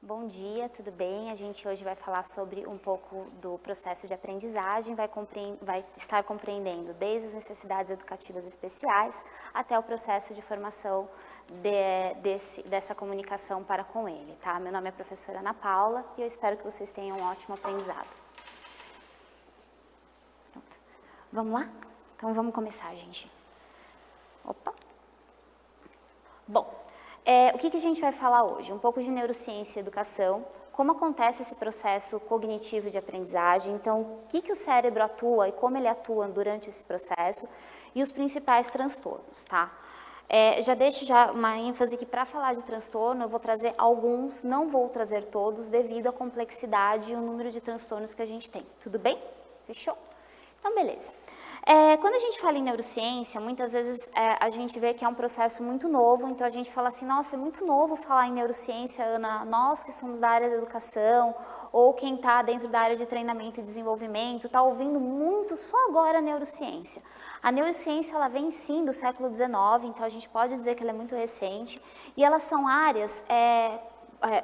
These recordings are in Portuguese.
Bom dia, tudo bem? A gente hoje vai falar sobre um pouco do processo de aprendizagem, vai estar compreendendo desde as necessidades educativas especiais até o processo de formação dessa comunicação para com ele, tá? Meu nome é professora Ana Paula e eu espero que vocês tenham um ótimo aprendizado. Pronto. Vamos lá? Então vamos começar, gente. Opa! Bom, o que a gente vai falar hoje? Um pouco de neurociência e educação, como acontece esse processo cognitivo de aprendizagem, então o que o cérebro atua e como ele atua durante esse processo e os principais transtornos, tá? Já deixo uma ênfase que para falar de transtorno eu vou trazer alguns, não vou trazer todos devido à complexidade e o número de transtornos que a gente tem, tudo bem? Fechou? Então beleza. Quando a gente fala em neurociência, muitas vezes a gente vê que é um processo muito novo, então a gente fala assim, nossa, é muito novo falar em neurociência, Ana, nós que somos da área da educação, ou quem está dentro da área de treinamento e desenvolvimento, está ouvindo muito só agora a neurociência. A neurociência, ela vem sim do século XIX, então a gente pode dizer que ela é muito recente, e elas são áreas,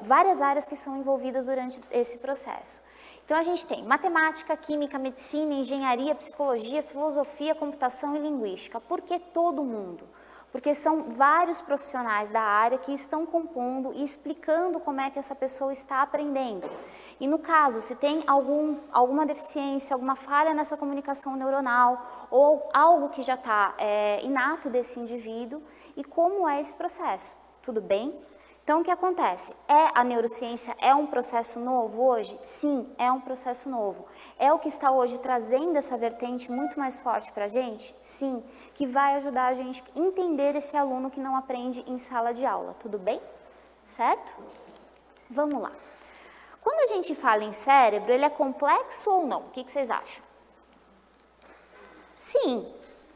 várias áreas que são envolvidas durante esse processo. Então, a gente tem matemática, química, medicina, engenharia, psicologia, filosofia, computação e linguística. Por que todo mundo? Porque são vários profissionais da área que estão compondo e explicando como é que essa pessoa está aprendendo. E no caso, se tem alguma deficiência, alguma falha nessa comunicação neuronal ou algo que já está inato desse indivíduo e como é esse processo, tudo bem? Então, o que acontece? A neurociência é um processo novo hoje? Sim, é um processo novo. É o que está hoje trazendo essa vertente muito mais forte para a gente? Sim, que vai ajudar a gente a entender esse aluno que não aprende em sala de aula, tudo bem? Certo? Vamos lá. Quando a gente fala em cérebro, ele é complexo ou não? O que vocês acham? Sim.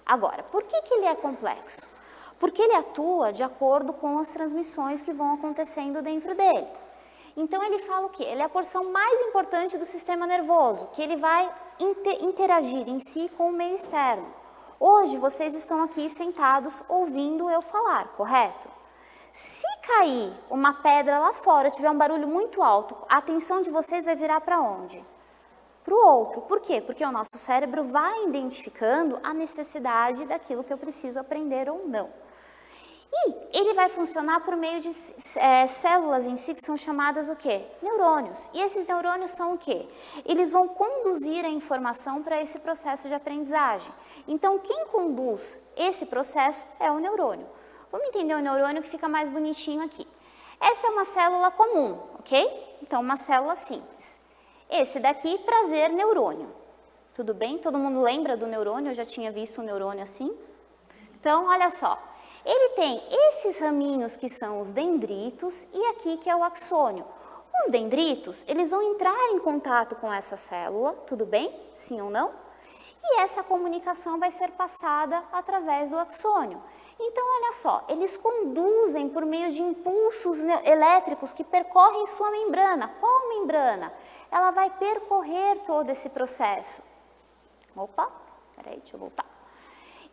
Agora, por que ele é complexo? Porque ele atua de acordo com as transmissões que vão acontecendo dentro dele. Então, ele fala o quê? Ele é a porção mais importante do sistema nervoso, que ele vai interagir em si com o meio externo. Hoje, vocês estão aqui sentados ouvindo eu falar, correto? Se cair uma pedra lá fora, tiver um barulho muito alto, a atenção de vocês vai virar para onde? Para o outro. Por quê? Porque o nosso cérebro vai identificando a necessidade daquilo que eu preciso aprender ou não. E ele vai funcionar por meio de células em si que são chamadas o quê? Neurônios. E esses neurônios são o quê? Eles vão conduzir a informação para esse processo de aprendizagem. Então, quem conduz esse processo é o neurônio. Vamos entender o neurônio que fica mais bonitinho aqui. Essa é uma célula comum, ok? Então, uma célula simples. Esse daqui, prazer neurônio. Tudo bem? Todo mundo lembra do neurônio? Eu já tinha visto um neurônio assim. Então, olha só. Ele tem esses raminhos que são os dendritos e aqui que é o axônio. Os dendritos, eles vão entrar em contato com essa célula, tudo bem? Sim ou não? E essa comunicação vai ser passada através do axônio. Então, olha só, eles conduzem por meio de impulsos elétricos que percorrem sua membrana. Qual membrana? Ela vai percorrer todo esse processo. Opa, peraí, deixa eu voltar.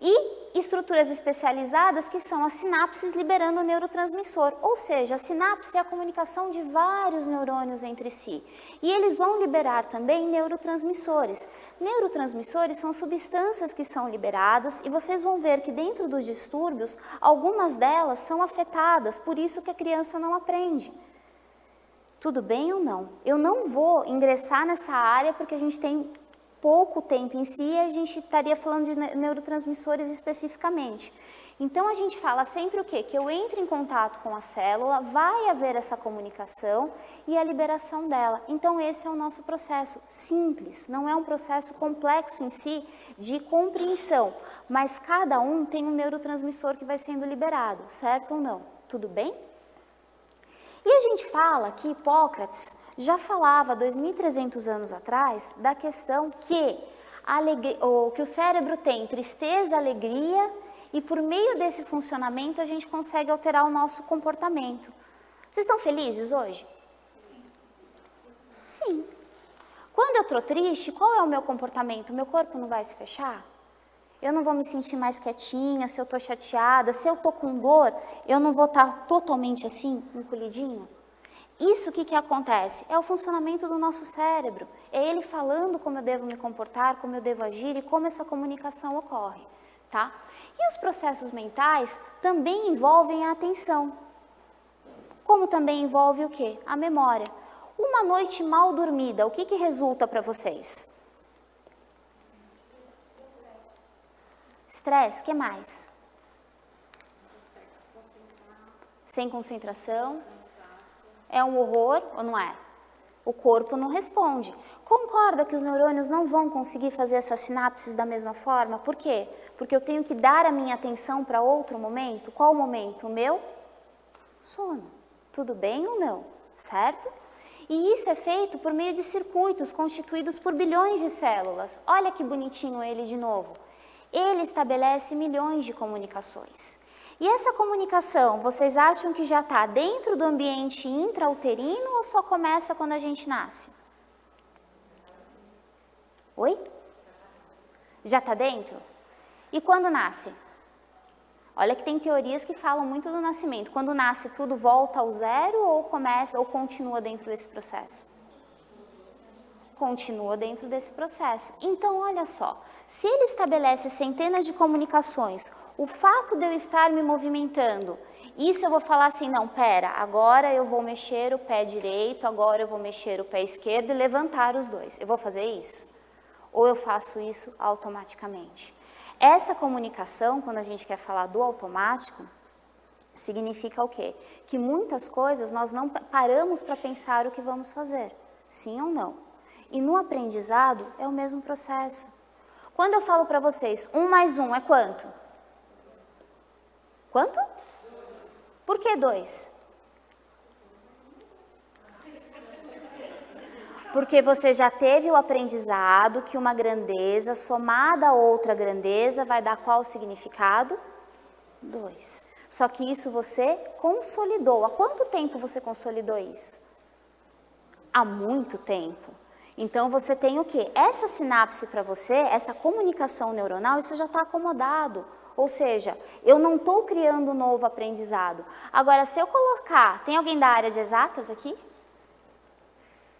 E estruturas especializadas que são as sinapses liberando o neurotransmissor, ou seja, a sinapse é a comunicação de vários neurônios entre si. E eles vão liberar também neurotransmissores. Neurotransmissores são substâncias que são liberadas e vocês vão ver que dentro dos distúrbios, algumas delas são afetadas, por isso que a criança não aprende. Tudo bem ou não? Eu não vou ingressar nessa área porque a gente tem pouco tempo em si e a gente estaria falando de neurotransmissores especificamente. Então, a gente fala sempre o quê? Que eu entro em contato com a célula, vai haver essa comunicação e a liberação dela. Então, esse é o nosso processo simples, não é um processo complexo em si de compreensão, mas cada um tem um neurotransmissor que vai sendo liberado, certo ou não? Tudo bem? E a gente fala que Hipócrates já falava 2.300 anos atrás da questão que o cérebro tem tristeza, alegria e por meio desse funcionamento a gente consegue alterar o nosso comportamento. Vocês estão felizes hoje? Sim. Quando eu estou triste, qual é o meu comportamento? O meu corpo não vai se fechar? Eu não vou me sentir mais quietinha, se eu estou chateada, se eu estou com dor, eu não vou estar totalmente assim, encolhidinha. Isso o que acontece? É o funcionamento do nosso cérebro. É ele falando como eu devo me comportar, como eu devo agir e como essa comunicação ocorre, tá? E os processos mentais também envolvem a atenção. Como também envolve o quê? A memória. Uma noite mal dormida, o que resulta para vocês? Estresse, o que mais? Sem concentração. É um horror ou não é? O corpo não responde. Concorda que os neurônios não vão conseguir fazer essas sinapses da mesma forma? Por quê? Porque eu tenho que dar a minha atenção para outro momento. Qual momento? O meu sono. Tudo bem ou não? Certo? E isso é feito por meio de circuitos constituídos por bilhões de células. Olha que bonitinho ele de novo. Ele estabelece milhões de comunicações. E essa comunicação, vocês acham que já está dentro do ambiente intrauterino ou só começa quando a gente nasce? Oi? Já está dentro? E quando nasce? Olha que tem teorias que falam muito do nascimento. Quando nasce, tudo volta ao zero ou começa ou continua dentro desse processo? Continua dentro desse processo. Então, olha só. Se ele estabelece centenas de comunicações, o fato de eu estar me movimentando, isso eu vou falar assim, não, pera, agora eu vou mexer o pé direito, agora eu vou mexer o pé esquerdo e levantar os dois. Eu vou fazer isso? Ou eu faço isso automaticamente? Essa comunicação, quando a gente quer falar do automático, significa o quê? Que muitas coisas nós não paramos para pensar o que vamos fazer, sim ou não. E no aprendizado é o mesmo processo. Quando eu falo para vocês, 1 mais 1 é quanto? Quanto? Por que 2? Porque você já teve o aprendizado que uma grandeza somada a outra grandeza vai dar qual significado? 2. Só que isso você consolidou. Há quanto tempo você consolidou isso? Há muito tempo. Então, você tem o quê? Essa sinapse para você, essa comunicação neuronal, isso já está acomodado. Ou seja, eu não estou criando um novo aprendizado. Agora, se eu colocar... Tem alguém da área de exatas aqui?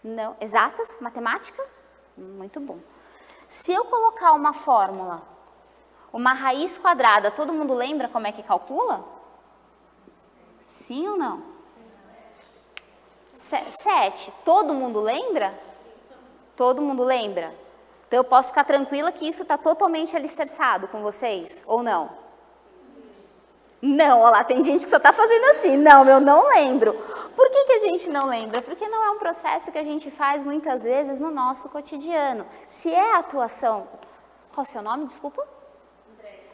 Não. Exatas? Matemática? Muito bom. Se eu colocar uma fórmula, uma raiz quadrada, todo mundo lembra como é que calcula? Sim ou não? 7. Todo mundo lembra? Todo mundo lembra? Então eu posso ficar tranquila que isso está totalmente alicerçado com vocês, ou não? Não, olha lá, tem gente que só está fazendo assim, não, eu não lembro. Por que a gente não lembra? Porque não é um processo que a gente faz muitas vezes no nosso cotidiano. Se é a atuação... Qual é o seu nome, desculpa?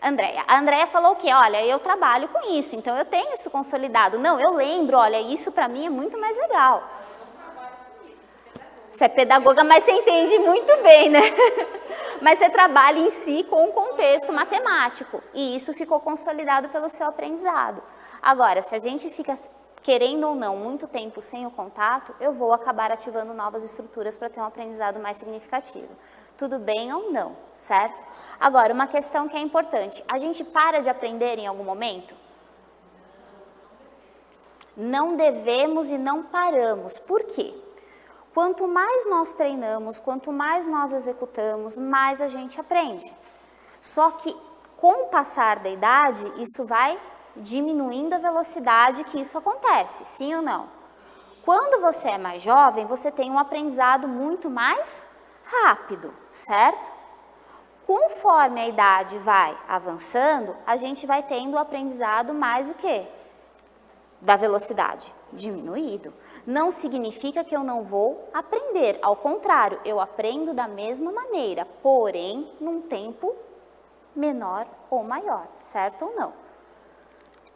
Andréia. A Andréia falou o quê? Olha, eu trabalho com isso, então eu tenho isso consolidado. Não, eu lembro, olha, isso para mim é muito mais legal. Você é pedagoga, mas você entende muito bem, né? Mas você trabalha em si com um contexto matemático. E isso ficou consolidado pelo seu aprendizado. Agora, se a gente fica, querendo ou não, muito tempo sem o contato, eu vou acabar ativando novas estruturas para ter um aprendizado mais significativo. Tudo bem ou não, certo? Agora, uma questão que é importante. A gente para de aprender em algum momento? Não devemos e não paramos. Por quê? Quanto mais nós treinamos, quanto mais nós executamos, mais a gente aprende. Só que com o passar da idade, isso vai diminuindo a velocidade que isso acontece, sim ou não? Quando você é mais jovem, você tem um aprendizado muito mais rápido, certo? Conforme a idade vai avançando, a gente vai tendo o aprendizado mais o quê? Da velocidade diminuído. Não significa que eu não vou aprender, ao contrário, eu aprendo da mesma maneira, porém num tempo menor ou maior, certo ou não?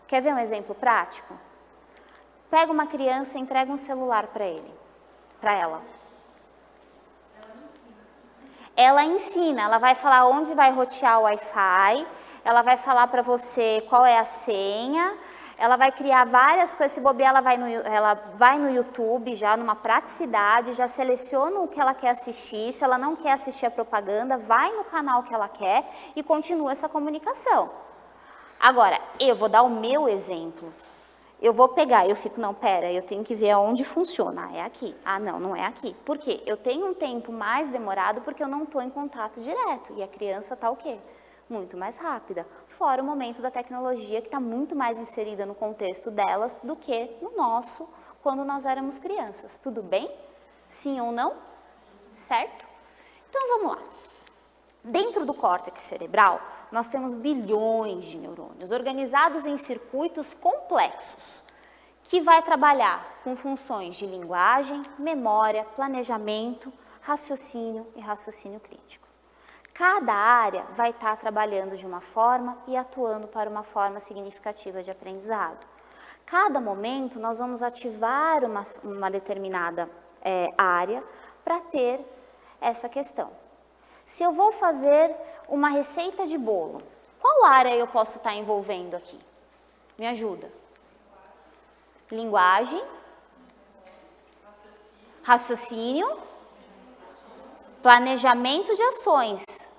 Quer ver um exemplo prático? Pega uma criança e entrega um celular para ele, para ela. Ela ensina, ela vai falar onde vai rotear o Wi-Fi, ela vai falar para você qual é a senha, ela vai criar várias coisas, se bobear, ela vai no YouTube já, numa praticidade, já seleciona o que ela quer assistir, se ela não quer assistir a propaganda, vai no canal que ela quer e continua essa comunicação. Agora, eu vou dar o meu exemplo. Eu vou pegar, eu fico, não, pera, eu tenho que ver aonde funciona. Ah, é aqui. Ah, não, não é aqui. Por quê? Eu tenho um tempo mais demorado porque eu não estou em contato direto. E a criança está o quê? Muito mais rápida. Fora o momento da tecnologia que está muito mais inserida no contexto delas do que no nosso, quando nós éramos crianças. Tudo bem? Sim ou não? Certo? Então, vamos lá. Dentro do córtex cerebral, nós temos bilhões de neurônios organizados em circuitos complexos, que vai trabalhar com funções de linguagem, memória, planejamento, raciocínio e raciocínio crítico. Cada área vai estar trabalhando de uma forma e atuando para uma forma significativa de aprendizado. Cada momento nós vamos ativar uma determinada área para ter essa questão. Se eu vou fazer uma receita de bolo, qual área eu posso estar envolvendo aqui? Me ajuda. Linguagem, raciocínio, planejamento de ações.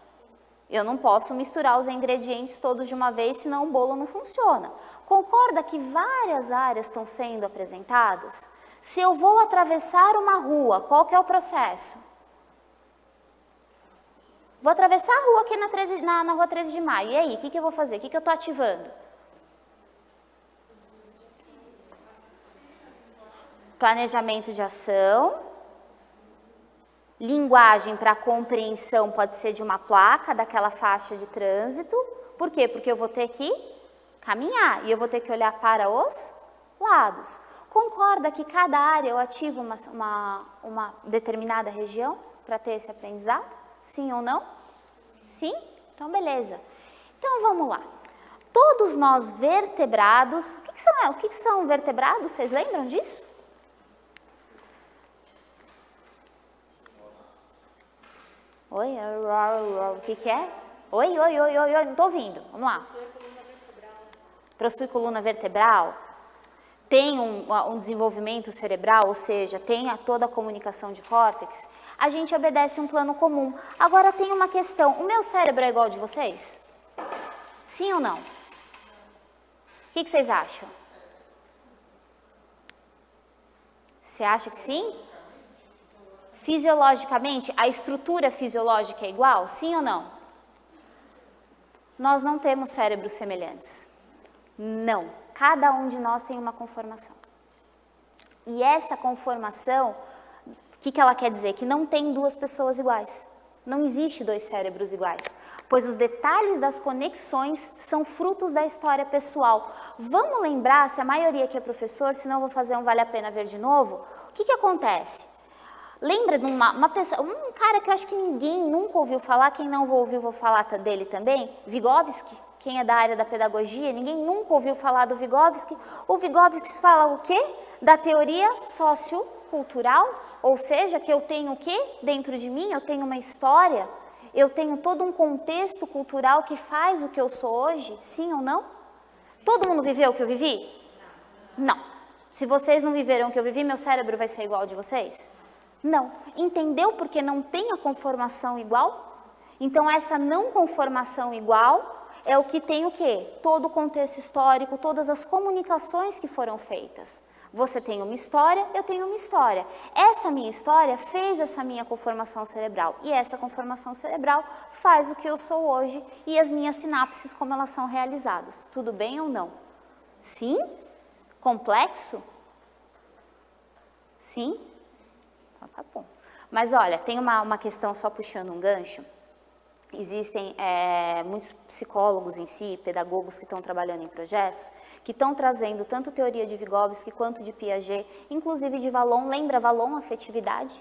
Eu não posso misturar os ingredientes todos de uma vez, senão o bolo não funciona. Concorda que várias áreas estão sendo apresentadas? Se eu vou atravessar uma rua, qual que é o processo? Vou atravessar a rua aqui na rua 13 de maio. E aí, o que eu vou fazer? O que eu estou ativando? Planejamento de ação. Linguagem para compreensão pode ser de uma placa, daquela faixa de trânsito. Por quê? Porque eu vou ter que caminhar e eu vou ter que olhar para os lados. Concorda que cada área eu ativo uma determinada região para ter esse aprendizado? Sim ou não? Sim? Então, beleza. Então, vamos lá. Todos nós vertebrados... O que são vertebrados? Vocês lembram disso? Oi? O que é? Oi, não estou ouvindo. Vamos lá. Possui coluna vertebral. Tem um desenvolvimento cerebral, ou seja, tem toda a comunicação de córtex. A gente obedece um plano comum. Agora tem uma questão, o meu cérebro é igual ao de vocês? Sim ou não? O que vocês acham? Você acha que sim? Fisiologicamente, a estrutura fisiológica é igual? Sim ou não? Nós não temos cérebros semelhantes. Não. Cada um de nós tem uma conformação. E essa conformação... O que ela quer dizer? Que não tem duas pessoas iguais. Não existe dois cérebros iguais. Pois os detalhes das conexões são frutos da história pessoal. Vamos lembrar, se a maioria aqui é professor, senão eu vou fazer um Vale a Pena Ver de novo. O que acontece? Lembra de uma pessoa, um cara que eu acho que ninguém nunca ouviu falar, quem não ouviu, vou falar dele também, Vygotsky, quem é da área da pedagogia, ninguém nunca ouviu falar do Vygotsky. O Vygotsky fala o quê? Da teoria sociocultural. Ou seja, que eu tenho o quê dentro de mim? Eu tenho uma história, eu tenho todo um contexto cultural que faz o que eu sou hoje, sim ou não? Todo mundo viveu o que eu vivi? Não. Se vocês não viveram o que eu vivi, meu cérebro vai ser igual ao de vocês? Não. Entendeu porque não tem a conformação igual? Então, essa não conformação igual é o que tem o quê? Todo o contexto histórico, todas as comunicações que foram feitas. Você tem uma história, eu tenho uma história. Essa minha história fez essa minha conformação cerebral. E essa conformação cerebral faz o que eu sou hoje e as minhas sinapses como elas são realizadas. Tudo bem ou não? Sim? Complexo? Sim? Então tá bom. Mas olha, tem uma questão só puxando um gancho. Existem muitos psicólogos em si, pedagogos que estão trabalhando em projetos, que estão trazendo tanto teoria de Vygotsky quanto de Piaget, inclusive de Vallon. Lembra Vallon, afetividade?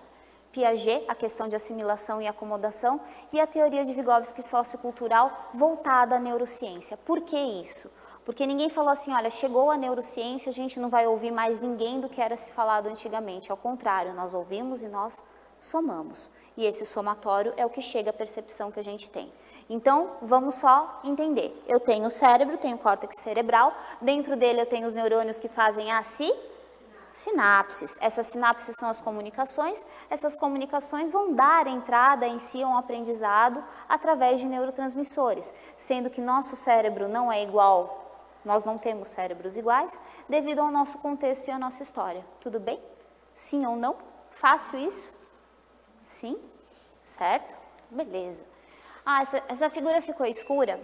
Piaget, a questão de assimilação e acomodação, e a teoria de Vygotsky sociocultural voltada à neurociência. Por que isso? Porque ninguém falou assim, olha, chegou a neurociência, a gente não vai ouvir mais ninguém do que era se falado antigamente. Ao contrário, nós ouvimos e nós somamos. E esse somatório é o que chega à percepção que a gente tem. Então, vamos só entender. Eu tenho o cérebro, tenho o córtex cerebral, dentro dele eu tenho os neurônios que fazem a sinapses. Essas sinapses são as comunicações, essas comunicações vão dar entrada em si a um aprendizado através de neurotransmissores, sendo que nosso cérebro não é igual Nós não temos cérebros iguais devido ao nosso contexto e à nossa história. Tudo bem? Sim ou não? Fácil isso? Sim? Certo? Beleza. Ah, essa figura ficou escura,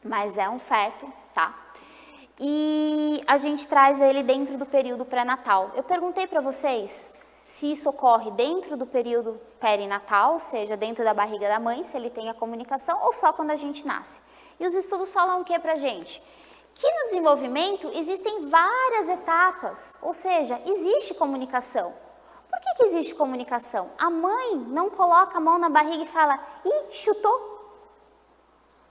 mas é um feto, tá? E a gente traz ele dentro do período pré-natal. Eu perguntei para vocês se isso ocorre dentro do período perinatal, ou seja, dentro da barriga da mãe, se ele tem a comunicação, ou só quando a gente nasce. E os estudos falam o que pra gente? Que no desenvolvimento existem várias etapas, ou seja, existe comunicação. Por que existe comunicação? A mãe não coloca a mão na barriga e fala, ih, chutou.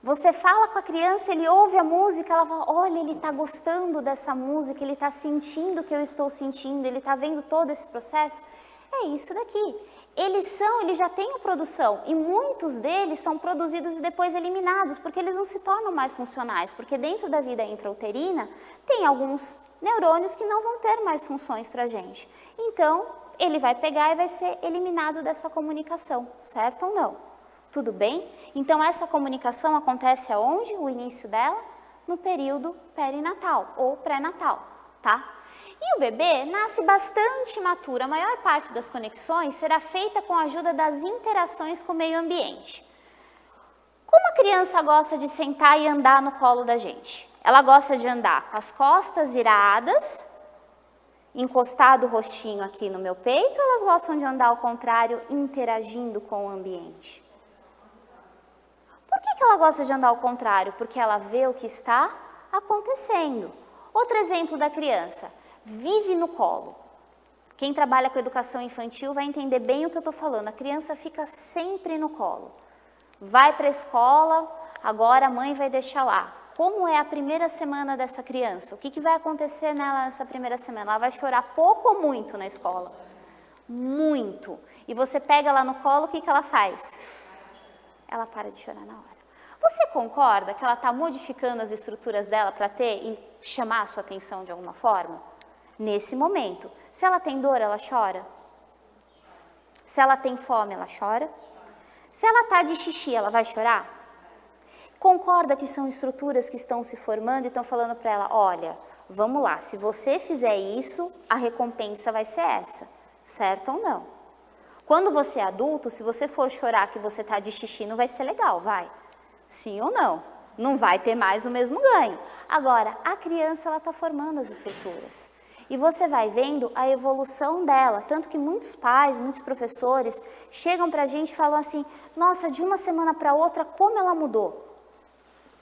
Você fala com a criança, ele ouve a música, ela fala, olha, ele está gostando dessa música, ele está sentindo o que eu estou sentindo, ele está vendo todo esse processo. É isso daqui. Eles já têm a produção e muitos deles são produzidos e depois eliminados, porque eles não se tornam mais funcionais, porque dentro da vida intrauterina tem alguns neurônios que não vão ter mais funções para a gente. Então, ele vai pegar e vai ser eliminado dessa comunicação, certo ou não? Tudo bem? Então, essa comunicação acontece aonde? O início dela? No período perinatal ou pré-natal, tá? E o bebê nasce bastante imaturo. A maior parte das conexões será feita com a ajuda das interações com o meio ambiente. Como a criança gosta de sentar e andar no colo da gente? Ela gosta de andar com as costas viradas, encostado o rostinho aqui no meu peito, ou elas gostam de andar ao contrário, interagindo com o ambiente? Por que ela gosta de andar ao contrário? Porque ela vê o que está acontecendo. Outro exemplo da criança, vive no colo. Quem trabalha com educação infantil vai entender bem o que eu estou falando. A criança fica sempre no colo. Vai para a escola, agora a mãe vai deixar lá. Como é a primeira semana dessa criança? O que vai acontecer nela nessa primeira semana? Ela vai chorar pouco ou muito na escola? Muito. E você pega ela no colo, o que ela faz? Ela para de chorar na hora. Você concorda que ela está modificando as estruturas dela para ter e chamar a sua atenção de alguma forma? Nesse momento. Se ela tem dor, ela chora? Se ela tem fome, ela chora? Se ela está de xixi, ela vai chorar? Concorda que são estruturas que estão se formando e estão falando para ela, olha, vamos lá, se você fizer isso, a recompensa vai ser essa, certo ou não? Quando você é adulto, se você for chorar que você está de xixi, não vai ser legal, vai? Sim ou não? Não vai ter mais o mesmo ganho. Agora, a criança, ela está formando as estruturas. E você vai vendo a evolução dela. Tanto que muitos pais, muitos professores chegam para a gente e falam assim, nossa, de uma semana para outra, como ela mudou?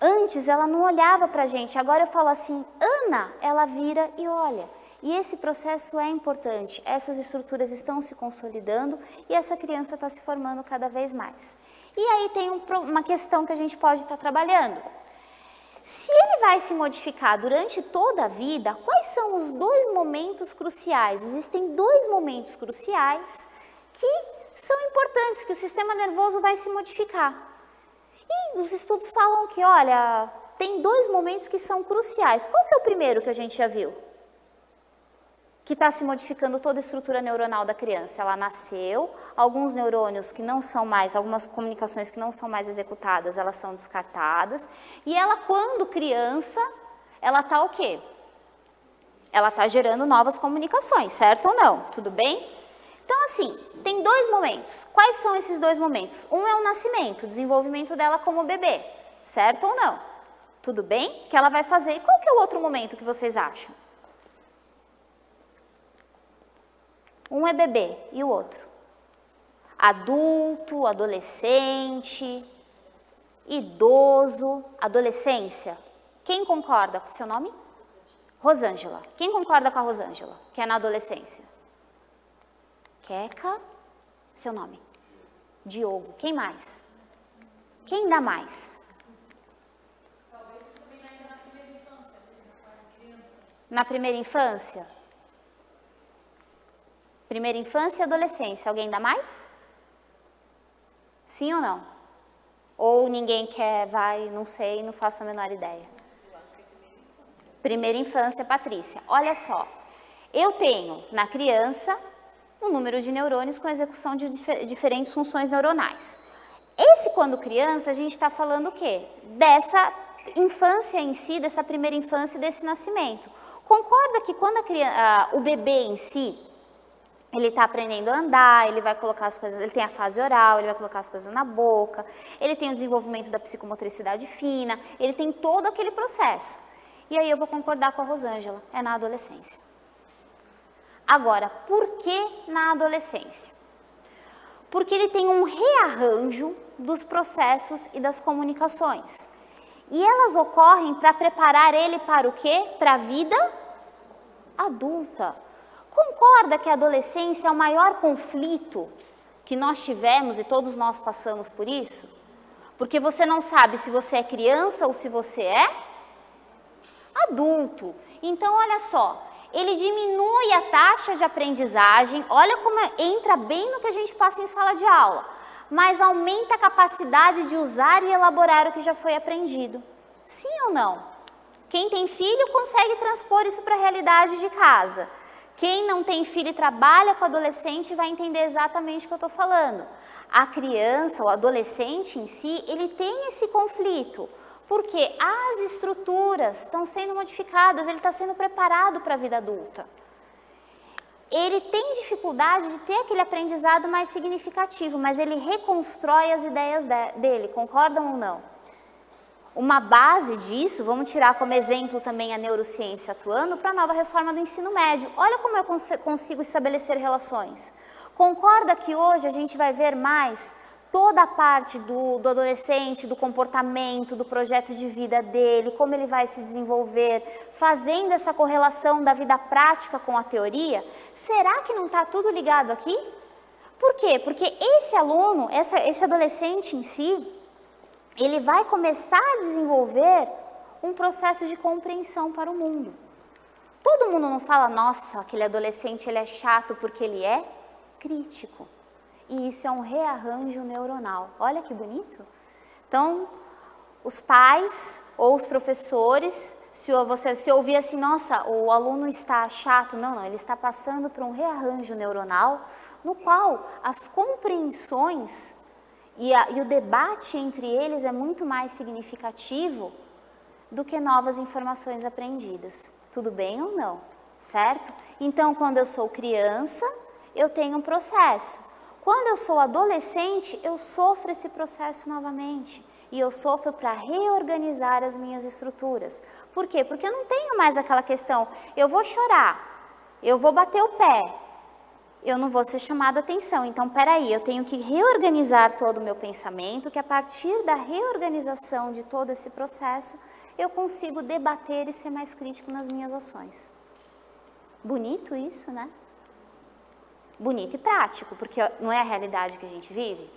Antes, ela não olhava para a gente. Agora eu falo assim, Ana, ela vira e olha. E esse processo é importante, essas estruturas estão se consolidando e essa criança está se formando cada vez mais. E aí tem uma questão que a gente pode estar trabalhando. Se ele vai se modificar durante toda a vida, quais são os dois momentos cruciais? Existem dois momentos cruciais que são importantes, que o sistema nervoso vai se modificar. E os estudos falam que, olha, tem dois momentos que são cruciais. Qual que é o primeiro que a gente já viu? Que está se modificando toda a estrutura neuronal da criança. Ela nasceu, alguns neurônios que não são mais, algumas comunicações que não são mais executadas, elas são descartadas. E ela, quando criança, ela está o quê? Ela está gerando novas comunicações, certo ou não? Tudo bem? Então, assim, tem dois momentos. Quais são esses dois momentos? Um é o nascimento, o desenvolvimento dela como bebê, certo ou não? Tudo bem? Que ela vai fazer. E qual que é o outro momento que vocês acham? Um é bebê e o outro? Adulto, adolescente, idoso, adolescência. Quem concorda com o seu nome? Rosângela. Quem concorda com a Rosângela, que é na adolescência? Queca. Seu nome? Diogo. Quem mais? Quem dá mais? Talvez também ainda na primeira infância, criança. Na primeira infância? Primeira infância e adolescência, alguém dá mais? Sim ou não? Ou ninguém quer, vai, não sei, não faço a menor ideia. Eu acho que é Primeira infância, Patrícia. Olha só, eu tenho na criança um número de neurônios com execução de diferentes funções neuronais. Esse, quando criança, a gente está falando o quê? Dessa infância em si, dessa primeira infância e desse nascimento. Concorda que quando o bebê em si, ele está aprendendo a andar, ele vai colocar as coisas, ele tem a fase oral, ele vai colocar as coisas na boca, ele tem o desenvolvimento da psicomotricidade fina, ele tem todo aquele processo. E aí eu vou concordar com a Rosângela, é na adolescência. Agora, por que na adolescência? Porque ele tem um rearranjo dos processos e das comunicações. E elas ocorrem para preparar ele para o quê? Para a vida adulta. Concorda que a adolescência é o maior conflito que nós tivemos e todos nós passamos por isso? Porque você não sabe se você é criança ou se você é adulto. Então, olha só, ele diminui a taxa de aprendizagem, olha como entra bem no que a gente passa em sala de aula, mas aumenta a capacidade de usar e elaborar o que já foi aprendido. Sim ou não? Quem tem filho consegue transpor isso para a realidade de casa. Quem não tem filho e trabalha com adolescente vai entender exatamente o que eu estou falando. A criança, o adolescente em si, ele tem esse conflito, porque as estruturas estão sendo modificadas, ele está sendo preparado para a vida adulta. Ele tem dificuldade de ter aquele aprendizado mais significativo, mas ele reconstrói as ideias dele, concordam ou não? Uma base disso, vamos tirar como exemplo também a neurociência atuando para a nova reforma do ensino médio. Olha como eu consigo estabelecer relações. Concorda que hoje a gente vai ver mais toda a parte do adolescente, do comportamento, do projeto de vida dele, como ele vai se desenvolver, fazendo essa correlação da vida prática com a teoria? Será que não está tudo ligado aqui? Por quê? Porque esse aluno, esse adolescente em si, ele vai começar a desenvolver um processo de compreensão para o mundo. Todo mundo não fala, nossa, aquele adolescente ele é chato porque ele é crítico. E isso é um rearranjo neuronal. Olha que bonito. Então, os pais ou os professores, se você ouvir assim, nossa, o aluno está chato. Não, ele está passando por um rearranjo neuronal, no qual as compreensões e o debate entre eles é muito mais significativo do que novas informações aprendidas. Tudo bem ou não? Certo? Então, quando eu sou criança, eu tenho um processo. Quando eu sou adolescente, eu sofro esse processo novamente. E eu sofro para reorganizar as minhas estruturas. Por quê? Porque eu não tenho mais aquela questão, eu vou chorar, eu vou bater o pé, eu não vou ser chamada a atenção. Então, peraí, eu tenho que reorganizar todo o meu pensamento, que a partir da reorganização de todo esse processo, eu consigo debater e ser mais crítico nas minhas ações. Bonito isso, né? Bonito e prático, porque não é a realidade que a gente vive?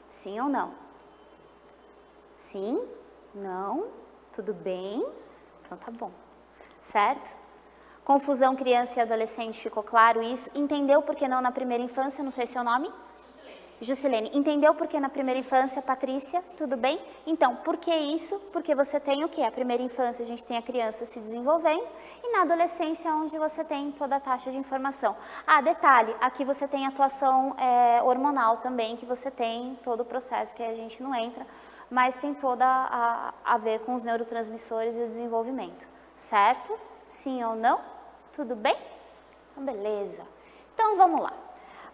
Sim ou não? Sim? Não? Tudo bem? Então tá bom. Certo? Confusão criança e adolescente, ficou claro isso? Entendeu por que não na primeira infância? Não sei seu nome? Juscelene. Entendeu por que na primeira infância, Patrícia? Tudo bem? Então, por que isso? Porque você tem o quê? A primeira infância a gente tem a criança se desenvolvendo e na adolescência onde você tem toda a taxa de informação. Ah, detalhe, aqui você tem atuação hormonal também, que você tem todo o processo que a gente não entra, mas tem toda a ver com os neurotransmissores e o desenvolvimento. Certo? Sim ou não? Tudo bem? Então, beleza. Então, vamos lá.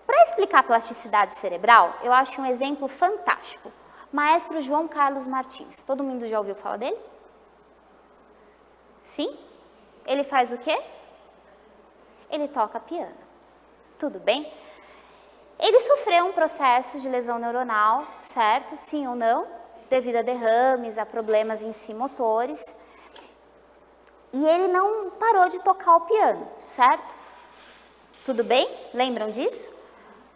Para explicar a plasticidade cerebral, eu acho um exemplo fantástico. Maestro João Carlos Martins. Todo mundo já ouviu falar dele? Sim? Ele faz o quê? Ele toca piano. Tudo bem? Ele sofreu um processo de lesão neuronal, certo? Sim ou não? Devido a derrames, a problemas em si motores. E ele não parou de tocar o piano, certo? Tudo bem? Lembram disso?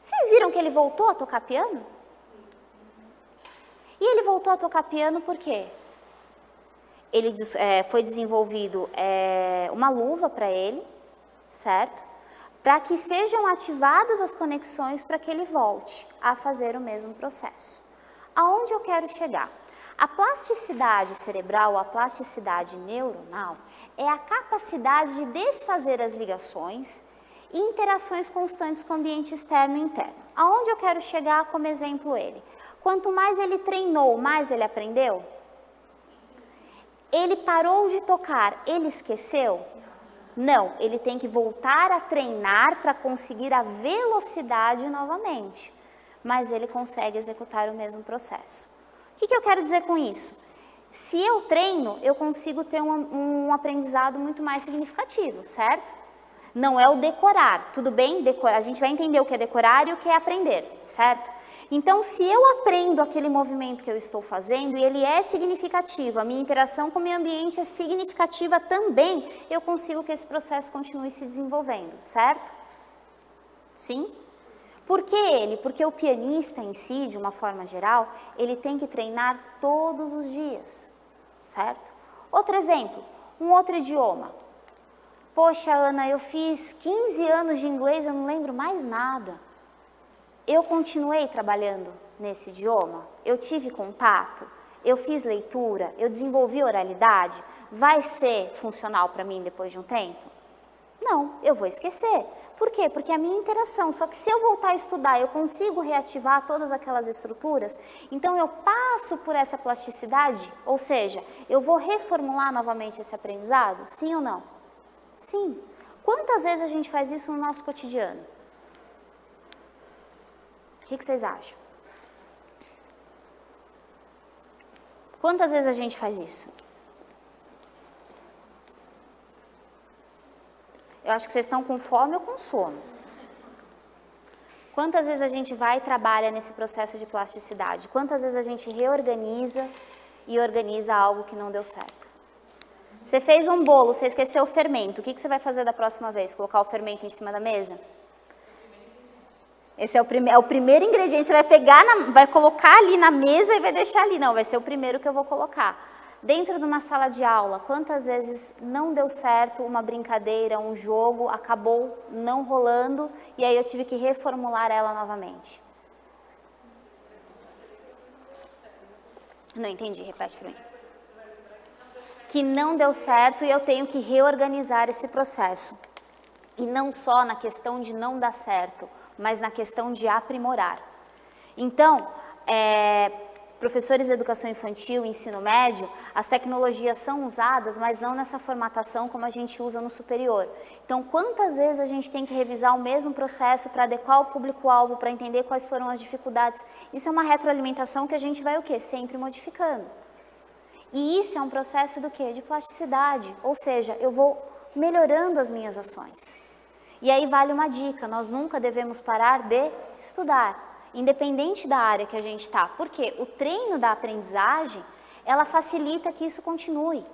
Vocês viram que ele voltou a tocar piano? E ele voltou a tocar piano por quê? Ele foi desenvolvido uma luva para ele, certo? Para que sejam ativadas as conexões para que ele volte a fazer o mesmo processo. Aonde eu quero chegar? A plasticidade cerebral, a plasticidade neuronal, é a capacidade de desfazer as ligações e interações constantes com o ambiente externo e interno. Aonde eu quero chegar como exemplo ele? Quanto mais ele treinou, mais ele aprendeu? Ele parou de tocar, ele esqueceu? Não, ele tem que voltar a treinar para conseguir a velocidade novamente. Mas ele consegue executar o mesmo processo. O que eu quero dizer com isso? Se eu treino, eu consigo ter um aprendizado muito mais significativo, certo? Não é o decorar, tudo bem? Decorar, a gente vai entender o que é decorar e o que é aprender, certo? Então, se eu aprendo aquele movimento que eu estou fazendo e ele é significativo, a minha interação com o meio ambiente é significativa também, eu consigo que esse processo continue se desenvolvendo, certo? Sim? Por que ele? Porque o pianista em si, de uma forma geral, ele tem que treinar todos os dias, certo? Outro exemplo, um outro idioma. Poxa, Ana, eu fiz 15 anos de inglês, eu não lembro mais nada. Eu continuei trabalhando nesse idioma, eu tive contato, eu fiz leitura, eu desenvolvi oralidade, vai ser funcional para mim depois de um tempo? Não, eu vou esquecer. Por quê? Porque a minha interação, só que se eu voltar a estudar, eu consigo reativar todas aquelas estruturas, então eu passo por essa plasticidade, ou seja, eu vou reformular novamente esse aprendizado? Sim ou não? Sim. Quantas vezes a gente faz isso no nosso cotidiano? O que vocês acham? Quantas vezes a gente faz isso? Eu acho que vocês estão com fome ou com sono. Quantas vezes a gente vai e trabalha nesse processo de plasticidade? Quantas vezes a gente reorganiza e organiza algo que não deu certo? Você fez um bolo, você esqueceu o fermento. O que você vai fazer da próxima vez? Colocar o fermento em cima da mesa? Esse é o primeiro ingrediente. Você vai pegar, vai colocar ali na mesa e vai deixar ali. Não, vai ser o primeiro que eu vou colocar. Dentro de uma sala de aula, quantas vezes não deu certo uma brincadeira, um jogo, acabou não rolando e aí eu tive que reformular ela novamente? Não entendi, repete para mim. Que não deu certo e eu tenho que reorganizar esse processo. E não só na questão de não dar certo, mas na questão de aprimorar. Então, professores de educação infantil e ensino médio, as tecnologias são usadas, mas não nessa formatação como a gente usa no superior. Então, quantas vezes a gente tem que revisar o mesmo processo para adequar o público-alvo, para entender quais foram as dificuldades? Isso é uma retroalimentação que a gente vai o quê? Sempre modificando. E isso é um processo do quê? De plasticidade, ou seja, eu vou melhorando as minhas ações. E aí vale uma dica, nós nunca devemos parar de estudar, independente da área que a gente está. Porque o treino da aprendizagem, ela facilita que isso continue.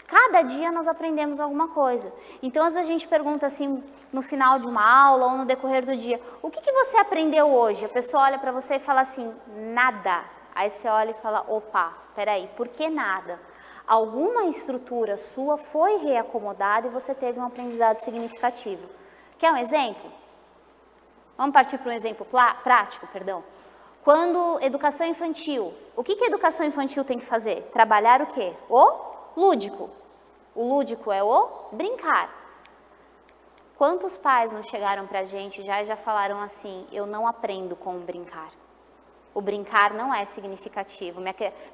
Cada dia nós aprendemos alguma coisa. Então, às vezes a gente pergunta assim, no final de uma aula ou no decorrer do dia, o que você aprendeu hoje? A pessoa olha para você e fala assim, nada. Aí você olha e fala, opa, peraí, por que nada? Alguma estrutura sua foi reacomodada e você teve um aprendizado significativo. Quer um exemplo? Vamos partir para um exemplo prático, perdão. Quando educação infantil, o que a educação infantil tem que fazer? Trabalhar o quê? O lúdico. O lúdico é o brincar. Quantos pais não chegaram para a gente e já falaram assim, eu não aprendo com o brincar. O brincar não é significativo.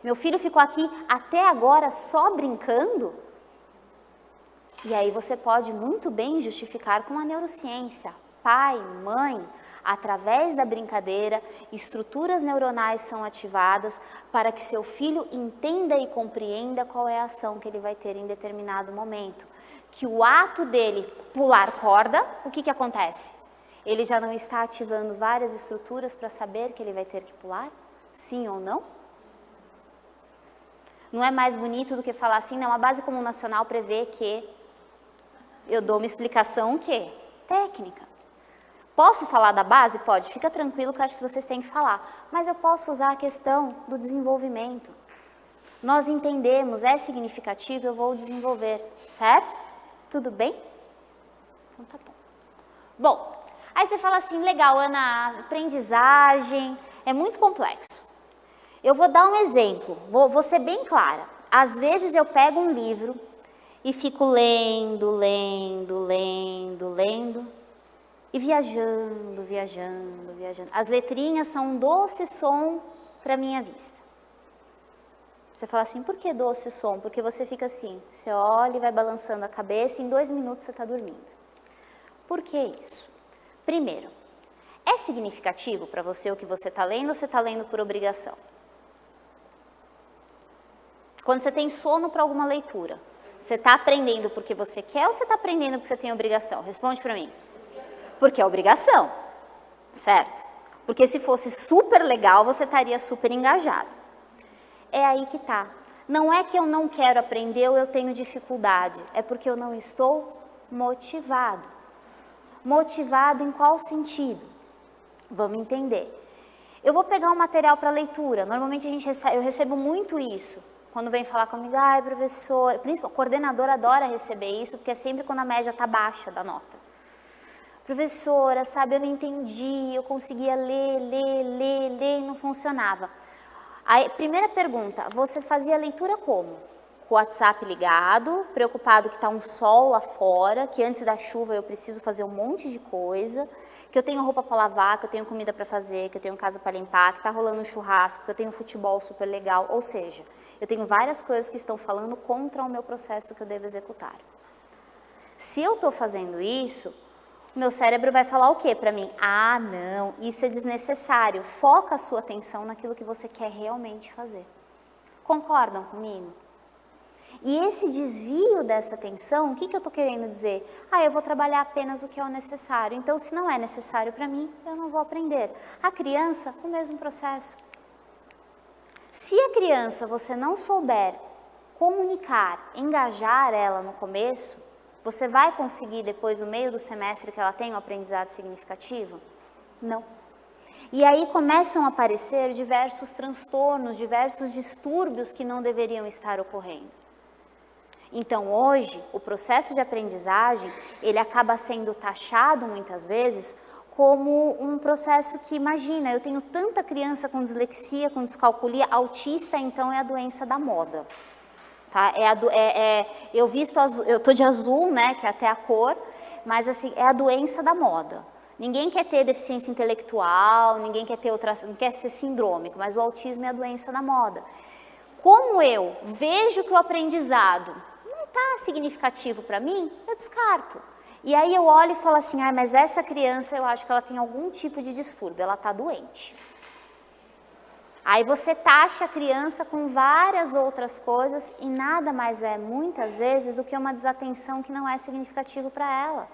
Meu filho ficou aqui até agora só brincando? E aí você pode muito bem justificar com a neurociência. Pai, mãe, através da brincadeira, estruturas neuronais são ativadas para que seu filho entenda e compreenda qual é a ação que ele vai ter em determinado momento. Que o ato dele pular corda, o que acontece? Ele já não está ativando várias estruturas para saber que ele vai ter que pular? Sim ou não? Não é mais bonito do que falar assim, não, a Base Comum Nacional prevê que... Eu dou uma explicação o quê? Técnica. Posso falar da base? Pode, fica tranquilo que eu acho que vocês têm que falar. Mas eu posso usar a questão do desenvolvimento. Nós entendemos, é significativo, eu vou desenvolver, certo? Tudo bem? Então tá bom. Bom, aí você fala assim, legal, Ana, aprendizagem é muito complexo. Eu vou dar um exemplo, vou ser bem clara. Às vezes eu pego um livro e fico lendo e viajando. As letrinhas são um doce som para minha vista. Você fala assim, por que doce som? Porque você fica assim, você olha e vai balançando a cabeça e em 2 minutos você está dormindo. Por que isso? Primeiro, é significativo para você o que você está lendo ou você está lendo por obrigação? Quando você tem sono para alguma leitura, você está aprendendo porque você quer ou você está aprendendo porque você tem obrigação? Responde para mim. Porque é obrigação, certo? Porque se fosse super legal, você estaria super engajado. É aí que tá. Não é que eu não quero aprender ou eu tenho dificuldade, é porque eu não estou motivado. Motivado em qual sentido? Vamos entender. Eu vou pegar um material para leitura, normalmente eu recebo muito isso, quando vem falar comigo, ai professor, principalmente, o coordenador adora receber isso, porque é sempre quando a média está baixa da nota. Professora, sabe, eu não entendi, eu conseguia ler e não funcionava. Aí, primeira pergunta, você fazia a leitura como? Com o WhatsApp ligado, preocupado que está um sol lá fora, que antes da chuva eu preciso fazer um monte de coisa, que eu tenho roupa para lavar, que eu tenho comida para fazer, que eu tenho casa para limpar, que está rolando um churrasco, que eu tenho futebol super legal, ou seja, eu tenho várias coisas que estão falando contra o meu processo que eu devo executar. Se eu estou fazendo isso, o meu cérebro vai falar o quê para mim? Ah, não, isso é desnecessário. Foca a sua atenção naquilo que você quer realmente fazer. Concordam comigo? E esse desvio dessa atenção, o que eu estou querendo dizer? Ah, eu vou trabalhar apenas o que é o necessário. Então, se não é necessário para mim, eu não vou aprender. A criança, o mesmo processo. Se a criança você não souber comunicar, engajar ela no começo, você vai conseguir depois, no meio do semestre, que ela tenha um aprendizado significativo? Não. E aí começam a aparecer diversos transtornos, diversos distúrbios que não deveriam estar ocorrendo. Então, hoje, o processo de aprendizagem, ele acaba sendo taxado, muitas vezes, como um processo que, imagina, eu tenho tanta criança com dislexia, com descalculia, autista, então é a doença da moda. Tá? Eu visto azul, eu tô de azul, né, que é até a cor, mas assim, é a doença da moda. Ninguém quer ter deficiência intelectual, ninguém quer ter não quer ser sindrômico, mas o autismo é a doença da moda. Como eu vejo que o aprendizado não está significativo para mim, eu descarto. E aí eu olho e falo assim, ah, mas essa criança eu acho que ela tem algum tipo de distúrbio, ela está doente. Aí você taxa a criança com várias outras coisas e nada mais é, muitas vezes, do que uma desatenção que não é significativo para ela.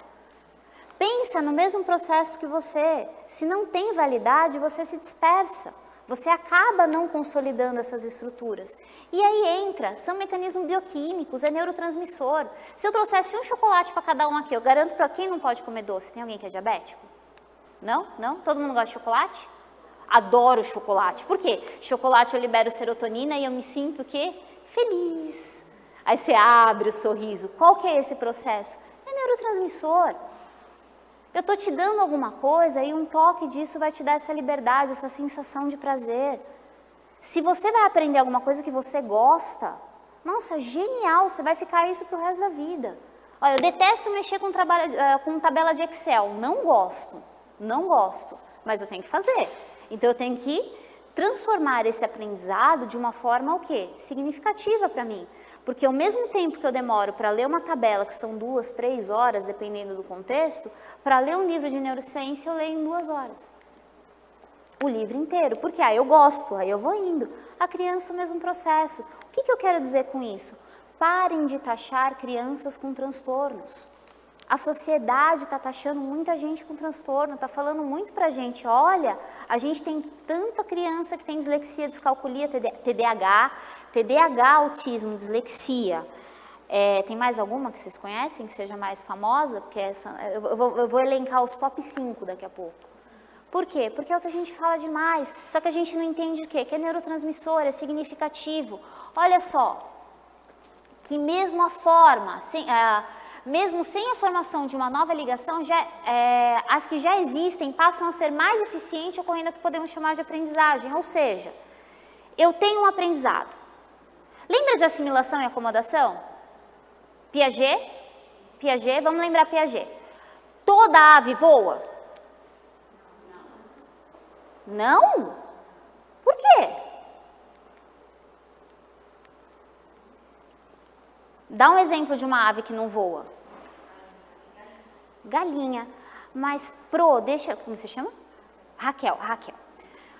Pensa no mesmo processo que você. Se não tem validade, você se dispersa. Você acaba não consolidando essas estruturas. E aí são mecanismos bioquímicos, é neurotransmissor. Se eu trouxesse um chocolate para cada um aqui, eu garanto para quem não pode comer doce. Tem alguém que é diabético? Não? Não? Todo mundo gosta de chocolate? Adoro chocolate. Por quê? Chocolate eu libero serotonina e eu me sinto o quê? Feliz. Aí você abre o sorriso. Qual que é esse processo? É neurotransmissor. Eu estou te dando alguma coisa e um toque disso vai te dar essa liberdade, essa sensação de prazer. Se você vai aprender alguma coisa que você gosta, nossa, genial, você vai ficar isso pro resto da vida. Olha, eu detesto mexer com tabela de Excel, não gosto, mas eu tenho que fazer. Então eu tenho que transformar esse aprendizado de uma forma o quê? Significativa para mim. Porque ao mesmo tempo que eu demoro para ler uma tabela, que são 2, 3 horas, dependendo do contexto, para ler um livro de neurociência eu leio em 2 horas. O livro inteiro, porque eu gosto, aí eu vou indo. A criança, o mesmo processo. O que eu quero dizer com isso? Parem de taxar crianças com transtornos. A sociedade está taxando muita gente com transtorno, está falando muito para a gente, olha, a gente tem tanta criança que tem dislexia, descalculia, TDAH, autismo, dislexia. Tem mais alguma que vocês conhecem, que seja mais famosa? Porque eu vou elencar os top 5 daqui a pouco. Por quê? Porque é o que a gente fala demais, só que a gente não entende o quê? Que é neurotransmissor, é significativo. Olha só, que mesmo a forma, mesmo sem a formação de uma nova ligação, as que já existem passam a ser mais eficientes, ocorrendo o que podemos chamar de aprendizagem. Ou seja, eu tenho um aprendizado. Lembra de assimilação e acomodação? Piaget, vamos lembrar Piaget. Toda ave voa? Não? Por quê? Dá um exemplo de uma ave que não voa. Galinha. Mas, como você chama? Raquel.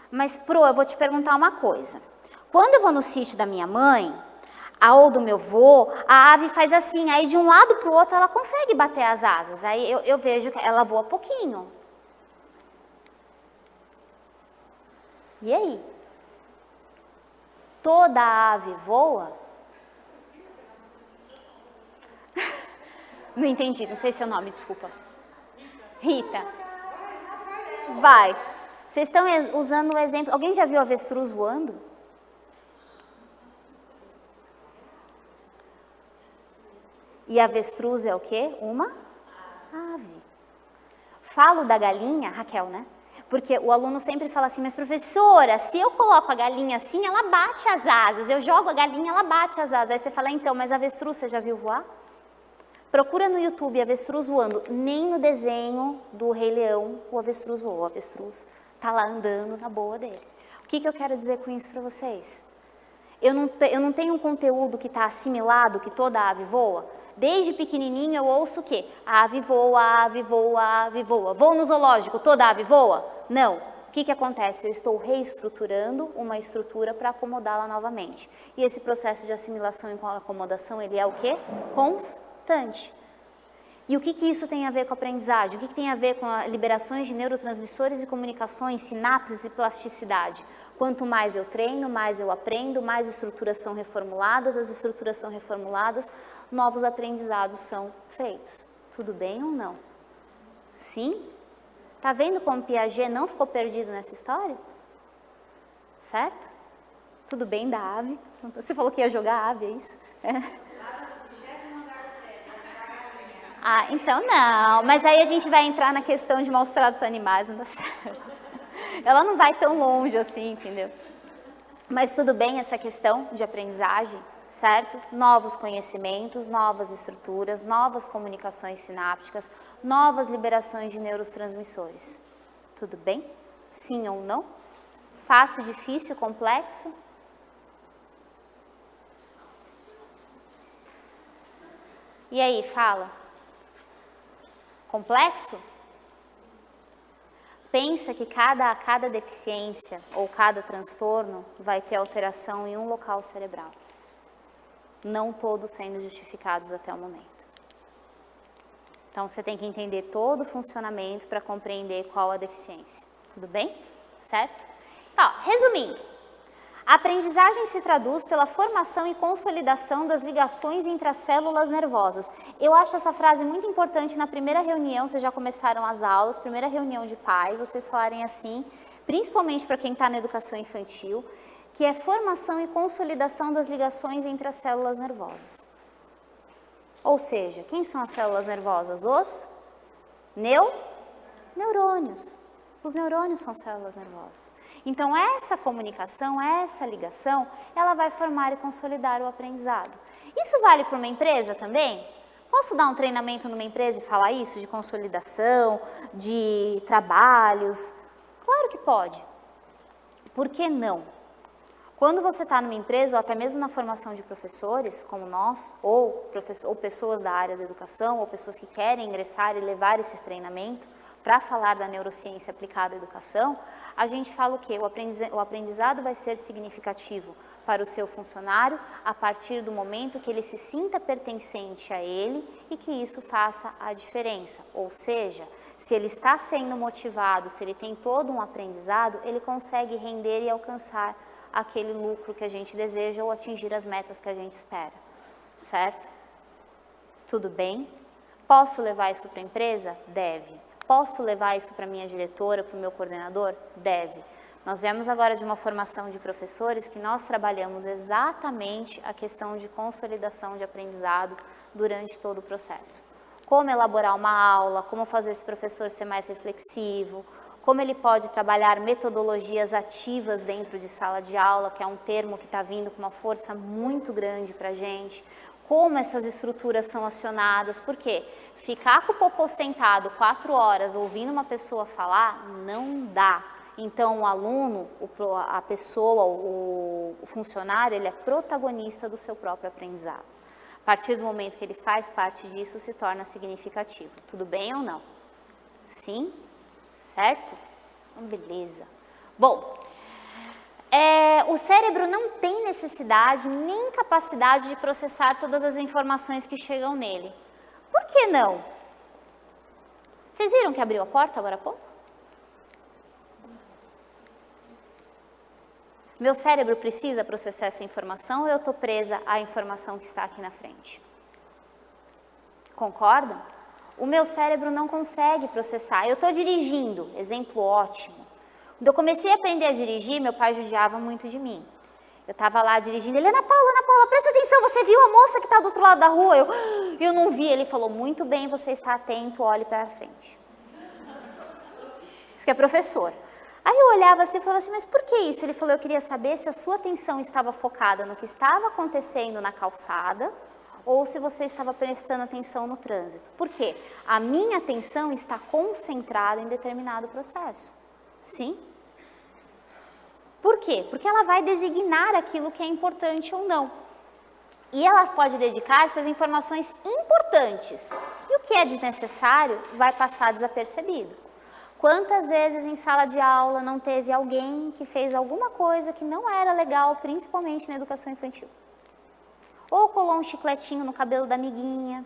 Mas, eu vou te perguntar uma coisa. Quando eu vou no sítio da minha mãe, ou do meu avô, a ave faz assim, aí de um lado para o outro ela consegue bater as asas. Aí eu vejo que ela voa pouquinho. E aí? Toda ave voa? Não entendi, não sei seu nome, desculpa. Rita. Vai. Vocês estão usando o exemplo... Alguém já viu avestruz voando? E avestruz é o quê? Uma ave. Falo da galinha, Raquel, né? Porque o aluno sempre fala assim, mas professora, se eu coloco a galinha assim, ela bate as asas. Eu jogo a galinha, ela bate as asas. Aí você fala, então, mas avestruz, você já viu voar? Procura no YouTube avestruz voando. Nem no desenho do Rei Leão o avestruz voa. O avestruz está lá andando na boa dele. O que eu quero dizer com isso para vocês? Eu não tenho um conteúdo que está assimilado, que toda ave voa. Desde pequenininho eu ouço o quê? A ave voa, a ave voa, a ave voa. Vou no zoológico, toda ave voa? Não. O que acontece? Eu estou reestruturando uma estrutura para acomodá-la novamente. E esse processo de assimilação e acomodação, ele é o quê? Constante. E o que isso tem a ver com a aprendizagem? O que tem a ver com liberações de neurotransmissores e comunicações, sinapses e plasticidade? Quanto mais eu treino, mais eu aprendo, mais estruturas são reformuladas, as estruturas são reformuladas, novos aprendizados são feitos. Tudo bem ou não? Sim? Tá vendo como Piaget não ficou perdido nessa história? Certo? Tudo bem da ave? Você falou que ia jogar ave, é isso? É. Ah, então não, mas aí a gente vai entrar na questão de maus tratos animais, não dá certo. Ela não vai tão longe assim, entendeu? Mas tudo bem essa questão de aprendizagem, certo? Novos conhecimentos, novas estruturas, novas comunicações sinápticas, novas liberações de neurotransmissores. Tudo bem? Sim ou não? Fácil, difícil, complexo? E aí, fala. Complexo? Pensa que cada deficiência ou cada transtorno vai ter alteração em um local cerebral. Não todos sendo justificados até o momento. Então, você tem que entender todo o funcionamento para compreender qual a deficiência. Tudo bem? Certo? Então, resumindo. A aprendizagem se traduz pela formação e consolidação das ligações entre as células nervosas. Eu acho essa frase muito importante na primeira reunião, vocês já começaram as aulas, primeira reunião de pais, vocês falarem assim, principalmente para quem está na educação infantil, que é formação e consolidação das ligações entre as células nervosas. Ou seja, quem são as células nervosas? Os neurônios. Os neurônios são células nervosas. Então, essa comunicação, essa ligação, ela vai formar e consolidar o aprendizado. Isso vale para uma empresa também? Posso dar um treinamento numa empresa e falar isso, de consolidação, de trabalhos? Claro que pode. Por que não? Quando você está numa empresa, ou até mesmo na formação de professores, como nós, ou pessoas da área da educação, ou pessoas que querem ingressar e levar esse treinamento, para falar da neurociência aplicada à educação, a gente fala o quê? O aprendizado vai ser significativo para o seu funcionário a partir do momento que ele se sinta pertencente a ele e que isso faça a diferença. Ou seja, se ele está sendo motivado, se ele tem todo um aprendizado, ele consegue render e alcançar aquele lucro que a gente deseja ou atingir as metas que a gente espera. Certo? Tudo bem? Posso levar isso para a empresa? Deve. Posso levar isso para a minha diretora, para o meu coordenador? Deve. Nós viemos agora de uma formação de professores que nós trabalhamos exatamente a questão de consolidação de aprendizado durante todo o processo. Como elaborar uma aula, como fazer esse professor ser mais reflexivo, como ele pode trabalhar metodologias ativas dentro de sala de aula, que é um termo que está vindo com uma força muito grande para a gente, como essas estruturas são acionadas, por quê? Ficar com o popô sentado 4 horas ouvindo uma pessoa falar, não dá. Então, o aluno, a pessoa, o funcionário, ele é protagonista do seu próprio aprendizado. partir do momento que ele faz parte disso, se torna significativo. Tudo bem ou não? Sim? Certo? Então, beleza. Bom, o cérebro não tem necessidade nem capacidade de processar todas as informações que chegam nele. Por que não? Vocês viram que abriu a porta agora há pouco? Meu cérebro precisa processar essa informação ou eu estou presa à informação que está aqui na frente? Concordam? O meu cérebro não consegue processar. Eu estou dirigindo, exemplo ótimo. Quando eu comecei a aprender a dirigir, meu pai judiava muito de mim. Eu estava lá dirigindo, ele, Ana Paula, presta atenção, você viu a moça que está do outro lado da rua? Eu não vi, ele falou, muito bem, você está atento, olhe para frente. Isso que é professor. Aí eu olhava assim e falava assim, mas por que isso? Ele falou, eu queria saber se a sua atenção estava focada no que estava acontecendo na calçada ou se você estava prestando atenção no trânsito. Por quê? A minha atenção está concentrada em determinado processo. Sim? Por quê? Porque ela vai designar aquilo que é importante ou não. E ela pode dedicar-se às informações importantes. E o que é desnecessário vai passar desapercebido. Quantas vezes em sala de aula não teve alguém que fez alguma coisa que não era legal, principalmente na educação infantil? Ou colou um chicletinho no cabelo da amiguinha,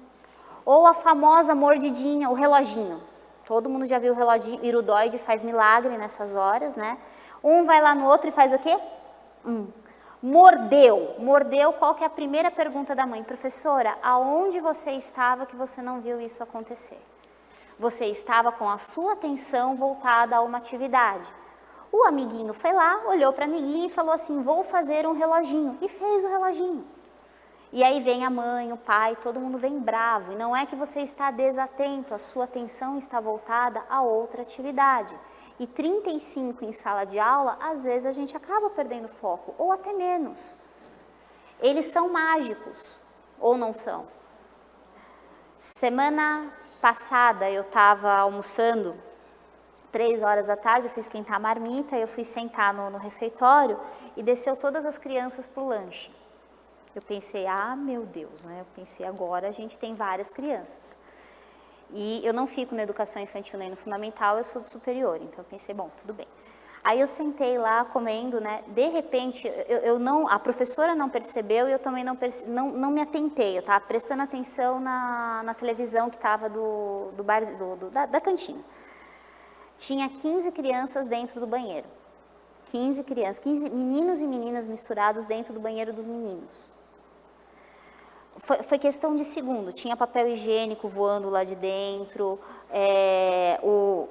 ou a famosa mordidinha, o reloginho. Todo mundo já viu o reloginho, iridoide faz milagre nessas horas, né? Um vai lá no outro e faz o quê? Mordeu, qual que é a primeira pergunta da mãe? Professora, aonde você estava que você não viu isso acontecer? Você estava com a sua atenção voltada a uma atividade. O amiguinho foi lá, olhou para a amiguinha e falou assim, vou fazer um reloginho. E fez o reloginho. E aí vem a mãe, o pai, todo mundo vem bravo. E não é que você está desatento, a sua atenção está voltada a outra atividade. E 35 em sala de aula, às vezes a gente acaba perdendo foco, ou até menos. Eles são mágicos, ou não são? Semana passada eu estava almoçando, 3 horas da tarde, eu fui esquentar a marmita, eu fui sentar no refeitório e desceu todas as crianças para o lanche. Eu pensei, meu Deus, né? Eu pensei, agora a gente tem várias crianças. E eu não fico na educação infantil nem no fundamental, eu sou do superior, então eu pensei, bom, tudo bem. Aí eu sentei lá comendo, né? De repente, a professora não percebeu e eu também não me atentei. Eu estava prestando atenção na televisão que estava da cantina. Tinha 15 crianças dentro do banheiro. 15 crianças, 15 meninos e meninas misturados dentro do banheiro dos meninos. Foi questão de segundo. Tinha papel higiênico voando lá de dentro, o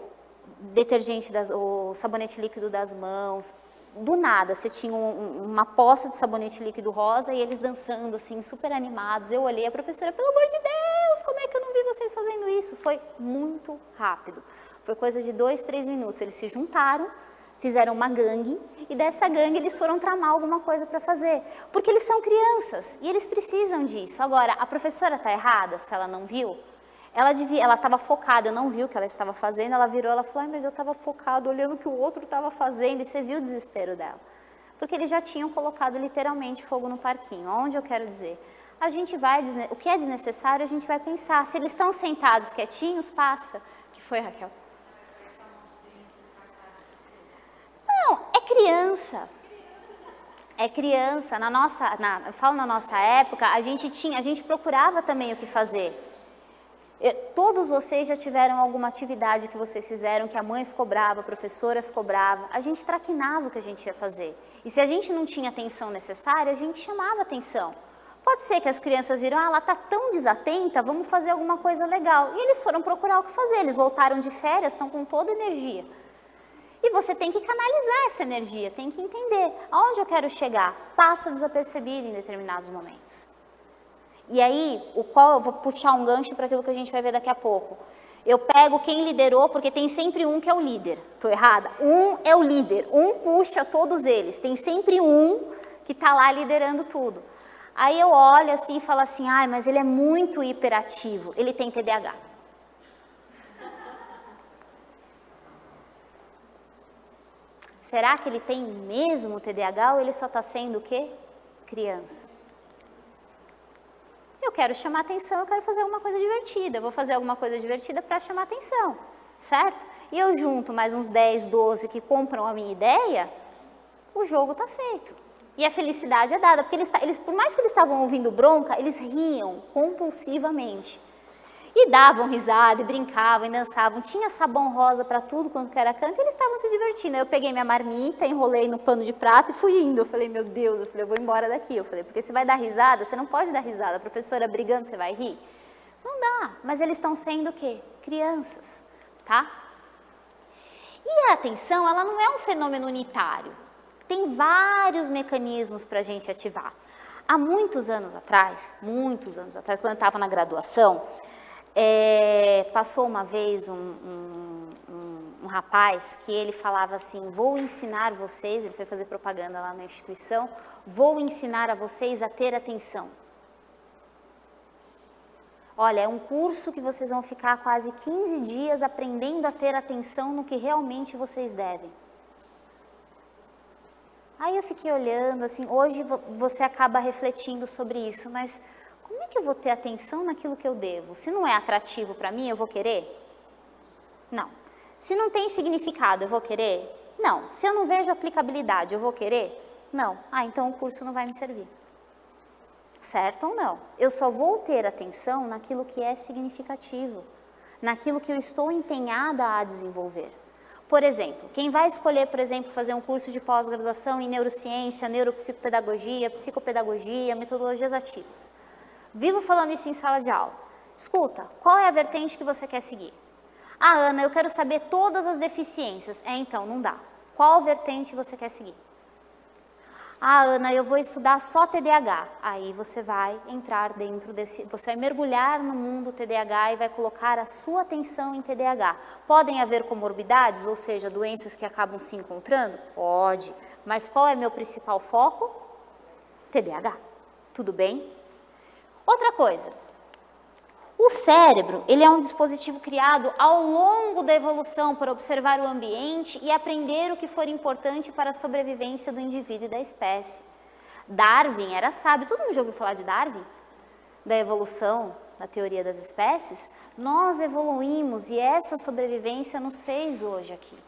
detergente, o sabonete líquido das mãos. Do nada, você tinha uma poça de sabonete líquido rosa e eles dançando assim, super animados. Eu olhei, a professora, pelo amor de Deus, como é que eu não vi vocês fazendo isso? Foi muito rápido. Foi coisa de 2, 3 minutos. Eles se juntaram, fizeram uma gangue e dessa gangue eles foram tramar alguma coisa para fazer. Porque eles são crianças e eles precisam disso. Agora, a professora está errada se ela não viu? Ela estava focada, eu não vi o que ela estava fazendo, ela virou, ela falou, mas eu estava focado olhando o que o outro estava fazendo, e você viu o desespero dela. Porque eles já tinham colocado literalmente fogo no parquinho. Onde eu quero dizer? A gente vai, o que é desnecessário, a gente vai pensar. Se eles estão sentados quietinhos, passa. O que foi, Raquel? Não, é criança. É criança. Eu falo na nossa época, a gente procurava também o que fazer. Todos vocês já tiveram alguma atividade que vocês fizeram, que a mãe ficou brava, a professora ficou brava. A gente traquinava o que a gente ia fazer. E se a gente não tinha atenção necessária, a gente chamava atenção. Pode ser que as crianças viram, ela está tão desatenta, vamos fazer alguma coisa legal. E eles foram procurar o que fazer, eles voltaram de férias, estão com toda a energia. E você tem que canalizar essa energia, tem que entender aonde eu quero chegar. Passa desapercebido em determinados momentos. E aí, eu vou puxar um gancho para aquilo que a gente vai ver daqui a pouco. Eu pego quem liderou, porque tem sempre um que é o líder. Estou errada? Um é o líder, um puxa todos eles. Tem sempre um que está lá liderando tudo. Aí eu olho assim e falo assim, mas ele é muito hiperativo, ele tem TDAH. Será que ele tem mesmo TDAH ou ele só está sendo o quê? Criança. Eu quero chamar atenção, eu quero fazer alguma coisa divertida. Eu vou fazer alguma coisa divertida para chamar atenção, certo? E eu junto mais uns 10, 12 que compram a minha ideia, o jogo está feito. E a felicidade é dada, porque eles, por mais que eles estavam ouvindo bronca, eles riam compulsivamente. E davam risada, e brincavam, e dançavam. Tinha sabão rosa para tudo quanto era canto, e eles estavam se divertindo. Aí eu peguei minha marmita, enrolei no pano de prato e fui indo. Eu falei, meu Deus, eu vou embora daqui. Eu falei, porque você vai dar risada, você não pode dar risada. A professora brigando, você vai rir? Não dá. Mas eles estão sendo o quê? Crianças, tá? E a atenção, ela não é um fenômeno unitário. Tem vários mecanismos para a gente ativar. Há muitos anos atrás, quando eu estava na graduação, passou uma vez um rapaz que ele falava assim, vou ensinar vocês, ele foi fazer propaganda lá na instituição, vou ensinar a vocês a ter atenção. Olha, é um curso que vocês vão ficar quase 15 dias aprendendo a ter atenção no que realmente vocês devem. Aí eu fiquei olhando, assim, hoje você acaba refletindo sobre isso, mas como é que eu vou ter atenção naquilo que eu devo? Se não é atrativo para mim, eu vou querer? Não. Se não tem significado, eu vou querer? Não. Se eu não vejo aplicabilidade, eu vou querer? Não. Ah, então o curso não vai me servir. Certo ou não? Eu só vou ter atenção naquilo que é significativo, naquilo que eu estou empenhada a desenvolver. Por exemplo, quem vai escolher, por exemplo, fazer um curso de pós-graduação em neurociência, neuropsicopedagogia, psicopedagogia, metodologias ativas. Vivo falando isso em sala de aula. Escuta, qual é a vertente que você quer seguir? Ah, Ana, eu quero saber todas as deficiências. Então, não dá. Qual vertente você quer seguir? Ah, Ana, eu vou estudar só TDAH. Aí você vai entrar dentro desse, você vai mergulhar no mundo TDAH e vai colocar a sua atenção em TDAH. Podem haver comorbidades, ou seja, doenças que acabam se encontrando? Pode. Mas qual é meu principal foco? TDAH. Tudo bem? Outra coisa. O cérebro, ele é um dispositivo criado ao longo da evolução para observar o ambiente e aprender o que for importante para a sobrevivência do indivíduo e da espécie. Darwin era sábio. Todo mundo já ouviu falar de Darwin? Da evolução, da teoria das espécies? Nós evoluímos e essa sobrevivência nos fez hoje aqui.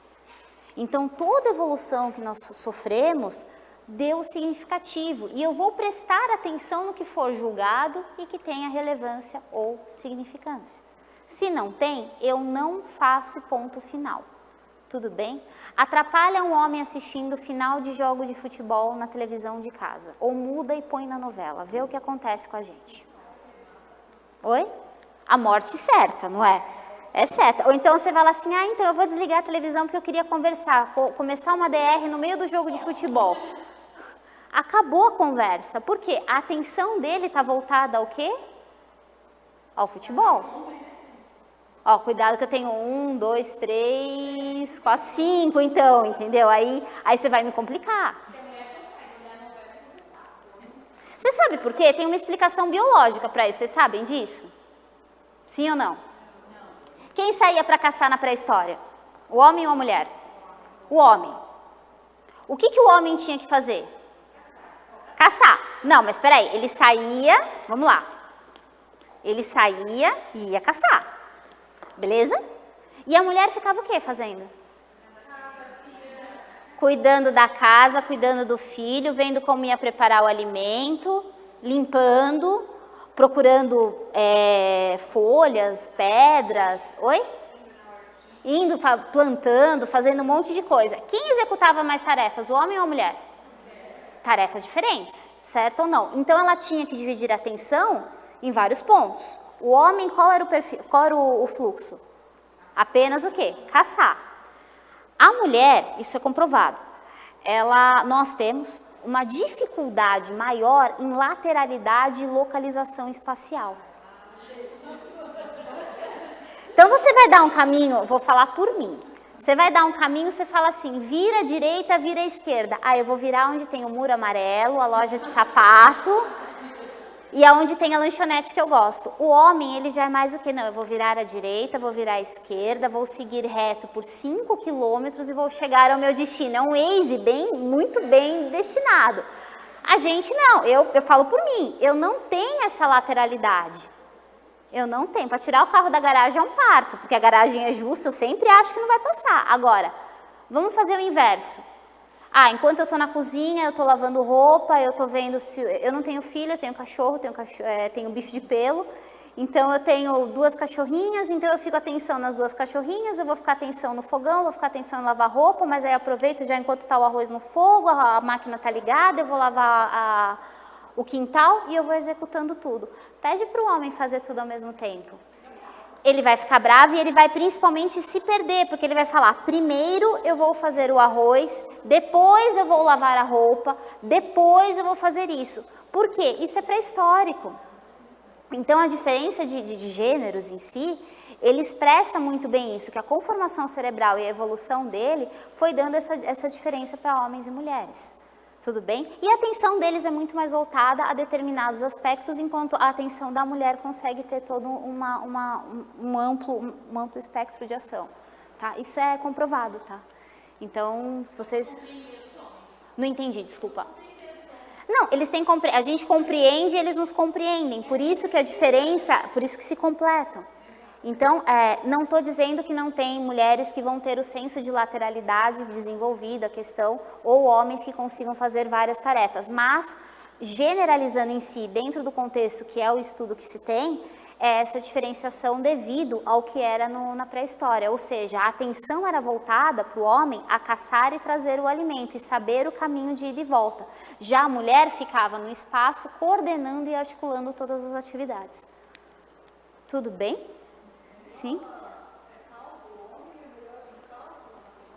Então, toda evolução que nós sofremos deu significativo, e eu vou prestar atenção no que for julgado e que tenha relevância ou significância. Se não tem, eu não faço ponto final. Tudo bem? Atrapalha um homem assistindo final de jogo de futebol na televisão de casa, ou muda e põe na novela, vê o que acontece com a gente. Oi? A morte certa, não é? É certa. Ou então você fala assim, ah, então eu vou desligar a televisão porque eu queria conversar, começar uma DR no meio do jogo de futebol. Acabou a conversa. Por quê? A atenção dele está voltada ao quê? Ao futebol. Ó, cuidado que eu tenho 1, 2, 3, 4, 5, então, entendeu? Aí você vai me complicar. Você sabe por quê? Tem uma explicação biológica para isso. Vocês sabem disso? Sim ou não? Quem saía para caçar na pré-história? O homem ou a mulher? O homem. O que o homem tinha que fazer? Caçar. Não, mas espera aí, ele saía, vamos lá. Ele saía e ia caçar. Beleza? E a mulher ficava o quê fazendo? Cuidando da casa, cuidando do filho, vendo como ia preparar o alimento, limpando, procurando folhas, pedras. Oi? Indo, plantando, fazendo um monte de coisa. Quem executava mais tarefas, o homem ou a mulher? Tarefas diferentes, certo ou não? Então ela tinha que dividir a atenção em vários pontos. O homem, qual era o perfil, qual era o fluxo? Apenas o quê? Caçar. A mulher, isso é comprovado, nós temos uma dificuldade maior em lateralidade e localização espacial. Então você vai dar um caminho, vou falar por mim. Você vai dar um caminho, você fala assim, vira à direita, vira à esquerda. Ah, eu vou virar onde tem o muro amarelo, a loja de sapato e aonde tem a lanchonete que eu gosto. O homem, ele já é mais o que? Não, eu vou virar à direita, vou virar à esquerda, vou seguir reto por 5 quilômetros e vou chegar ao meu destino. É um Waze muito bem destinado. A gente não, eu falo por mim, eu não tenho essa lateralidade. Eu não tenho. Para tirar o carro da garagem é um parto, porque a garagem é justa, eu sempre acho que não vai passar. Agora, vamos fazer o inverso. Enquanto eu estou na cozinha, eu estou lavando roupa, eu estou vendo se... Eu não tenho filho, eu tenho cachorro, tenho bicho de pelo. Então, eu tenho 2 cachorrinhas, então eu fico atenção nas 2 cachorrinhas, eu vou ficar atenção no fogão, vou ficar atenção em lavar roupa, mas aí aproveito já enquanto está o arroz no fogo, a máquina está ligada, eu vou lavar o quintal e eu vou executando tudo. Pede para o homem fazer tudo ao mesmo tempo. Ele vai ficar bravo e ele vai principalmente se perder, porque ele vai falar, primeiro eu vou fazer o arroz, depois eu vou lavar a roupa, depois eu vou fazer isso. Por quê? Isso é pré-histórico. Então, a diferença de gêneros em si, ele expressa muito bem isso, que a conformação cerebral e a evolução dele foi dando essa diferença para homens e mulheres. Tudo bem? E a atenção deles é muito mais voltada a determinados aspectos, enquanto a atenção da mulher consegue ter todo um amplo espectro de ação. Tá? Isso é comprovado, tá? Então, se vocês... Não entendi, desculpa. Não, a gente compreende e eles nos compreendem, por isso que a diferença, por isso que se completam. Então, não estou dizendo que não tem mulheres que vão ter o senso de lateralidade desenvolvido, a questão, ou homens que consigam fazer várias tarefas, mas generalizando em si, dentro do contexto que é o estudo que se tem, é essa diferenciação devido ao que era na pré-história, ou seja, a atenção era voltada para o homem a caçar e trazer o alimento e saber o caminho de ida e volta. Já a mulher ficava no espaço coordenando e articulando todas as atividades. Tudo bem? Sim?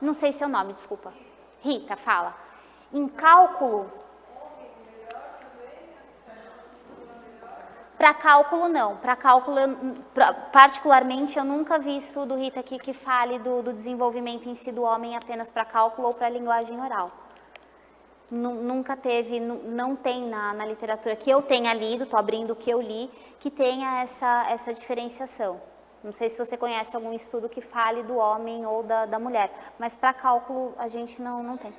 Não sei seu nome, desculpa. Rita, fala. Em cálculo... Para cálculo, não. Para cálculo, particularmente, eu nunca vi estudo, Rita, aqui que fale do desenvolvimento em si do homem apenas para cálculo ou para linguagem oral. Nunca teve, não tem na literatura que eu tenha lido, estou abrindo o que eu li, que tenha essa diferenciação. Não sei se você conhece algum estudo que fale do homem ou da mulher, mas para cálculo a gente não tem.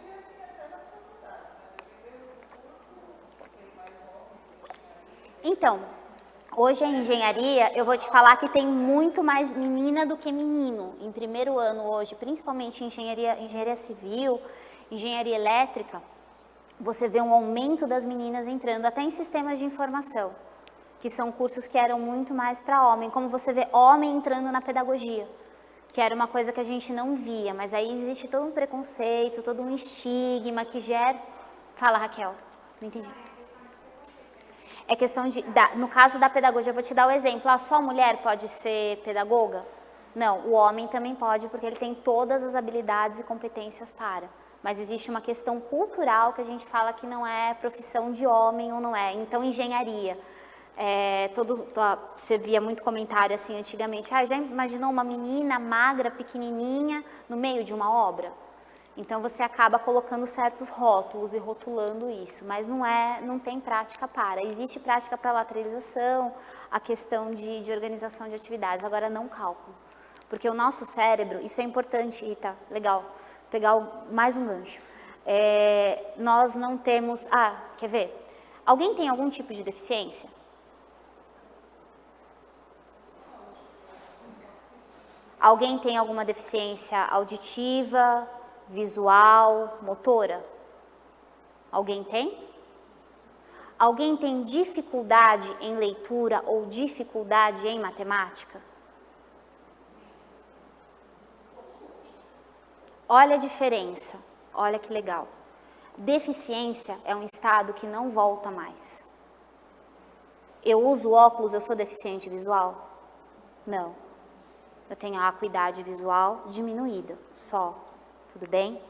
Então, hoje a engenharia, eu vou te falar que tem muito mais menina do que menino. Em primeiro ano hoje, principalmente engenharia civil, engenharia elétrica, você vê um aumento das meninas entrando até em sistemas de informação, que são cursos que eram muito mais para homem, como você vê homem entrando na pedagogia, que era uma coisa que a gente não via, mas aí existe todo um preconceito, todo um estigma que gera... Fala, Raquel, não entendi. É questão no caso da pedagogia, eu vou te dar o exemplo, só mulher pode ser pedagoga? Não, o homem também pode, porque ele tem todas as habilidades e competências para. Mas existe uma questão cultural que a gente fala que não é profissão de homem ou não é. Então, engenharia, você via muito comentário assim antigamente, já imaginou uma menina magra, pequenininha, no meio de uma obra? Então, você acaba colocando certos rótulos e rotulando isso, mas não tem prática para. Existe prática para lateralização, a questão de organização de atividades, agora não cálculo. Porque o nosso cérebro, isso é importante, Rita, legal, pegar mais um gancho. Nós não temos... quer ver? Alguém tem algum tipo de deficiência? Alguém tem alguma deficiência auditiva, visual, motora? Alguém tem? Alguém tem dificuldade em leitura ou dificuldade em matemática? Olha a diferença, olha que legal. Deficiência é um estado que não volta mais. Eu uso óculos, eu sou deficiente visual? Não. Eu tenho a acuidade visual diminuída, só. Tudo bem?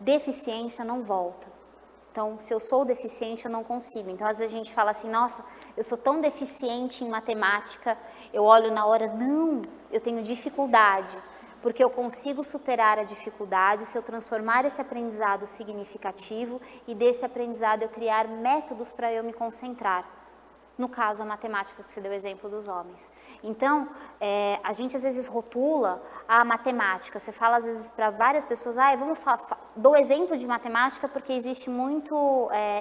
Deficiência não volta. Então, se eu sou deficiente, eu não consigo. Então, às vezes a gente fala assim, nossa, eu sou tão deficiente em matemática, eu olho na hora, não, eu tenho dificuldade. Porque eu consigo superar a dificuldade se eu transformar esse aprendizado significativo e desse aprendizado eu criar métodos para eu me concentrar. no caso a matemática que você deu exemplo dos homens. Então, a gente às vezes rotula a matemática, você fala às vezes para várias pessoas, dou exemplo de matemática porque existe muito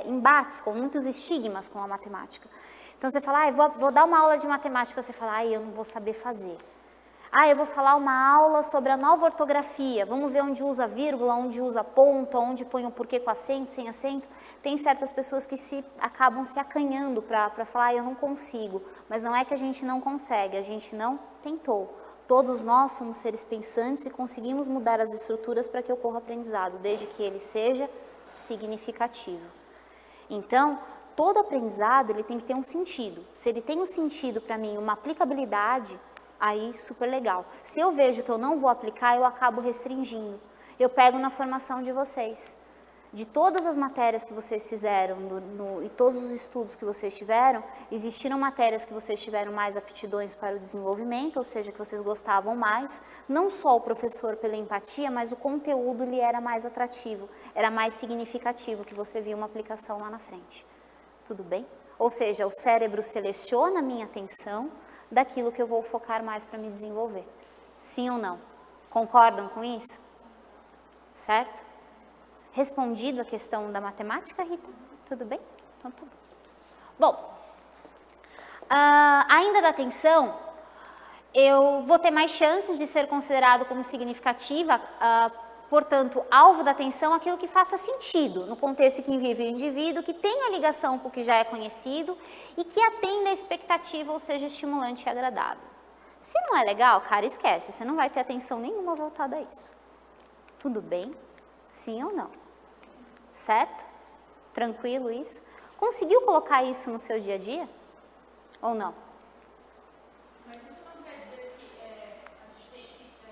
embates, com muitos estigmas com a matemática. Então você fala, vou dar uma aula de matemática, você fala, eu não vou saber fazer. Eu vou falar uma aula sobre a nova ortografia, vamos ver onde usa vírgula, onde usa ponto, onde põe o porquê com acento, sem acento. Tem certas pessoas que acabam se acanhando para falar, eu não consigo. Mas não é que a gente não consegue, a gente não tentou. Todos nós somos seres pensantes e conseguimos mudar as estruturas para que ocorra aprendizado, desde que ele seja significativo. Então, todo aprendizado ele tem que ter um sentido. Se ele tem um sentido para mim, uma aplicabilidade, aí super legal. Se eu vejo que eu não vou aplicar, eu acabo restringindo. Eu pego na formação de vocês. De todas as matérias que vocês fizeram e todos os estudos que vocês tiveram, existiram matérias que vocês tiveram mais aptidões para o desenvolvimento, ou seja, que vocês gostavam mais. Não só o professor pela empatia, mas o conteúdo lhe era mais atrativo, era mais significativo, que você via uma aplicação lá na frente. Tudo bem? Ou seja, o cérebro seleciona a minha atenção daquilo que eu vou focar mais para me desenvolver. Sim ou não? Concordam com isso? Certo? Respondido a questão da matemática, Rita? Tudo bem? Então tá bom. Bom, ainda da atenção, eu vou ter mais chances de ser considerado como significativa, portanto, alvo da atenção, aquilo que faça sentido no contexto em que vive o indivíduo, que tenha ligação com o que já é conhecido e que atenda a expectativa, ou seja, estimulante e agradável. Se não é legal, cara, esquece, você não vai ter atenção nenhuma voltada a isso. Tudo bem? Sim ou não? Certo? Tranquilo isso? Conseguiu colocar isso no seu dia a dia? Ou não? Mas isso não quer dizer que a gente tem que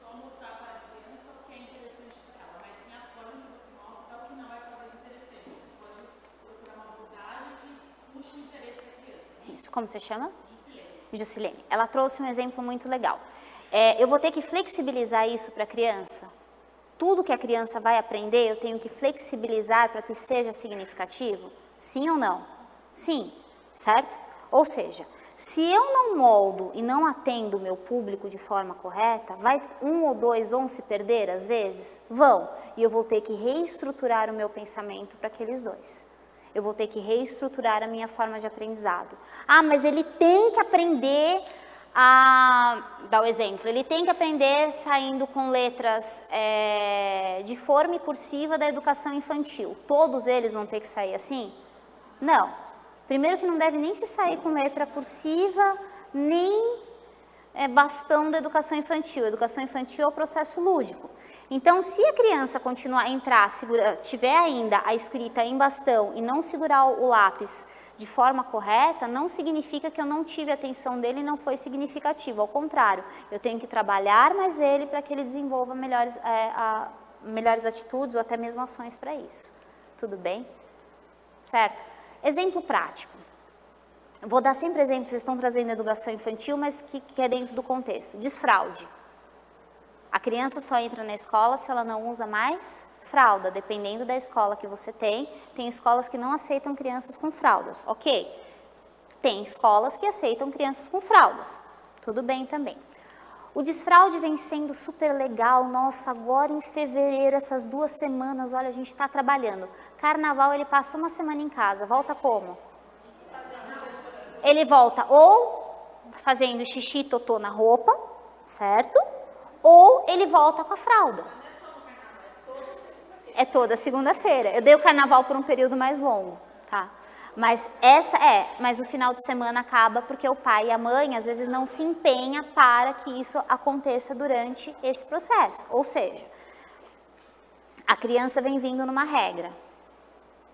só mostrar para a criança o que é interessante para ela, mas sim a forma que você mostra o que não é talvez interessante. Você pode procurar uma abordagem que puxe o interesse da criança. Isso, como você chama? Jusilene. Jusilene. Ela trouxe um exemplo muito legal. Eu vou ter que flexibilizar isso para a criança? Tudo que a criança vai aprender, eu tenho que flexibilizar para que seja significativo? Sim ou não? Sim, certo? Ou seja, se eu não moldo e não atendo o meu público de forma correta, um ou dois vão se perder às vezes? Vão. E eu vou ter que reestruturar o meu pensamento para aqueles dois. Eu vou ter que reestruturar a minha forma de aprendizado. Mas ele tem que aprender dar o exemplo, ele tem que aprender saindo com letras de forma e cursiva da educação infantil. Todos eles vão ter que sair assim? Não. Primeiro que não deve nem se sair com letra cursiva, nem bastão da educação infantil. A educação infantil é o processo lúdico. Então, se a criança continuar tiver ainda a escrita em bastão e não segurar o lápis de forma correta, não significa que eu não tive a atenção dele e não foi significativo. Ao contrário, eu tenho que trabalhar mais ele para que ele desenvolva melhores atitudes ou até mesmo ações para isso. Tudo bem? Certo? Exemplo prático. Vou dar sempre exemplos, vocês estão trazendo educação infantil, mas que é dentro do contexto. Desfraude. A criança só entra na escola se ela não usa mais fralda, dependendo da escola que você tem. Tem escolas que não aceitam crianças com fraldas, ok? Tem escolas que aceitam crianças com fraldas, tudo bem também. O desfraude vem sendo super legal, nossa, agora em fevereiro, essas 2 semanas, olha, a gente está trabalhando. Carnaval, ele passa 1 semana em casa, volta como? Ele volta ou fazendo xixi, totô na roupa, certo? Ou ele volta com a fralda. É toda segunda-feira. Eu dei o carnaval por um período mais longo, tá? Mas mas o final de semana acaba porque o pai e a mãe às vezes não se empenham para que isso aconteça durante esse processo. Ou seja, a criança vem vindo numa regra.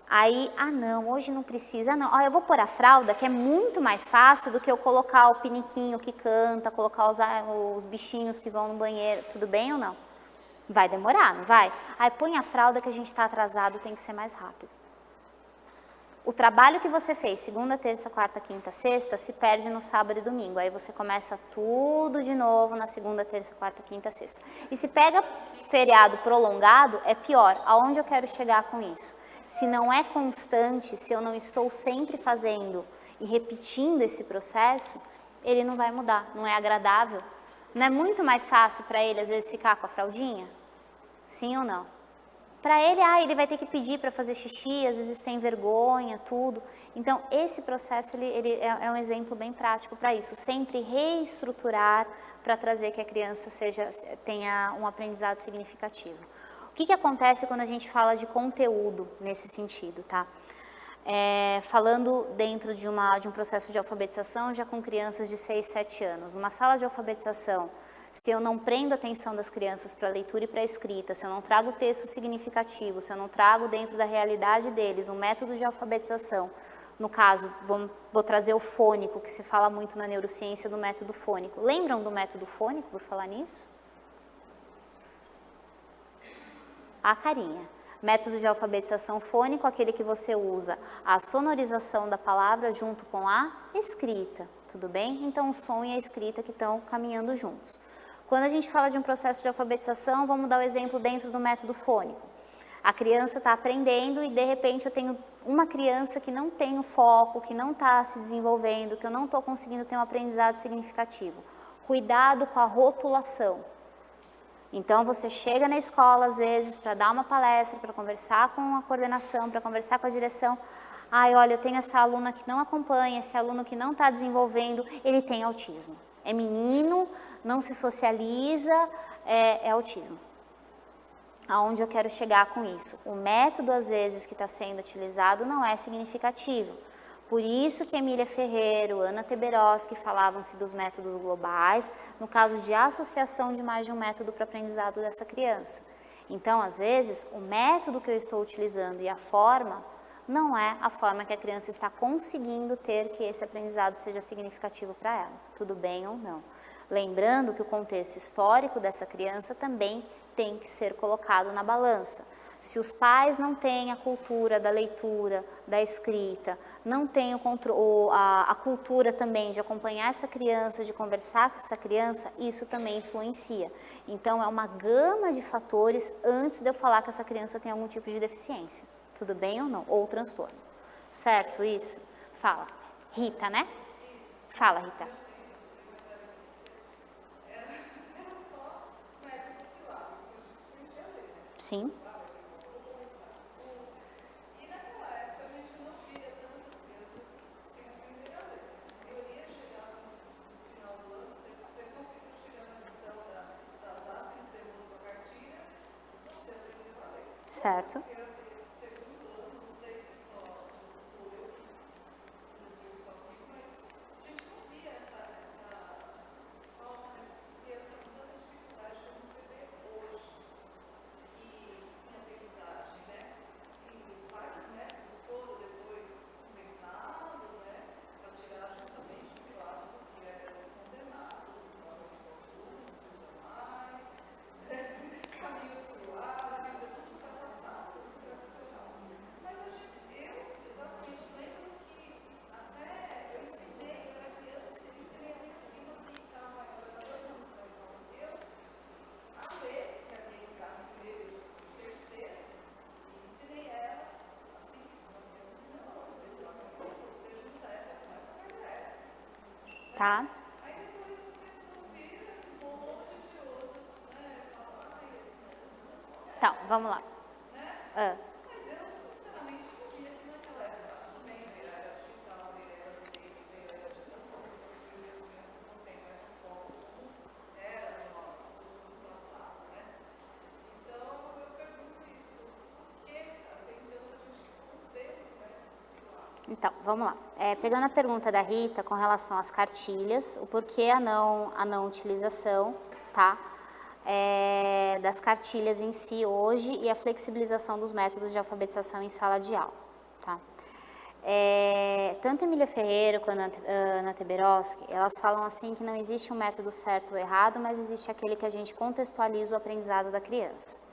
Aí, não, hoje não precisa, não. Eu vou pôr a fralda, que é muito mais fácil do que eu colocar o piniquinho que canta, colocar os bichinhos que vão no banheiro. Tudo bem ou não? Vai demorar, não vai? Põe a fralda que a gente está atrasado, tem que ser mais rápido. O trabalho que você fez segunda, terça, quarta, quinta, sexta, se perde no sábado e domingo. Aí você começa tudo de novo na segunda, terça, quarta, quinta, sexta. E se pega feriado prolongado, é pior. Aonde eu quero chegar com isso? se não é constante, se eu não estou sempre fazendo e repetindo esse processo, ele não vai mudar, não é agradável. Não é muito mais fácil para ele, às vezes, ficar com a fraldinha? Sim ou não? Para ele, ele vai ter que pedir para fazer xixi, às vezes tem vergonha, tudo. Então, esse processo ele é um exemplo bem prático para isso. Sempre reestruturar para trazer que a criança tenha um aprendizado significativo. O que acontece quando a gente fala de conteúdo nesse sentido, tá? Falando dentro de um processo de alfabetização já com crianças de 6, 7 anos. Numa sala de alfabetização, se eu não prendo a atenção das crianças para a leitura e para a escrita, se eu não trago texto significativo, se eu não trago dentro da realidade deles um método de alfabetização, no caso, vou trazer o fônico, que se fala muito na neurociência do método fônico. Lembram do método fônico, por falar nisso? A carinha. Método de alfabetização fônico, aquele que você usa a sonorização da palavra junto com a escrita, tudo bem? Então, o som e a escrita que estão caminhando juntos. Quando a gente fala de um processo de alfabetização, vamos dar o exemplo dentro do método fônico. A criança está aprendendo e, de repente, eu tenho uma criança que não tem o foco, que não está se desenvolvendo, que eu não estou conseguindo ter um aprendizado significativo. Cuidado com a rotulação. Então, você chega na escola, às vezes, para dar uma palestra, para conversar com a coordenação, para conversar com a direção. Olha, eu tenho essa aluna que não acompanha, esse aluno que não está desenvolvendo, ele tem autismo. É menino, não se socializa, é autismo. Aonde eu quero chegar com isso? O método, às vezes, que está sendo utilizado não é significativo. Por isso que Emília Ferreiro, Ana Teberoski falavam-se dos métodos globais, no caso de associação de mais de um método para aprendizado dessa criança. Então, às vezes, o método que eu estou utilizando e a forma não é a forma que a criança está conseguindo ter que esse aprendizado seja significativo para ela, tudo bem ou não. Lembrando que o contexto histórico dessa criança também tem que ser colocado na balança. Se os pais não têm a cultura da leitura, da escrita, não têm a cultura também de acompanhar essa criança, de conversar com essa criança, isso também influencia. Então, é uma gama de fatores antes de eu falar que essa criança tem algum tipo de deficiência. Tudo bem ou não? Ou transtorno. Certo isso? Fala. Rita, né? Fala, Rita. Sim. Certo. Tá? Então, vamos lá. Então, vamos lá. Pegando a pergunta da Rita com relação às cartilhas, o porquê a não utilização, tá? Das cartilhas em si hoje e a flexibilização dos métodos de alfabetização em sala de aula, tá? Tanto Emília Ferreiro quanto Ana Teberoski, elas falam assim que não existe um método certo ou errado, mas existe aquele que a gente contextualiza o aprendizado da criança.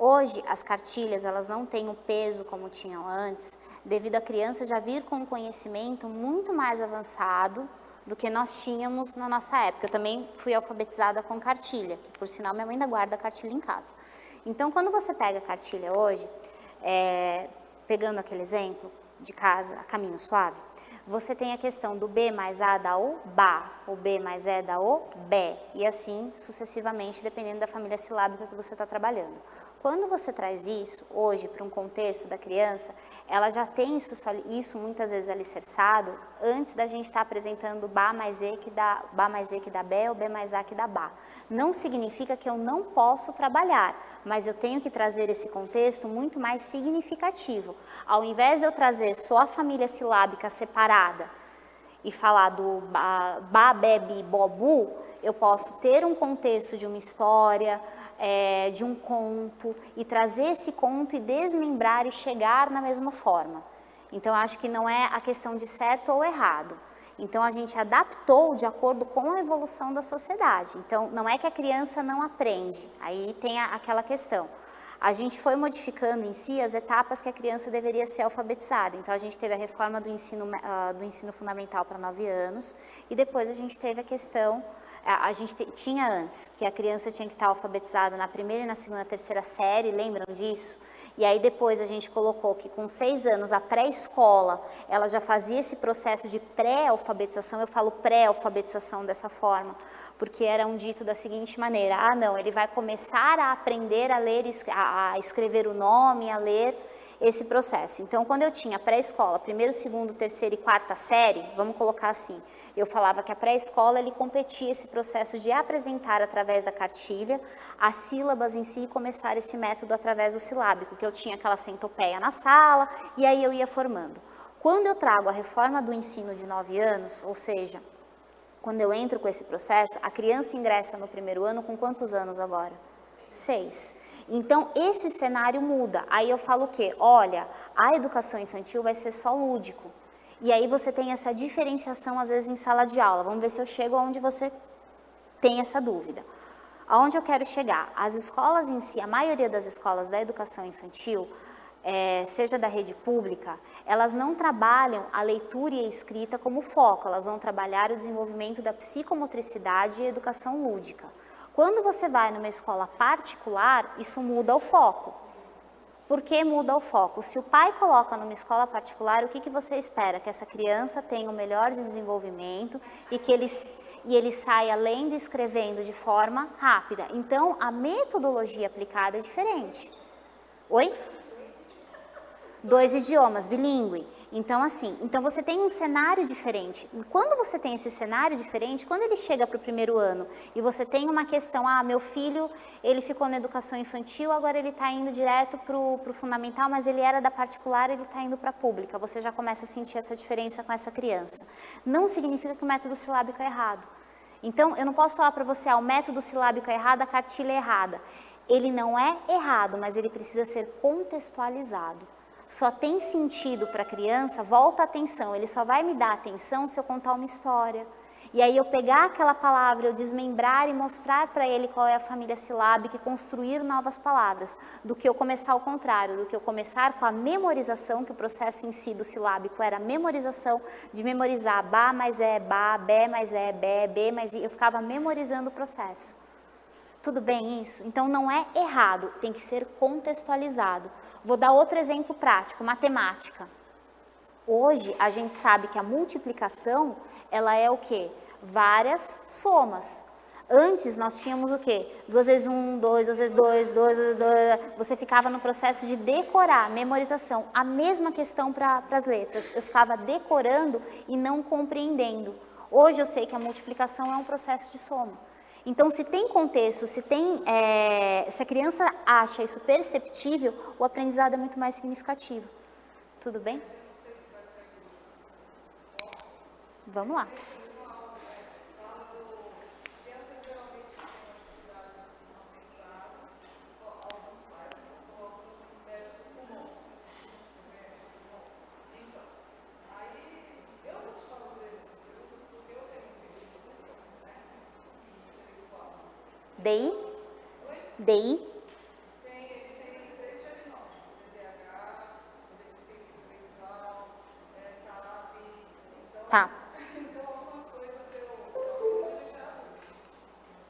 Hoje, as cartilhas, elas não têm o peso como tinham antes, devido a criança já vir com um conhecimento muito mais avançado do que nós tínhamos na nossa época. Eu também fui alfabetizada com cartilha, que por sinal minha mãe ainda guarda a cartilha em casa. Então, quando você pega a cartilha hoje, Pegando aquele exemplo de casa, a caminho suave, você tem a questão do B mais A dá o BA, o B mais E dá o BE, e assim sucessivamente, dependendo da família silábica que você está trabalhando. Quando você traz isso, hoje, para um contexto da criança, ela já tem isso muitas vezes alicerçado antes da gente estar apresentando BA mais E que dá BE ou B mais A que dá BA. Não significa que eu não posso trabalhar, mas eu tenho que trazer esse contexto muito mais significativo. Ao invés de eu trazer só a família silábica separada e falar do Ba, Be, Bi, Bo, Bu, eu posso ter um contexto de uma história, de um conto, e trazer esse conto e desmembrar e chegar na mesma forma. Então, acho que não é a questão de certo ou errado. Então, a gente adaptou de acordo com a evolução da sociedade. Então, não é que a criança não aprende, aí tem aquela questão. A gente foi modificando em si as etapas que a criança deveria ser alfabetizada. Então, a gente teve a reforma do ensino fundamental para 9 anos, e depois a gente teve a questão, a gente tinha antes, que a criança tinha que estar alfabetizada na primeira, na segunda, terceira série, lembram disso? E aí depois a gente colocou que com 6 anos, a pré-escola, ela já fazia esse processo de pré-alfabetização, eu falo pré-alfabetização dessa forma, porque era um dito da seguinte maneira: ah não, ele vai começar a aprender a ler, a escrever o nome, a ler esse processo. Então, quando eu tinha pré-escola, primeiro, segundo, terceira e quarta série, vamos colocar assim, eu falava que a pré-escola, ele competia esse processo de apresentar através da cartilha as sílabas em si e começar esse método através do silábico, que eu tinha aquela centopeia na sala e aí eu ia formando. Quando eu trago a reforma do ensino de 9 anos, ou seja, quando eu entro com esse processo, a criança ingressa no primeiro ano com quantos anos agora? 6. Então, esse cenário muda. Aí eu falo o quê? Olha, a educação infantil vai ser só lúdico. E aí você tem essa diferenciação, às vezes, em sala de aula. Vamos ver se eu chego aonde você tem essa dúvida. Aonde eu quero chegar? As escolas em si, a maioria das escolas da educação infantil, seja da rede pública, elas não trabalham a leitura e a escrita como foco, elas vão trabalhar o desenvolvimento da psicomotricidade e a educação lúdica. Quando você vai numa escola particular, isso muda o foco. Por que muda o foco? Se o pai coloca numa escola particular, o que você espera? Que essa criança tenha o melhor de desenvolvimento e que ele saia lendo e escrevendo de forma rápida. Então, a metodologia aplicada é diferente. Oi? 2 idiomas, bilíngue. Então, assim, você tem um cenário diferente. Quando você tem esse cenário diferente, quando ele chega para o primeiro ano e você tem uma questão, meu filho, ele ficou na educação infantil, agora ele está indo direto para o fundamental, mas ele era da particular, ele está indo para a pública. Você já começa a sentir essa diferença com essa criança. Não significa que o método silábico é errado. Então, eu não posso falar para você, o método silábico é errado, a cartilha é errada. Ele não é errado, mas ele precisa ser contextualizado. Só tem sentido para a criança, volta a atenção, ele só vai me dar atenção se eu contar uma história. E aí eu pegar aquela palavra, eu desmembrar e mostrar para ele qual é a família silábica e construir novas palavras, do que eu começar ao contrário, do que eu começar com a memorização, que o processo em si do silábico era a memorização, de memorizar Ba mais É, Ba, Bé mais É, Bé, B mais I, eu ficava memorizando o processo. Tudo bem isso? Então, não é errado, tem que ser contextualizado. Vou dar outro exemplo prático, matemática. Hoje, a gente sabe que a multiplicação, ela é o quê? Várias somas. Antes, nós tínhamos o quê? 2 vezes 1, 2, 2 vezes 2, 2 vezes 2. Você ficava no processo de decorar, memorização. A mesma questão para as letras. Eu ficava decorando e não compreendendo. Hoje, eu sei que a multiplicação é um processo de soma. Então, se tem contexto, se a criança acha isso perceptível, o aprendizado é muito mais significativo. Tudo bem? Vamos lá. DI? DI? Tá. Então, algumas coisas eu deixar.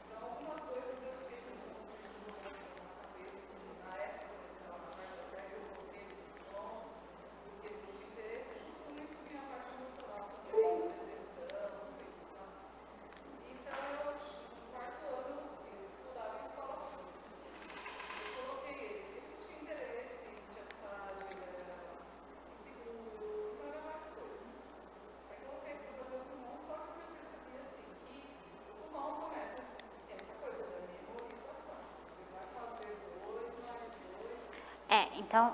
Então, algumas coisas eu fiquei com na cabeça, na época, na quarta série, eu coloquei Então...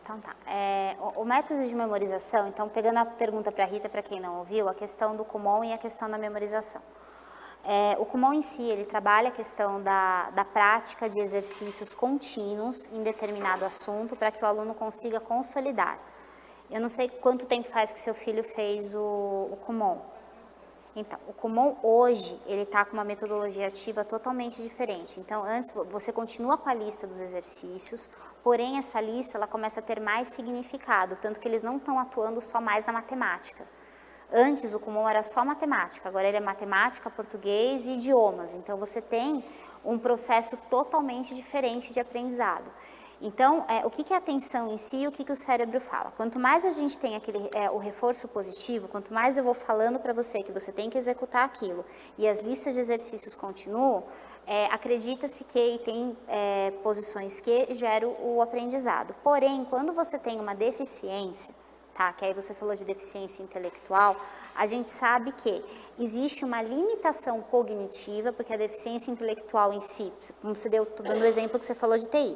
Então tá. O método de memorização, então pegando a pergunta para a Rita, para quem não ouviu, a questão do Kumon e a questão da memorização. O Kumon em si, ele trabalha a questão da prática de exercícios contínuos em determinado assunto para que o aluno consiga consolidar. Eu não sei quanto tempo faz que seu filho fez o Kumon. Então, o Kumon hoje, ele está com uma metodologia ativa totalmente diferente. Então, antes, você continua com a lista dos exercícios, porém essa lista, ela começa a ter mais significado, tanto que eles não estão atuando só mais na matemática. Antes, o Kumon era só matemática, agora ele é matemática, português e idiomas. Então, você tem um processo totalmente diferente de aprendizado. Então, o que é a atenção em si e o que o cérebro fala? Quanto mais a gente tem o reforço positivo, quanto mais eu vou falando para você que você tem que executar aquilo e as listas de exercícios continuam, acredita-se que tem posições que geram o aprendizado. Porém, quando você tem uma deficiência, tá? Que aí você falou de deficiência intelectual, a gente sabe que existe uma limitação cognitiva, porque a deficiência intelectual em si, como você deu, estou dando o exemplo que você falou de TI,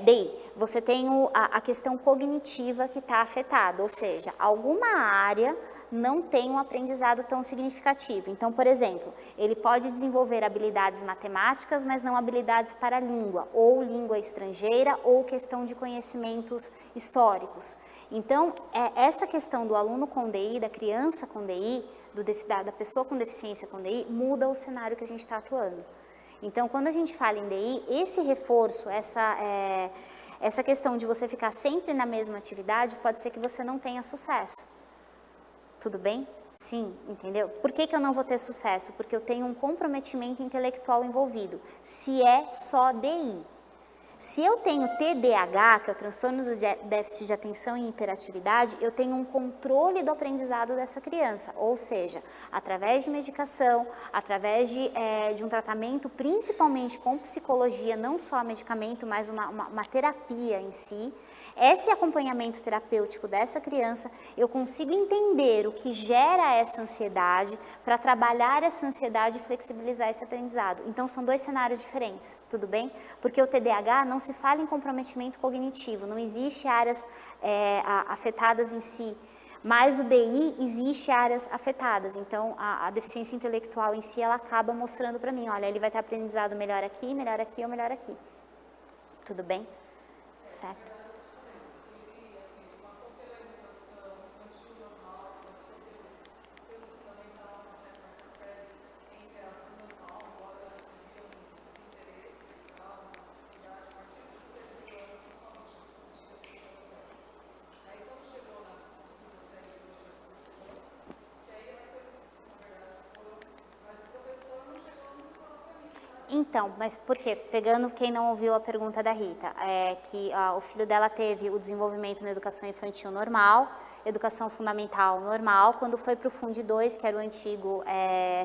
DI, você tem a questão cognitiva que está afetada, ou seja, alguma área não tem um aprendizado tão significativo. Então, por exemplo, ele pode desenvolver habilidades matemáticas, mas não habilidades para a língua, ou língua estrangeira, ou questão de conhecimentos históricos. Então, essa questão do aluno com DI, da criança com DI, da pessoa com deficiência com DI, muda o cenário que a gente está atuando. Então, quando a gente fala em DI, esse reforço, essa questão de você ficar sempre na mesma atividade, pode ser que você não tenha sucesso. Tudo bem? Sim, entendeu? Por que eu não vou ter sucesso? Porque eu tenho um comprometimento intelectual envolvido. Se é só DI. Se eu tenho TDAH, que é o transtorno do déficit de atenção e hiperatividade, eu tenho um controle do aprendizado dessa criança, ou seja, através de medicação, através de um tratamento, principalmente com psicologia, não só medicamento, mas uma terapia em si. Esse acompanhamento terapêutico dessa criança, eu consigo entender o que gera essa ansiedade, para trabalhar essa ansiedade e flexibilizar esse aprendizado. Então, são dois cenários diferentes, tudo bem? Porque o TDAH não se fala em comprometimento cognitivo, não existe áreas afetadas em si, mas o DI existe áreas afetadas. Então, a deficiência intelectual em si, ela acaba mostrando para mim, olha, ele vai ter aprendizado melhor aqui ou melhor aqui. Tudo bem? Certo. Então, mas por quê? Pegando quem não ouviu a pergunta da Rita, que o filho dela teve o desenvolvimento na educação infantil normal, educação fundamental normal, quando foi para o Fundi 2, que era o antigo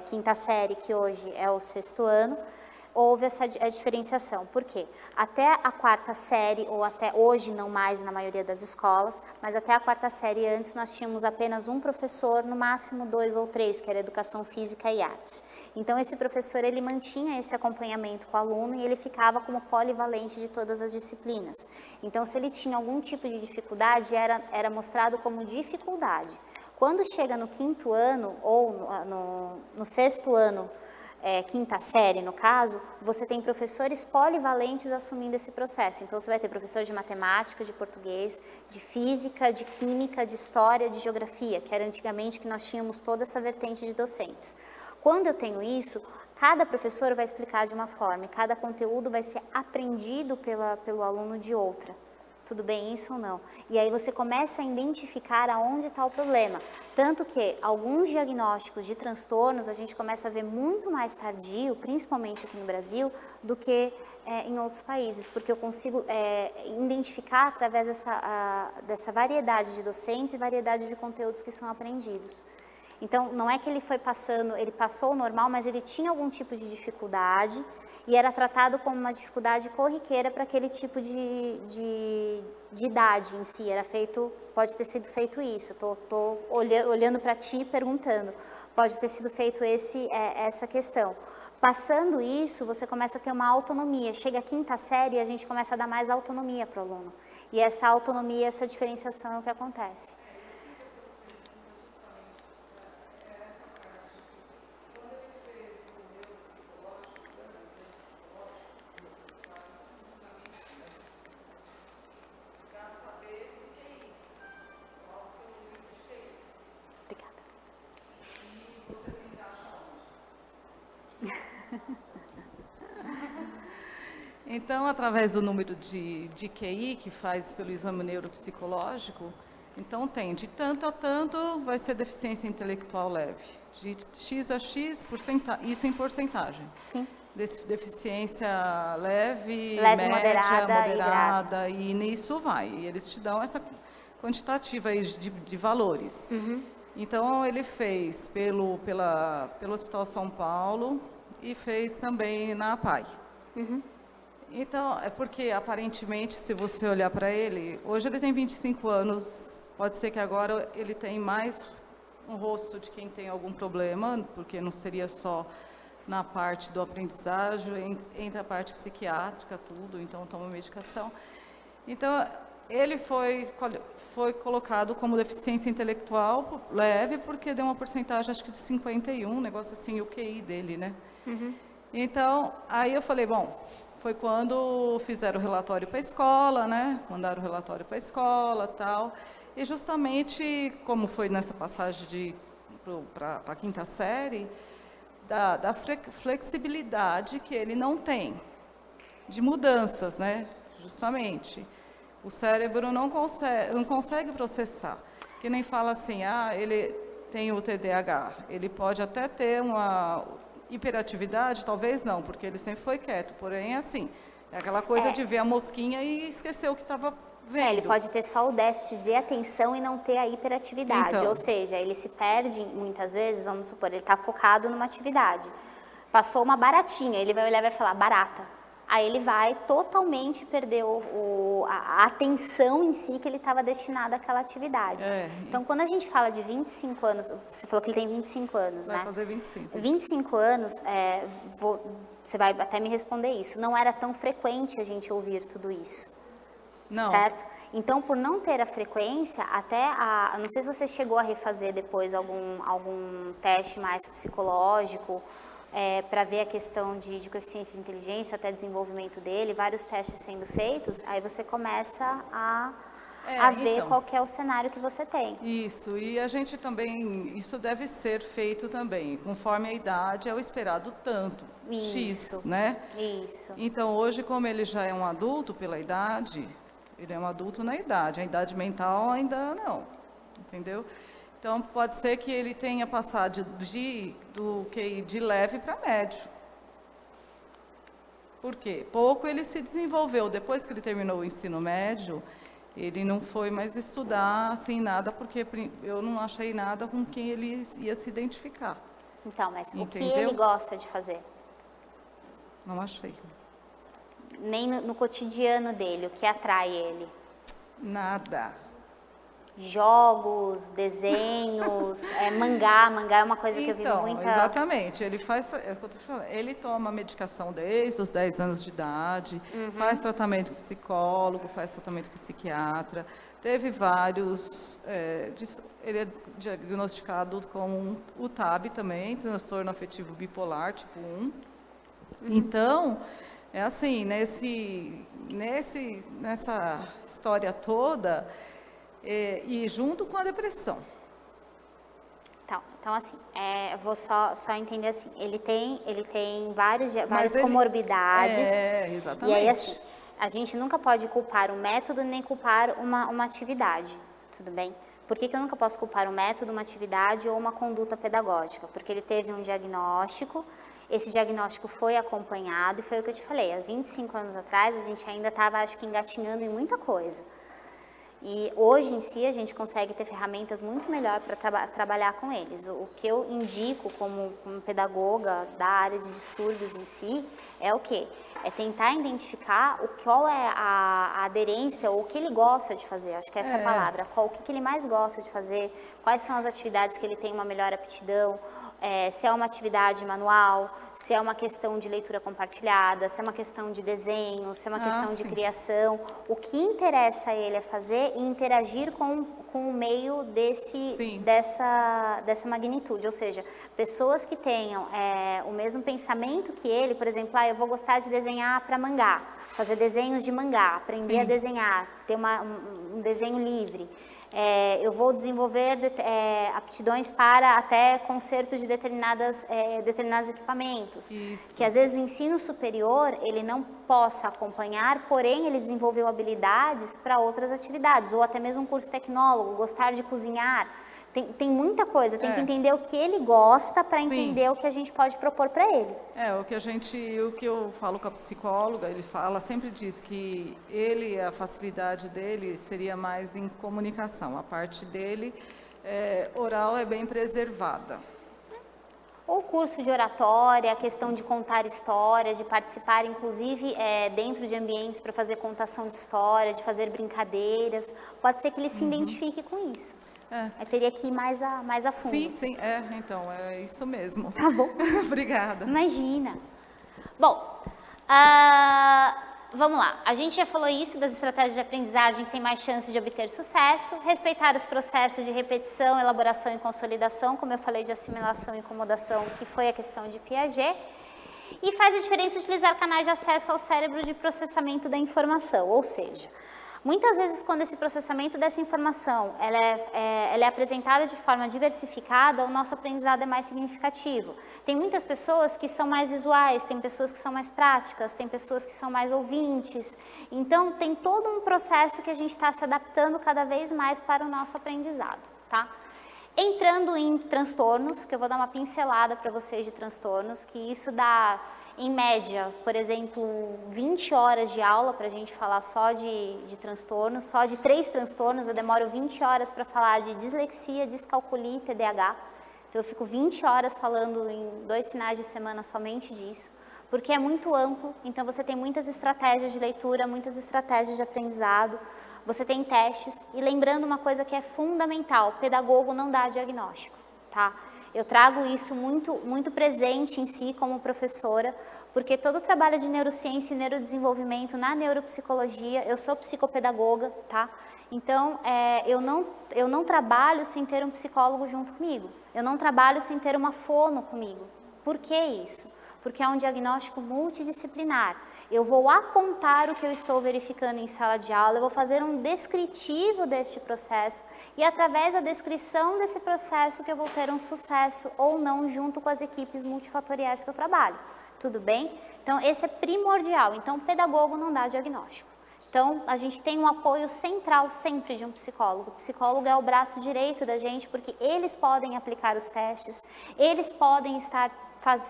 quinta série, que hoje é o sexto ano, houve essa diferenciação. Por quê? Até a quarta série, ou até hoje não mais na maioria das escolas, mas até a quarta série antes nós tínhamos apenas um professor, no máximo 2 ou 3, que era educação física e artes. Então esse professor, ele mantinha esse acompanhamento com o aluno e ele ficava como polivalente de todas as disciplinas. Então se ele tinha algum tipo de dificuldade, era mostrado como dificuldade. Quando chega no quinto ano, ou no sexto ano, quinta série, no caso, você tem professores polivalentes assumindo esse processo. Então, você vai ter professor de matemática, de português, de física, de química, de história, de geografia, que era antigamente que nós tínhamos toda essa vertente de docentes. Quando eu tenho isso, cada professor vai explicar de uma forma e cada conteúdo vai ser aprendido pelo aluno de outra. Tudo bem isso ou não? E aí você começa a identificar aonde está o problema. Tanto que alguns diagnósticos de transtornos a gente começa a ver muito mais tardio, principalmente aqui no Brasil, do que em outros países, porque eu consigo identificar através dessa variedade de docentes e variedade de conteúdos que são aprendidos. Então, não é que ele foi passando, ele passou o normal, mas ele tinha algum tipo de dificuldade e era tratado como uma dificuldade corriqueira para aquele tipo de idade em si. Era feito, pode ter sido feito isso. Tô olhando para ti e perguntando. Pode ter sido feito essa questão. Passando isso, você começa a ter uma autonomia. Chega a quinta série e a gente começa a dar mais autonomia para o aluno. E essa autonomia, essa diferenciação é o que acontece. Então, através do número de QI, que faz pelo exame neuropsicológico, então tem de tanto a tanto vai ser deficiência intelectual leve. De X a X, isso em porcentagem. Sim. Deficiência leve, Leve, média, moderada e nisso vai. E eles te dão essa quantitativa aí de valores. Então, ele fez pelo Hospital São Paulo e fez também na APAE. Então, é porque, aparentemente, se você olhar para ele, hoje ele tem 25 anos, pode ser que agora ele tem mais um rosto de quem tem algum problema, porque não seria só na parte do aprendizagem, entra a parte psiquiátrica, tudo, então toma medicação. Então, ele foi colocado como deficiência intelectual leve, porque deu uma porcentagem, acho que de 51, um negócio assim, o QI dele, né? Então, aí eu falei, bom, foi quando fizeram o relatório para a escola, né? Mandaram o relatório para a escola, tal. E justamente, como foi nessa passagem para a quinta série, da flexibilidade que ele não tem, de mudanças, né? Justamente. O cérebro não consegue processar. Que nem fala assim, ele tem o TDAH. Ele pode até ter uma hiperatividade, talvez não, porque ele sempre foi quieto. Porém, assim, é aquela coisa de ver a mosquinha e esquecer o que estava vendo. Ele pode ter só o déficit de atenção e não ter a hiperatividade. Então. Ou seja, ele se perde muitas vezes, vamos supor, ele está focado numa atividade. Passou uma baratinha, ele vai olhar e vai falar, barata. Aí ele vai totalmente perder a atenção em si que ele estava destinado àquela atividade. Então, quando a gente fala de 25 anos, você falou que ele tem 25 anos, né? Vai fazer 25. 25 anos, você vai até me responder isso, não era tão frequente a gente ouvir tudo isso. Não. Certo? Então, por não ter a frequência, não sei se você chegou a refazer depois algum teste mais psicológico, para ver a questão de coeficiente de inteligência, até desenvolvimento dele, vários testes sendo feitos, aí você começa a ver então, qual que é o cenário que você tem. Isso, e a gente também, isso deve ser feito também, conforme a idade é o esperado tanto, Isso. X, né? Isso. Então, hoje, como ele já é um adulto pela idade, ele é um adulto na idade, a idade mental ainda não, entendeu? Então, pode ser que ele tenha passado do QI de leve para médio. Por quê? Pouco ele se desenvolveu. Depois que ele terminou o ensino médio, ele não foi mais estudar assim nada, porque eu não achei nada com quem ele ia se identificar. Então, mas Entendeu? o que ele gosta de fazer? Não achei. Nem no cotidiano dele, o que atrai ele? Nada. Jogos, desenhos, mangá é uma coisa que eu vi muita... Exatamente, ele faz, é o que eu tô falando, ele toma medicação desde os 10 anos de idade, faz tratamento com psicólogo, faz tratamento com psiquiatra, teve vários, ele é diagnosticado com o TAB também, transtorno afetivo bipolar, tipo 1. Então, é assim, nessa história toda, e junto com a depressão. Então assim, eu vou só entender assim, ele tem várias comorbidades. Exatamente. E aí assim, a gente nunca pode culpar um método nem culpar uma atividade, tudo bem? Por que eu nunca posso culpar um método, uma atividade ou uma conduta pedagógica? Porque ele teve um diagnóstico, esse diagnóstico foi acompanhado e foi o que eu te falei, há 25 anos atrás a gente ainda estava, acho que, engatinhando em muita coisa. E hoje em si a gente consegue ter ferramentas muito melhor para trabalhar com eles. O que eu indico como pedagoga da área de distúrbios em si é o quê? É tentar identificar qual é a aderência ou o que ele gosta de fazer, acho que essa é a palavra, o que ele mais gosta de fazer, quais são as atividades que ele tem uma melhor aptidão, se é uma atividade manual, se é uma questão de leitura compartilhada, se é uma questão de desenho, se é uma questão de criação. O que interessa a ele é fazer e interagir com o meio dessa magnitude. Ou seja, pessoas que tenham o mesmo pensamento que ele, por exemplo, eu vou gostar de desenhar para mangá, fazer desenhos de mangá, aprender a desenhar, ter um desenho livre. Eu vou desenvolver aptidões para até conserto de determinados equipamentos. Isso. Que às vezes o ensino superior ele não possa acompanhar, porém ele desenvolveu habilidades para outras atividades, ou até mesmo um curso tecnólogo, gostar de cozinhar. Tem muita coisa, tem que entender o que ele gosta para entender o que a gente pode propor para ele. O que eu falo com a psicóloga, ela sempre diz que a facilidade dele seria mais em comunicação. A parte dele, oral é bem preservada. Ou curso de oratória, a questão de contar histórias, de participar, inclusive, dentro de ambientes para fazer contação de história, de fazer brincadeiras. Pode ser que ele se identifique com isso. Eu teria que ir mais a fundo. Sim, então, é isso mesmo. Tá bom. Obrigada. Imagina. Bom, vamos lá. A gente já falou isso das estratégias de aprendizagem que tem mais chance de obter sucesso, respeitar os processos de repetição, elaboração e consolidação, como eu falei de assimilação e incomodação, que foi a questão de Piaget, e faz a diferença utilizar canais de acesso ao cérebro de processamento da informação, ou seja, muitas vezes, quando esse processamento dessa informação ela é apresentada de forma diversificada, o nosso aprendizado é mais significativo. Tem muitas pessoas que são mais visuais, tem pessoas que são mais práticas, tem pessoas que são mais ouvintes. Então, tem todo um processo que a gente está se adaptando cada vez mais para o nosso aprendizado, tá? Entrando em transtornos, que eu vou dar uma pincelada para vocês de transtornos, que isso dá... Em média, por exemplo, 20 horas de aula para a gente falar só de transtornos, só de 3 transtornos, eu demoro 20 horas para falar de dislexia, descalculia e TDAH. Então, eu fico 20 horas falando em 2 finais de semana somente disso, porque é muito amplo, então você tem muitas estratégias de leitura, muitas estratégias de aprendizado, você tem testes, e lembrando uma coisa que é fundamental, pedagogo não dá diagnóstico, tá? Eu trago isso muito presente em si como professora, porque todo o trabalho de neurociência e neurodesenvolvimento na neuropsicologia, eu sou psicopedagoga, tá? Então, eu não trabalho sem ter um psicólogo junto comigo, eu não trabalho sem ter uma fono comigo. Por que isso? Porque é um diagnóstico multidisciplinar. Eu vou apontar o que eu estou verificando em sala de aula, eu vou fazer um descritivo deste processo e através da descrição desse processo que eu vou ter um sucesso ou não junto com as equipes multifatoriais que eu trabalho. Tudo bem? Então, esse é primordial. Então, o pedagogo não dá diagnóstico. Então, a gente tem um apoio central sempre de um psicólogo. O psicólogo é o braço direito da gente porque eles podem aplicar os testes, eles podem estar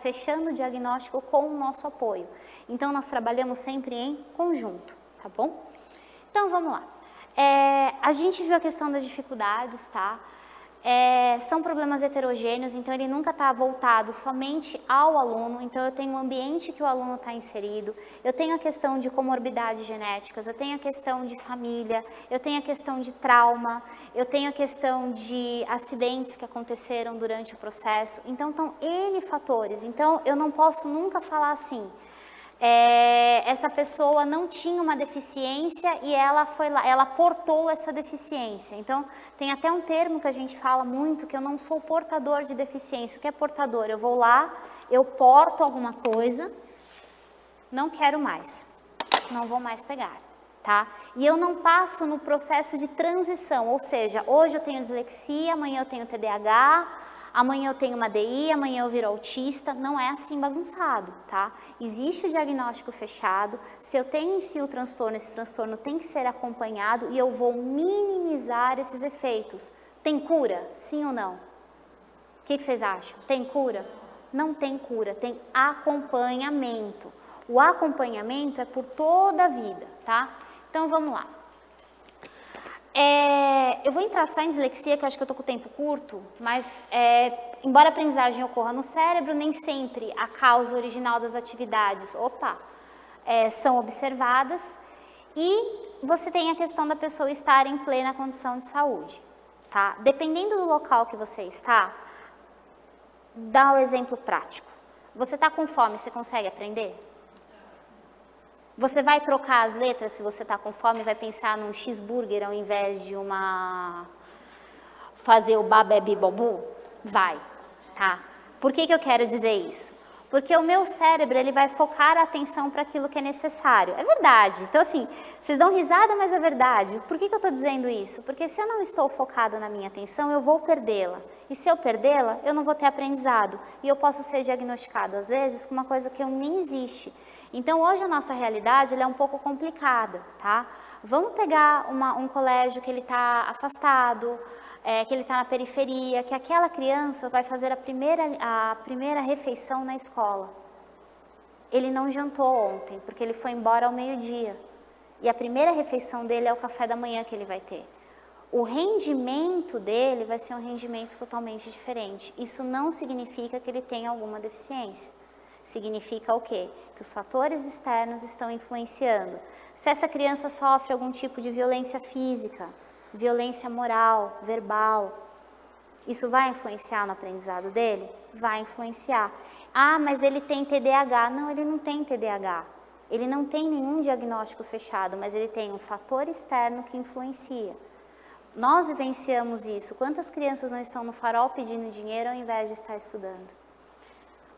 fechando o diagnóstico com o nosso apoio. Então, nós trabalhamos sempre em conjunto, tá bom? Então, vamos lá. A gente viu a questão das dificuldades, tá? São problemas heterogêneos, então ele nunca está voltado somente ao aluno, então eu tenho o ambiente que o aluno está inserido, eu tenho a questão de comorbidades genéticas, eu tenho a questão de família, eu tenho a questão de trauma, eu tenho a questão de acidentes que aconteceram durante o processo, então estão N fatores, então eu não posso nunca falar assim, essa pessoa não tinha uma deficiência e ela foi lá, ela portou essa deficiência. Então, tem até um termo que a gente fala muito, que eu não sou portador de deficiência. O que é portador? Eu vou lá, eu porto alguma coisa, não quero mais, não vou mais pegar, tá? E eu não passo no processo de transição, ou seja, hoje eu tenho dislexia, amanhã eu tenho TDAH, amanhã eu tenho uma DI, amanhã eu viro autista, não é assim bagunçado, tá? Existe o diagnóstico fechado, se eu tenho em si o transtorno, esse transtorno tem que ser acompanhado e eu vou minimizar esses efeitos. Tem cura? Sim ou não? O que vocês acham? Tem cura? Não tem cura, tem acompanhamento. O acompanhamento é por toda a vida, tá? Então, vamos lá. Eu vou entrar só em dislexia, que eu acho que eu estou com o tempo curto, mas embora a aprendizagem ocorra no cérebro, nem sempre a causa original das atividades, são observadas, e você tem a questão da pessoa estar em plena condição de saúde, tá? Dependendo do local que você está, dá um exemplo prático. Você está com fome, você consegue aprender? Você vai trocar as letras se você está com fome, vai pensar num cheeseburger ao invés de fazer o babebi-bobu? Vai, tá? Por que eu quero dizer isso? Porque o meu cérebro, ele vai focar a atenção para aquilo que é necessário. É verdade. Então, assim, vocês dão risada, mas é verdade. Por que eu estou dizendo isso? Porque se eu não estou focada na minha atenção, eu vou perdê-la. E se eu perdê-la, eu não vou ter aprendizado. E eu posso ser diagnosticado, às vezes, com uma coisa que nem existe. Então, hoje a nossa realidade ela é um pouco complicada, tá? Vamos pegar um colégio que ele está afastado, que ele está na periferia, que aquela criança vai fazer a primeira refeição na escola. Ele não jantou ontem, porque ele foi embora ao meio-dia. E a primeira refeição dele é o café da manhã que ele vai ter. O rendimento dele vai ser um rendimento totalmente diferente. Isso não significa que ele tenha alguma deficiência. Significa o quê? Que os fatores externos estão influenciando. Se essa criança sofre algum tipo de violência física, violência moral, verbal, isso vai influenciar no aprendizado dele? Vai influenciar. Ah, mas ele tem TDAH. Não, ele não tem TDAH. Ele não tem nenhum diagnóstico fechado, mas ele tem um fator externo que influencia. Nós vivenciamos isso. Quantas crianças não estão no farol pedindo dinheiro ao invés de estar estudando?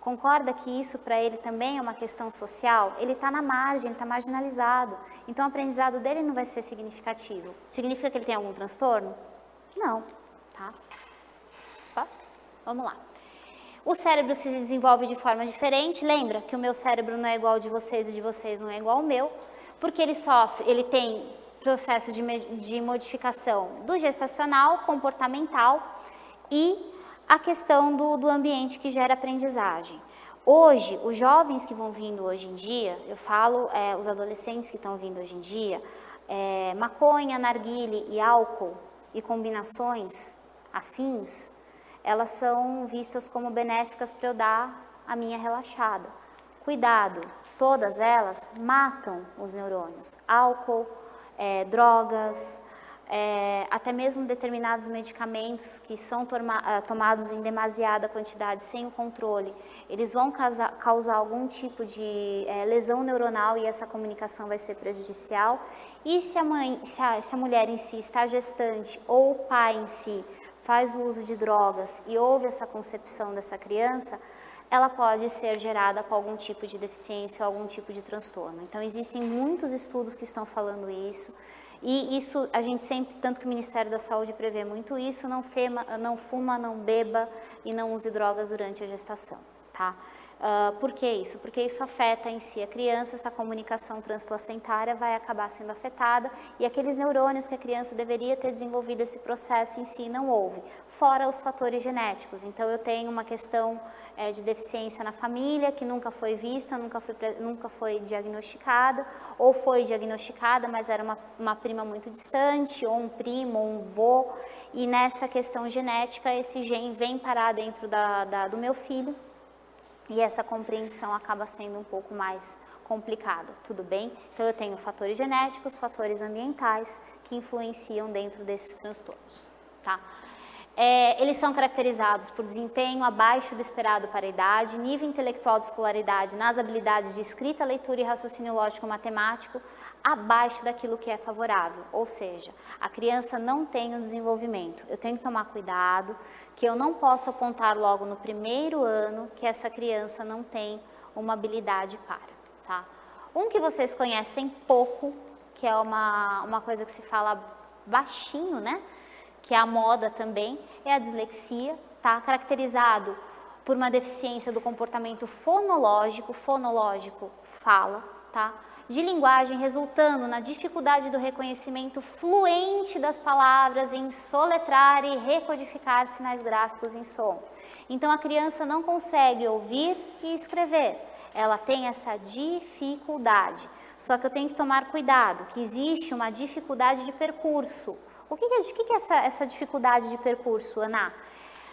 Concorda que isso para ele também é uma questão social? Ele está na margem, ele está marginalizado. Então o aprendizado dele não vai ser significativo. Significa que ele tem algum transtorno? Não, tá? Vamos lá. O cérebro se desenvolve de forma diferente. Lembra que o meu cérebro não é igual ao de vocês, o de vocês não é igual ao meu, porque ele tem processo de modificação do gestacional, comportamental e a questão do ambiente que gera aprendizagem. Hoje, os jovens que vão vindo hoje em dia, eu falo, os adolescentes que estão vindo hoje em dia, maconha, narguile e álcool e combinações afins, elas são vistas como benéficas para eu dar a minha relaxada. Cuidado, todas elas matam os neurônios. Álcool, drogas, até mesmo determinados medicamentos que são tomados em demasiada quantidade, sem o controle, eles vão causar algum tipo de lesão neuronal e essa comunicação vai ser prejudicial. E se a mulher em si está gestante ou o pai em si faz o uso de drogas e houve essa concepção dessa criança, ela pode ser gerada com algum tipo de deficiência ou algum tipo de transtorno. Então, existem muitos estudos que estão falando isso. E isso, a gente sempre, tanto que o Ministério da Saúde prevê muito isso, não fuma, não beba e não use drogas durante a gestação, tá? Por que isso? Porque isso afeta em si a criança, essa comunicação transplacentária vai acabar sendo afetada e aqueles neurônios que a criança deveria ter desenvolvido esse processo em si não houve, fora os fatores genéticos. Então, eu tenho uma questão de deficiência na família que nunca foi vista, nunca foi diagnosticada, ou foi diagnosticada, mas era uma prima muito distante, ou um primo, ou um vô, e nessa questão genética, esse gene vem parar dentro do meu filho, e essa compreensão acaba sendo um pouco mais complicada, tudo bem? Então, eu tenho fatores genéticos, fatores ambientais que influenciam dentro desses transtornos, tá? Eles são caracterizados por desempenho abaixo do esperado para a idade, nível intelectual de escolaridade nas habilidades de escrita, leitura e raciocínio lógico-matemático abaixo daquilo que é favorável, ou seja, a criança não tem um desenvolvimento. Eu tenho que tomar cuidado, que eu não posso apontar logo no primeiro ano que essa criança não tem uma habilidade para, tá? Um que vocês conhecem pouco, que é uma coisa que se fala baixinho, né? Que é a moda também, é a dislexia, tá? Caracterizado por uma deficiência do comportamento fonológico fala, tá? De linguagem, resultando na dificuldade do reconhecimento fluente das palavras em soletrar e recodificar sinais gráficos em som. Então, a criança não consegue ouvir e escrever, ela tem essa dificuldade. Só que eu tenho que tomar cuidado, que existe uma dificuldade de percurso. O que é essa dificuldade de percurso, Ana?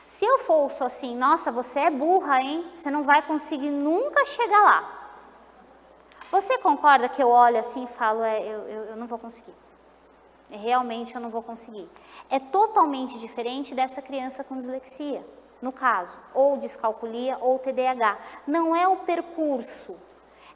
Se eu fosse assim, nossa, você é burra, hein? Você não vai conseguir nunca chegar lá. Você concorda que eu olho assim e falo, eu não vou conseguir. Realmente eu não vou conseguir. É totalmente diferente dessa criança com dislexia, no caso, ou descalculia ou TDAH. Não é o percurso,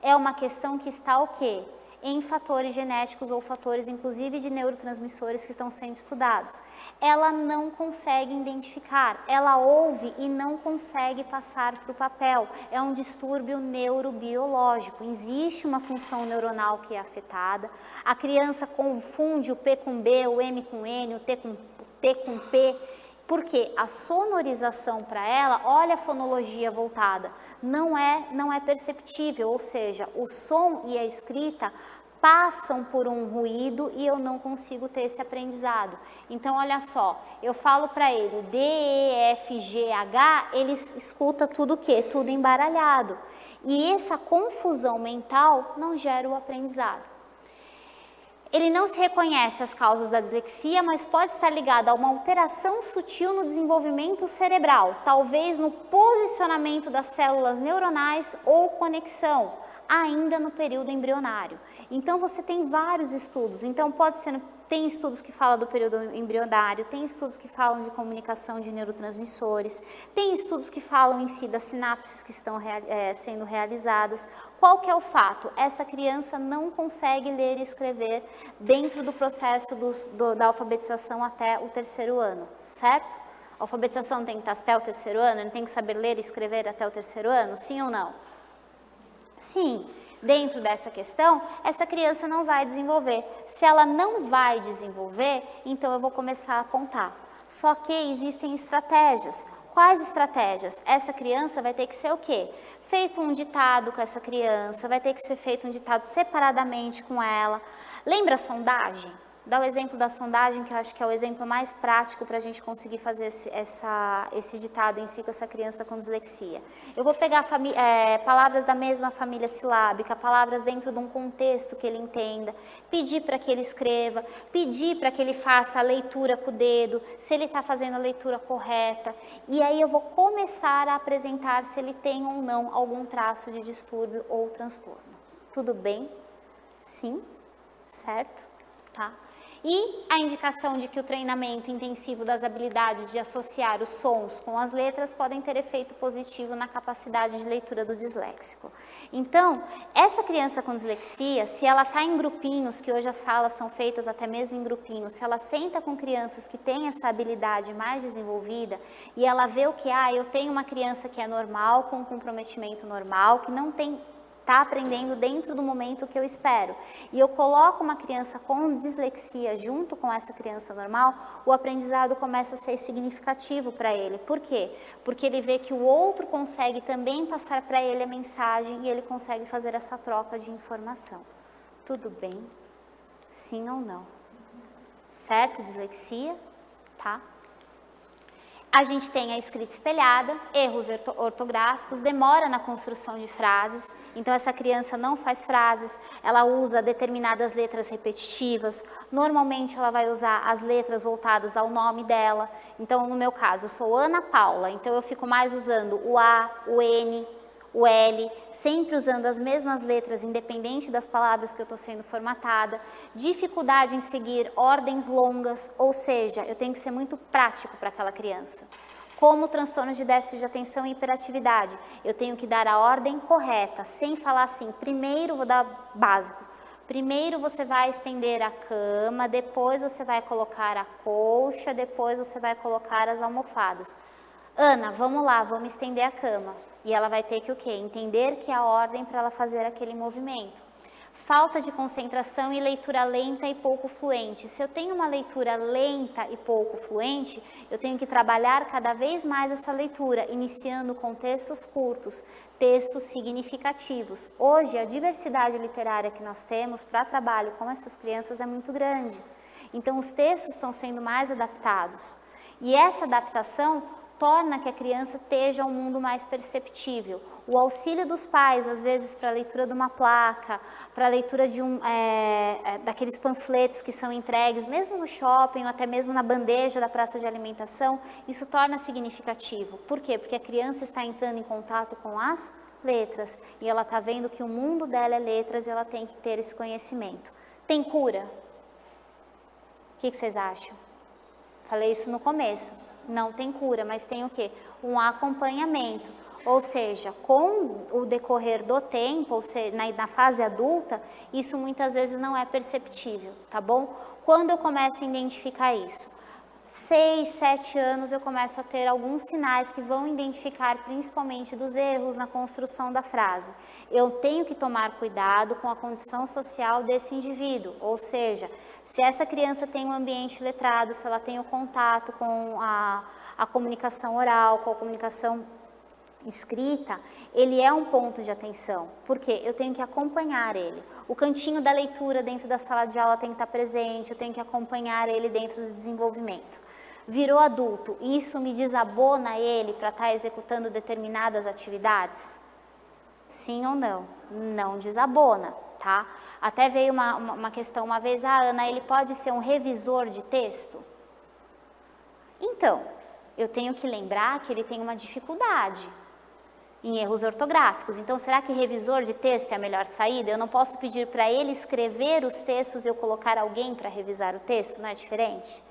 é uma questão que está o quê? Em fatores genéticos ou fatores, inclusive, de neurotransmissores que estão sendo estudados. Ela não consegue identificar, ela ouve e não consegue passar para o papel. É um distúrbio neurobiológico, existe uma função neuronal que é afetada. A criança confunde o P com B, o M com N, o T com P, porque a sonorização para ela, olha a fonologia voltada, não é perceptível, ou seja, o som e a escrita passam por um ruído e eu não consigo ter esse aprendizado. Então, olha só, eu falo para ele D, E, F, G, H, ele escuta tudo o quê? Tudo embaralhado. E essa confusão mental não gera o aprendizado. Ele não se reconhece as causas da dislexia, mas pode estar ligado a uma alteração sutil no desenvolvimento cerebral, talvez no posicionamento das células neuronais ou conexão, ainda no período embrionário. Então, você tem vários estudos. Então, tem estudos que falam do período embrionário, tem estudos que falam de comunicação de neurotransmissores, tem estudos que falam em si das sinapses que estão sendo realizadas. Qual que é o fato? Essa criança não consegue ler e escrever dentro do processo da alfabetização até o 3º ano, certo? A alfabetização tem que estar até o 3º ano, ele tem que saber ler e escrever até o 3º ano, sim ou não? Sim. Dentro dessa questão, essa criança não vai desenvolver. Se ela não vai desenvolver, então eu vou começar a apontar. Só que existem estratégias. Quais estratégias? Essa criança vai ter que ser o quê? Feito um ditado com essa criança, vai ter que ser feito um ditado separadamente com ela. Lembra a sondagem? Dá o exemplo da sondagem, que eu acho que é o exemplo mais prático para a gente conseguir fazer esse ditado em si com essa criança com dislexia. Eu vou pegar palavras da mesma família silábica, palavras dentro de um contexto que ele entenda, pedir para que ele escreva, pedir para que ele faça a leitura com o dedo, se ele está fazendo a leitura correta, e aí eu vou começar a apresentar se ele tem ou não algum traço de distúrbio ou transtorno. Tudo bem? Sim? Certo? Tá? E a indicação de que o treinamento intensivo das habilidades de associar os sons com as letras podem ter efeito positivo na capacidade de leitura do disléxico. Então, essa criança com dislexia, se ela está em grupinhos, que hoje as salas são feitas até mesmo em grupinhos, se ela senta com crianças que têm essa habilidade mais desenvolvida e ela vê o que, eu tenho uma criança que é normal, com um comprometimento normal, que não tem... está aprendendo dentro do momento que eu espero. E eu coloco uma criança com dislexia junto com essa criança normal, o aprendizado começa a ser significativo para ele. Por quê? Porque ele vê que o outro consegue também passar para ele a mensagem e ele consegue fazer essa troca de informação. Tudo bem? Sim ou não? Certo? Dislexia? Tá? A gente tem a escrita espelhada, erros ortográficos, demora na construção de frases, então essa criança não faz frases, ela usa determinadas letras repetitivas, normalmente ela vai usar as letras voltadas ao nome dela, então no meu caso eu sou Ana Paula, então eu fico mais usando o A, o N, o L, sempre usando as mesmas letras, independente das palavras que eu estou sendo formatada. Dificuldade em seguir ordens longas, ou seja, eu tenho que ser muito prático para aquela criança. Como transtorno de déficit de atenção e hiperatividade, eu tenho que dar a ordem correta, sem falar assim, primeiro vou dar básico. Primeiro você vai estender a cama, depois você vai colocar a colcha, depois você vai colocar as almofadas. Ana, vamos lá, vamos estender a cama. E ela vai ter que o quê? Entender que é a ordem para ela fazer aquele movimento. Falta de concentração e leitura lenta e pouco fluente. Se eu tenho uma leitura lenta e pouco fluente, eu tenho que trabalhar cada vez mais essa leitura, iniciando com textos curtos, textos significativos. Hoje, a diversidade literária que nós temos para trabalho com essas crianças é muito grande. Então, os textos estão sendo mais adaptados. E essa adaptação torna que a criança esteja um mundo mais perceptível. O auxílio dos pais, às vezes, para a leitura de uma placa, para a leitura de daqueles panfletos que são entregues, mesmo no shopping, ou até mesmo na bandeja da praça de alimentação, isso torna significativo. Por quê? Porque a criança está entrando em contato com as letras, e ela está vendo que o mundo dela é letras e ela tem que ter esse conhecimento. Tem cura? O que vocês acham? Falei isso no começo. Não tem cura, mas tem o quê? Um acompanhamento. Ou seja, com o decorrer do tempo, ou seja, na fase adulta, isso muitas vezes não é perceptível, tá bom? Quando eu começo a identificar isso? 6, 7 anos eu começo a ter alguns sinais que vão identificar principalmente dos erros na construção da frase. Eu tenho que tomar cuidado com a condição social desse indivíduo, ou seja, se essa criança tem um ambiente letrado, se ela tem o contato com a comunicação oral, com a comunicação escrita, ele é um ponto de atenção, porque eu tenho que acompanhar ele. O cantinho da leitura dentro da sala de aula tem que estar presente, eu tenho que acompanhar ele dentro do desenvolvimento. Virou adulto, isso me desabona ele para estar executando determinadas atividades? Sim ou não? Não desabona, tá? Até veio uma questão uma vez, Ana, ele pode ser um revisor de texto? Então, eu tenho que lembrar que ele tem uma dificuldade em erros ortográficos. Então, será que revisor de texto é a melhor saída? Eu não posso pedir para ele escrever os textos e eu colocar alguém para revisar o texto, não é diferente?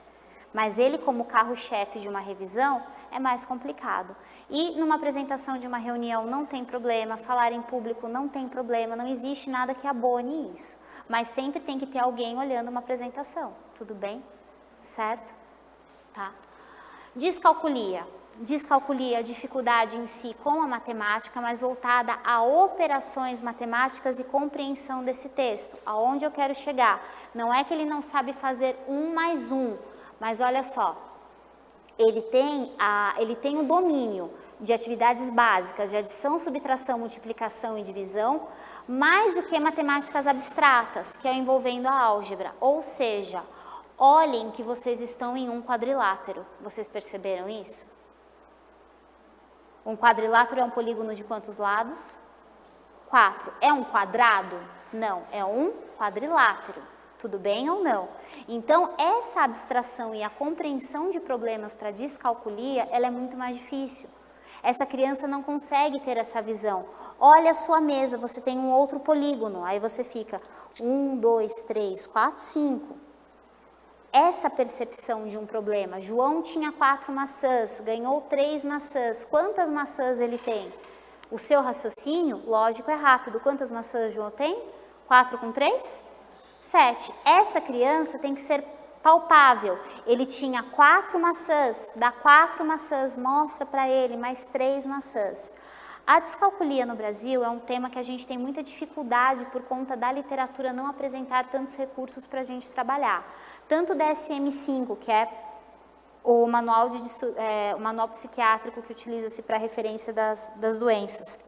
Mas ele, como carro-chefe de uma revisão, é mais complicado. E numa apresentação de uma reunião não tem problema, falar em público não tem problema, não existe nada que abone isso. Mas sempre tem que ter alguém olhando uma apresentação, tudo bem? Certo? Tá? Descalculia. Descalculia, a dificuldade em si com a matemática, mas voltada a operações matemáticas e compreensão desse texto. Aonde eu quero chegar? Não é que ele não sabe fazer 1 mais 1, mas olha só, ele tem o domínio de atividades básicas de adição, subtração, multiplicação e divisão, mais do que matemáticas abstratas, que é envolvendo a álgebra. Ou seja, olhem que vocês estão em um quadrilátero. Vocês perceberam isso? Um quadrilátero é um polígono de quantos lados? 4. É um quadrado? Não, é um quadrilátero. Tudo bem ou não? Então, essa abstração e a compreensão de problemas para descalculia, ela é muito mais difícil. Essa criança não consegue ter essa visão. Olha a sua mesa, você tem um outro polígono, aí você fica 1, 2, 3, 4, 5. Essa percepção de um problema. João tinha 4 maçãs, ganhou 3 maçãs. Quantas maçãs ele tem? O seu raciocínio, lógico, é rápido. Quantas maçãs João tem? 4 com 3? 7. Essa criança tem que ser palpável. Ele tinha 4 maçãs, dá 4 maçãs, mostra para ele mais 3 maçãs. A descalculia no Brasil é um tema que a gente tem muita dificuldade por conta da literatura não apresentar tantos recursos para a gente trabalhar. Tanto o DSM-5, que é o manual psiquiátrico que utiliza-se para referência das doenças,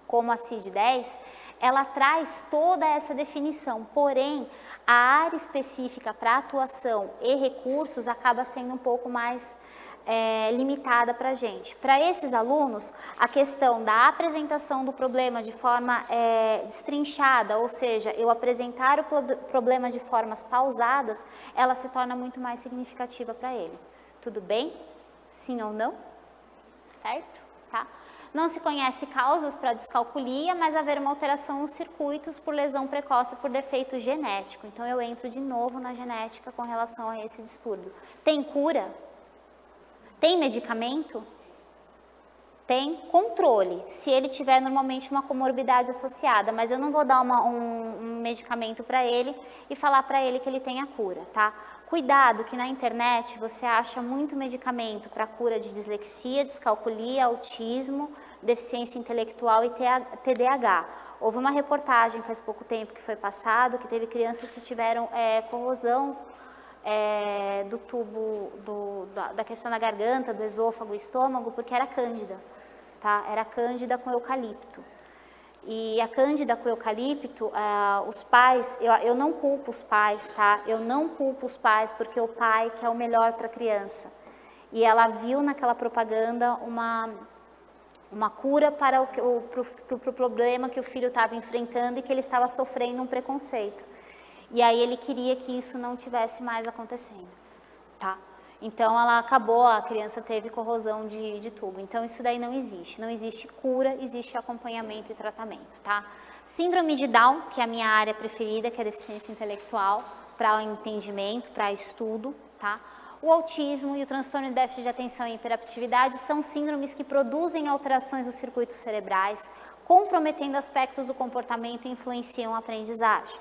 como a CID-10, ela traz toda essa definição, porém, a área específica para atuação e recursos acaba sendo um pouco mais limitada para a gente. Para esses alunos, a questão da apresentação do problema de forma destrinchada, ou seja, eu apresentar o problema de formas pausadas, ela se torna muito mais significativa para ele. Tudo bem? Sim ou não? Certo? Tá? Não se conhece causas para descalculia, mas haver uma alteração nos circuitos por lesão precoce por defeito genético. Então, eu entro de novo na genética com relação a esse distúrbio. Tem cura? Tem medicamento? Tem controle, se ele tiver normalmente uma comorbidade associada, mas eu não vou dar um medicamento para ele e falar para ele que ele tem a cura, tá? Cuidado que na internet você acha muito medicamento para cura de dislexia, descalculia, autismo, deficiência intelectual e TDAH. Houve uma reportagem faz pouco tempo que foi passado, que teve crianças que tiveram corrosão do tubo, da questão da garganta, do esôfago, estômago, porque era cândida, tá? Era cândida com eucalipto. E a cândida com eucalipto, os pais, eu não culpo os pais, tá? Eu não culpo os pais porque o pai quer o melhor para a criança. e ela viu naquela propaganda uma cura para o problema que o filho estava enfrentando e que ele estava sofrendo um preconceito. E aí ele queria que isso não tivesse mais acontecendo, tá? Então ela acabou, a criança teve corrosão de tubo. Então isso daí não existe cura, existe acompanhamento e tratamento, tá? Síndrome de Down, que é a minha área preferida, que é a deficiência intelectual, para entendimento, para estudo, tá? O autismo e o transtorno de déficit de atenção e hiperatividade são síndromes que produzem alterações dos circuitos cerebrais, comprometendo aspectos do comportamento e influenciam a aprendizagem.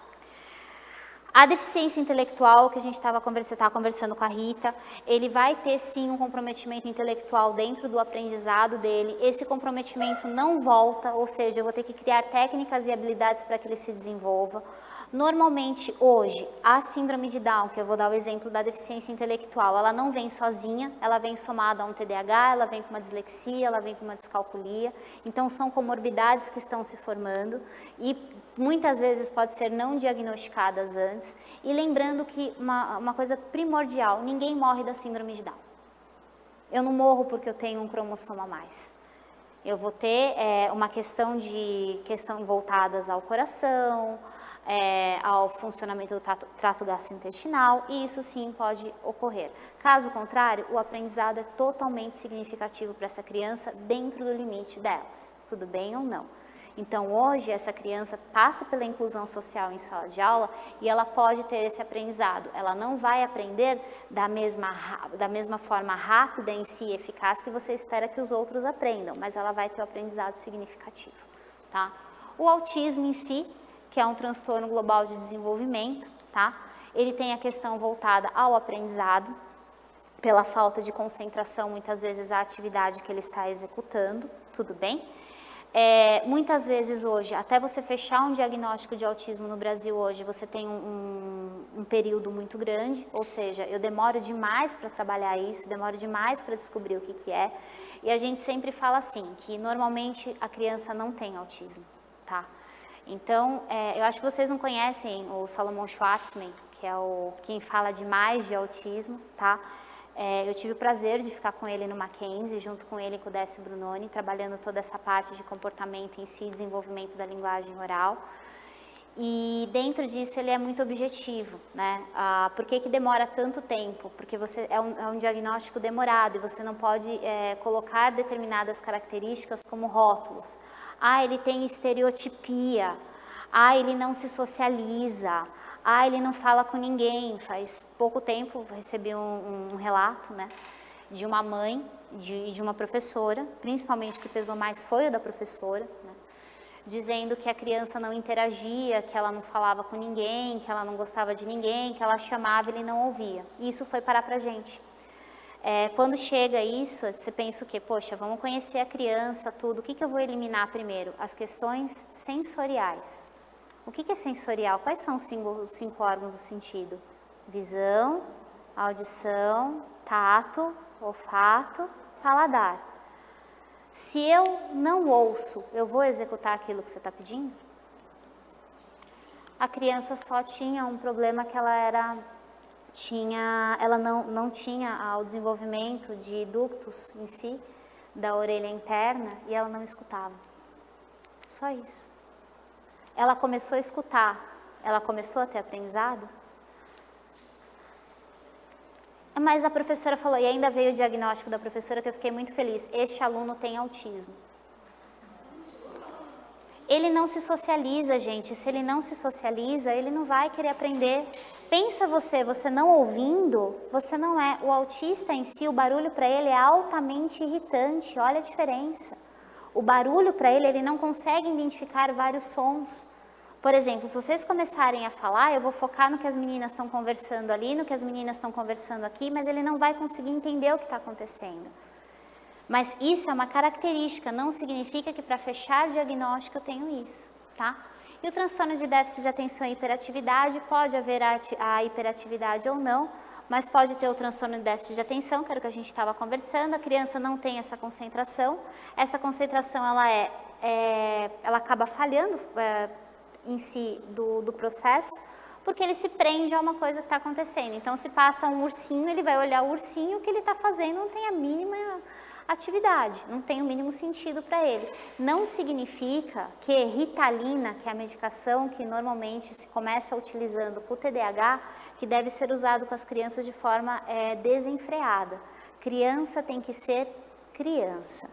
A deficiência intelectual, que a gente estava conversando com a Rita, ele vai ter sim um comprometimento intelectual dentro do aprendizado dele. Esse comprometimento não volta, ou seja, eu vou ter que criar técnicas e habilidades para que ele se desenvolva. Normalmente, hoje, a síndrome de Down, que eu vou dar o exemplo da deficiência intelectual, ela não vem sozinha, ela vem somada a um TDAH, ela vem com uma dislexia, ela vem com uma descalculia. Então, são comorbidades que estão se formando e muitas vezes pode ser não diagnosticadas antes. E lembrando que uma coisa primordial, ninguém morre da síndrome de Down. Eu não morro porque eu tenho um cromossomo a mais. Eu vou ter uma questão voltadas ao coração, ao funcionamento do trato gastrointestinal, e isso sim pode ocorrer. Caso contrário, o aprendizado é totalmente significativo para essa criança dentro do limite delas, tudo bem ou não. Então, hoje, essa criança passa pela inclusão social em sala de aula e ela pode ter esse aprendizado. Ela não vai aprender da mesma forma rápida em si, eficaz, que você espera que os outros aprendam, mas ela vai ter o aprendizado significativo, tá? O autismo em si, que é um transtorno global de desenvolvimento, tá? Ele tem a questão voltada ao aprendizado, pela falta de concentração, muitas vezes, a atividade que ele está executando, tudo bem? Muitas vezes hoje, até você fechar um diagnóstico de autismo no Brasil hoje, você tem um período muito grande, ou seja, eu demoro demais para trabalhar isso, demoro demais para descobrir o que é, e a gente sempre fala assim, que normalmente a criança não tem autismo, tá? Então, eu acho que vocês não conhecem o Salomon Schwartzman, que é quem fala demais de autismo, tá? Eu tive o prazer de ficar com ele no Mackenzie, junto com ele e com o Décio Brunoni, trabalhando toda essa parte de comportamento em si, desenvolvimento da linguagem oral. E dentro disso ele é muito objetivo, né? Por que demora tanto tempo? Porque é um diagnóstico demorado e você não pode colocar determinadas características como rótulos. Ele tem estereotipia. Ele não se socializa. Ele não fala com ninguém. Faz pouco tempo recebi um relato, né, de uma mãe e de uma professora, principalmente o que pesou mais foi o da professora, né, dizendo que a criança não interagia, que ela não falava com ninguém, que ela não gostava de ninguém, que ela chamava e ele não ouvia. E isso foi parar pra gente. Quando chega isso, você pensa o quê? Poxa, vamos conhecer a criança, tudo. O que eu vou eliminar primeiro? As questões sensoriais. O que é sensorial? Quais são os 5 órgãos do sentido? Visão, audição, tato, olfato, paladar. Se eu não ouço, eu vou executar aquilo que você está pedindo? A criança só tinha um problema que ela não tinha o desenvolvimento de ductos em si, da orelha interna, e ela não escutava. Só isso. Ela começou a escutar, ela começou a ter aprendizado. Mas a professora falou, e ainda veio o diagnóstico da professora que eu fiquei muito feliz, este aluno tem autismo. Ele não se socializa, gente, se ele não se socializa, ele não vai querer aprender. Pensa você não ouvindo, você não é. O autista em si, o barulho para ele é altamente irritante, olha a diferença. O barulho para ele não consegue identificar vários sons. Por exemplo, se vocês começarem a falar, eu vou focar no que as meninas estão conversando ali, no que as meninas estão conversando aqui, mas ele não vai conseguir entender o que está acontecendo. Mas isso é uma característica, não significa que para fechar diagnóstico eu tenho isso, tá? E o transtorno de déficit de atenção e hiperatividade, pode haver a hiperatividade ou não, mas pode ter o transtorno de déficit de atenção, que era o que a gente estava conversando, a criança não tem essa concentração ela acaba falhando em si do processo, porque ele se prende a uma coisa que está acontecendo. Então, se passa um ursinho, ele vai olhar o ursinho, o que ele está fazendo não tem a mínima atividade, não tem o mínimo sentido para ele. Não significa que Ritalina, que é a medicação que normalmente se começa utilizando para o TDAH, que deve ser usado com as crianças de forma desenfreada. Criança tem que ser criança.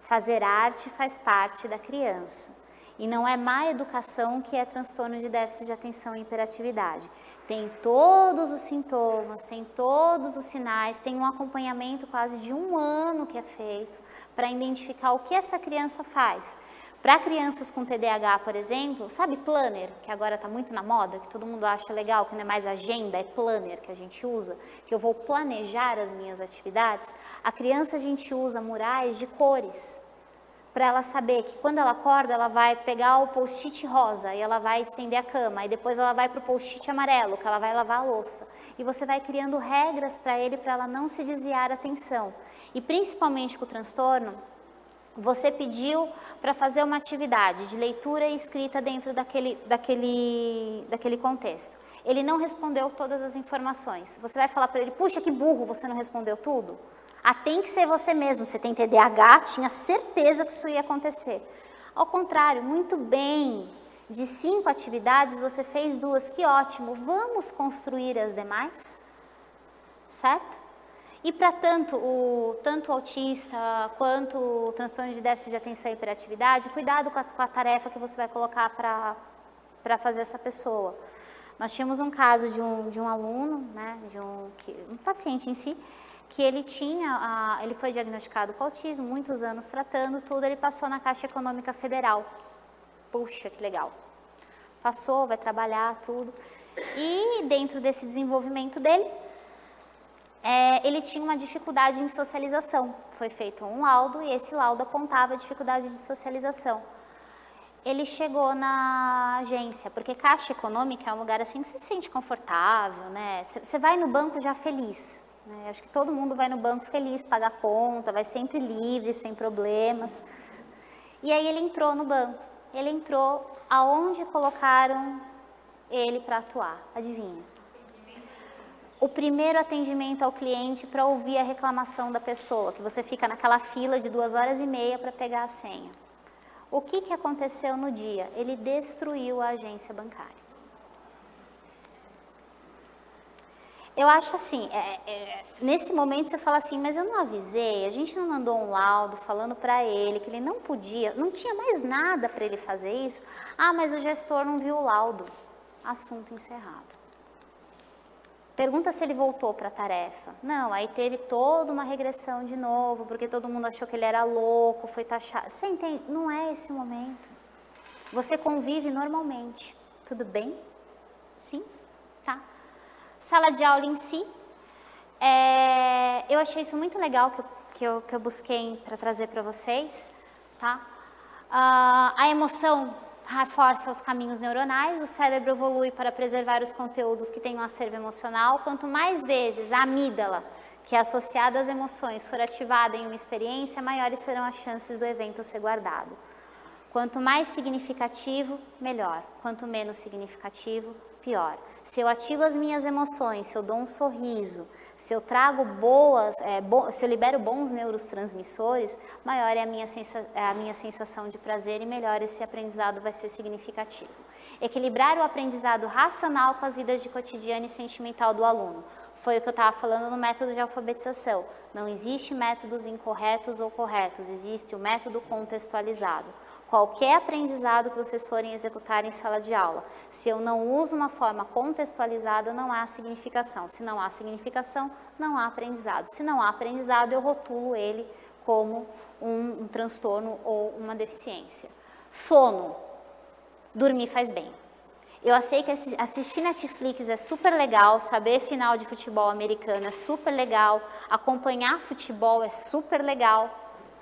Fazer arte faz parte da criança. E não é má educação que é transtorno de déficit de atenção e hiperatividade. Tem todos os sintomas, tem todos os sinais, tem um acompanhamento quase de 1 ano que é feito para identificar o que essa criança faz. Para crianças com TDAH, por exemplo, sabe planner, que agora está muito na moda, que todo mundo acha legal, que não é mais agenda, é planner que a gente usa, que eu vou planejar as minhas atividades. A criança a gente usa murais de cores, para ela saber que quando ela acorda, ela vai pegar o post-it rosa e ela vai estender a cama, e depois ela vai para o post-it amarelo, que ela vai lavar a louça. E você vai criando regras para ele, para ela não se desviar a atenção. E principalmente com o transtorno, você pediu para fazer uma atividade de leitura e escrita dentro daquele contexto. Ele não respondeu todas as informações. Você vai falar para ele, puxa, que burro, você não respondeu tudo? Ah, tem que ser você mesmo, você tem TDAH, tinha certeza que isso ia acontecer. Ao contrário, muito bem, de 5 atividades você fez 2, que ótimo, vamos construir as demais, certo? E para tanto o autista quanto o transtorno de déficit de atenção e hiperatividade, cuidado com a tarefa que você vai colocar para fazer essa pessoa. Nós tínhamos um caso de um aluno, né, um paciente em si, que ele foi diagnosticado com autismo, muitos anos tratando tudo, ele passou na Caixa Econômica Federal. Puxa, que legal. Passou, vai trabalhar, tudo. E dentro desse desenvolvimento dele, ele tinha uma dificuldade em socialização. Foi feito um laudo e esse laudo apontava a dificuldade de socialização. Ele chegou na agência, porque Caixa Econômica é um lugar assim que você se sente confortável, né? Você vai no banco já feliz. Acho que todo mundo vai no banco feliz, paga a conta, vai sempre livre, sem problemas. E aí ele entrou no banco. Ele entrou aonde colocaram ele para atuar. Adivinha? O primeiro atendimento ao cliente para ouvir a reclamação da pessoa, que você fica naquela fila de 2h30 para pegar a senha. O que aconteceu no dia? Ele destruiu a agência bancária. Eu acho assim, nesse momento você fala assim, mas eu não avisei, a gente não mandou um laudo falando para ele que ele não podia, não tinha mais nada para ele fazer isso. Ah, mas o gestor não viu o laudo. Assunto encerrado. Pergunta se ele voltou para a tarefa. Não, aí teve toda uma regressão de novo, porque todo mundo achou que ele era louco, foi taxado. Você entende? Não é esse o momento. Você convive normalmente. Tudo bem? Sim? Tá. Sala de aula em si, eu achei isso muito legal que eu busquei para trazer para vocês, tá? A emoção reforça os caminhos neuronais, o cérebro evolui para preservar os conteúdos que têm um acervo emocional. Quanto mais vezes a amígdala, que é associada às emoções, for ativada em uma experiência, maiores serão as chances do evento ser guardado. Quanto mais significativo, melhor. Quanto menos significativo, pior. Se eu ativo as minhas emoções, se eu dou um sorriso, se eu trago se eu libero bons neurotransmissores, maior é a minha sensação de prazer e melhor esse aprendizado vai ser significativo. Equilibrar o aprendizado racional com as vidas de cotidiano e sentimental do aluno. Foi o que eu estava falando no método de alfabetização. Não existe métodos incorretos ou corretos, existe o método contextualizado. Qualquer aprendizado que vocês forem executar em sala de aula, se eu não uso uma forma contextualizada, não há significação. Se não há significação, não há aprendizado. Se não há aprendizado, eu rotulo ele como um transtorno ou uma deficiência. Sono. Dormir faz bem. Eu sei que assistir Netflix é super legal, saber final de futebol americano é super legal, acompanhar futebol é super legal,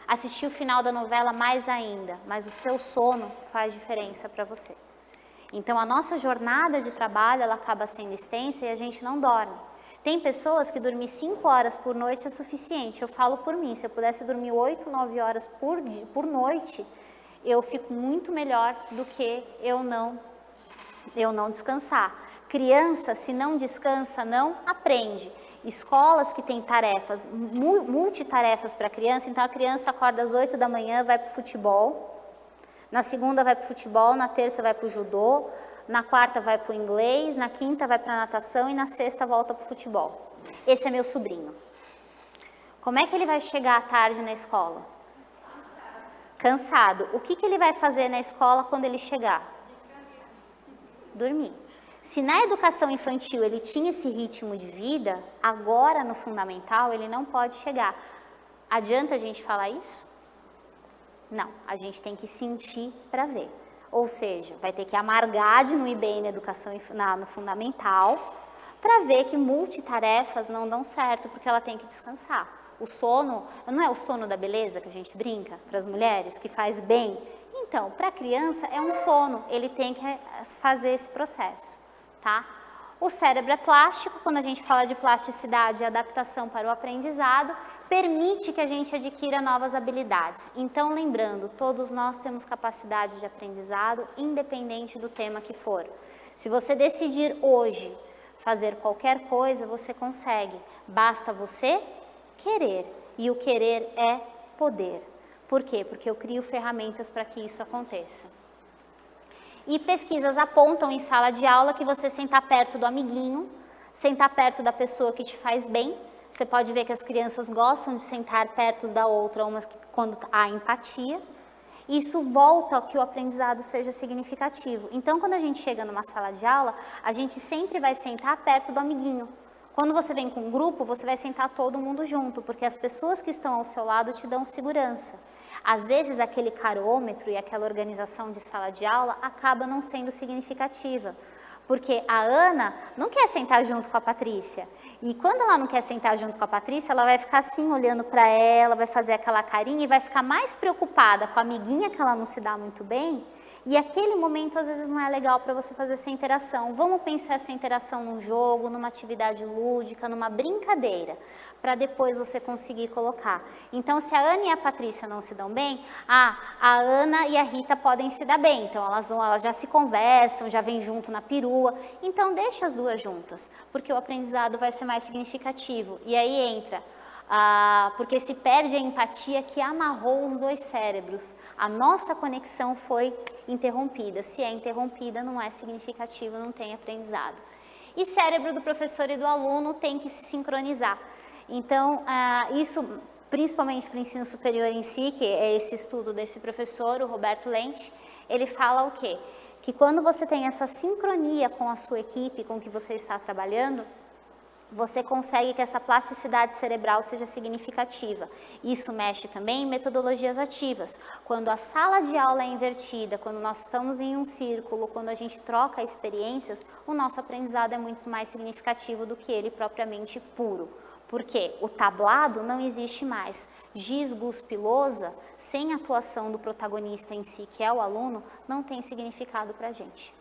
assistir o final da novela mais ainda, mas o seu sono faz diferença para você. Então a nossa jornada de trabalho ela acaba sendo extensa e a gente não dorme. Tem pessoas que dormir 5 horas por noite é suficiente, eu falo por mim, se eu pudesse dormir 8, 9 horas por noite, eu fico muito melhor do que eu não descansar. Criança, se não descansa, não aprende. Escolas que têm tarefas, multitarefas para a criança, então a criança acorda às 8 da manhã, vai para o futebol, na segunda vai para o futebol, na terça vai para o judô, na quarta vai para o inglês, na quinta vai para a natação e na sexta volta para o futebol. Esse é meu sobrinho. Como é que ele vai chegar à tarde na escola? Cansado. O que ele vai fazer na escola quando ele chegar? Descansar. Dormir. Se na educação infantil ele tinha esse ritmo de vida, agora no fundamental ele não pode chegar. Adianta a gente falar isso? Não, a gente tem que sentir para ver. Ou seja, vai ter que amargar de não ir bem na educação no fundamental para ver que multitarefas não dão certo, porque ela tem que descansar. O sono, não é o sono da beleza que a gente brinca para as mulheres, que faz bem? Então, para a criança é um sono, ele tem que fazer esse processo, tá? O cérebro é plástico, quando a gente fala de plasticidade e adaptação para o aprendizado, permite que a gente adquira novas habilidades. Então, lembrando, todos nós temos capacidade de aprendizado, independente do tema que for. Se você decidir hoje fazer qualquer coisa, você consegue. Basta você querer. E o querer é poder. Por quê? Porque eu crio ferramentas para que isso aconteça. E pesquisas apontam em sala de aula que você sentar perto do amiguinho, sentar perto da pessoa que te faz bem. Você pode ver que as crianças gostam de sentar perto da outra, quando há empatia. Isso volta a que o aprendizado seja significativo. Então, quando a gente chega numa sala de aula, a gente sempre vai sentar perto do amiguinho. Quando você vem com um grupo, você vai sentar todo mundo junto, porque as pessoas que estão ao seu lado te dão segurança. Às vezes, aquele carômetro e aquela organização de sala de aula acaba não sendo significativa, porque a Ana não quer sentar junto com a Patrícia. E quando ela não quer sentar junto com a Patrícia, ela vai ficar assim, olhando para ela, vai fazer aquela carinha e vai ficar mais preocupada com a amiguinha que ela não se dá muito bem. E aquele momento, às vezes, não é legal para você fazer essa interação. Vamos pensar essa interação num jogo, numa atividade lúdica, numa brincadeira, para depois você conseguir colocar. Então, se a Ana e a Patrícia não se dão bem, a Ana e a Rita podem se dar bem. Então, elas já se conversam, já vêm junto na perua. Então, deixa as duas juntas, porque o aprendizado vai ser mais significativo. E aí entra... porque se perde a empatia que amarrou os dois cérebros. A nossa conexão foi interrompida. Se é interrompida, não é significativo, não tem aprendizado. E cérebro do professor e do aluno tem que se sincronizar. Então, isso principalmente para o ensino superior em si, que é esse estudo desse professor, o Roberto Lente, ele fala o quê? Que quando você tem essa sincronia com a sua equipe, com que você está trabalhando, você consegue que essa plasticidade cerebral seja significativa. Isso mexe também em metodologias ativas. Quando a sala de aula é invertida, quando nós estamos em um círculo, quando a gente troca experiências, o nosso aprendizado é muito mais significativo do que ele propriamente puro. Porque o tablado não existe mais. Giz, guspe, lousa, sem atuação do protagonista em si, que é o aluno, não tem significado para a gente.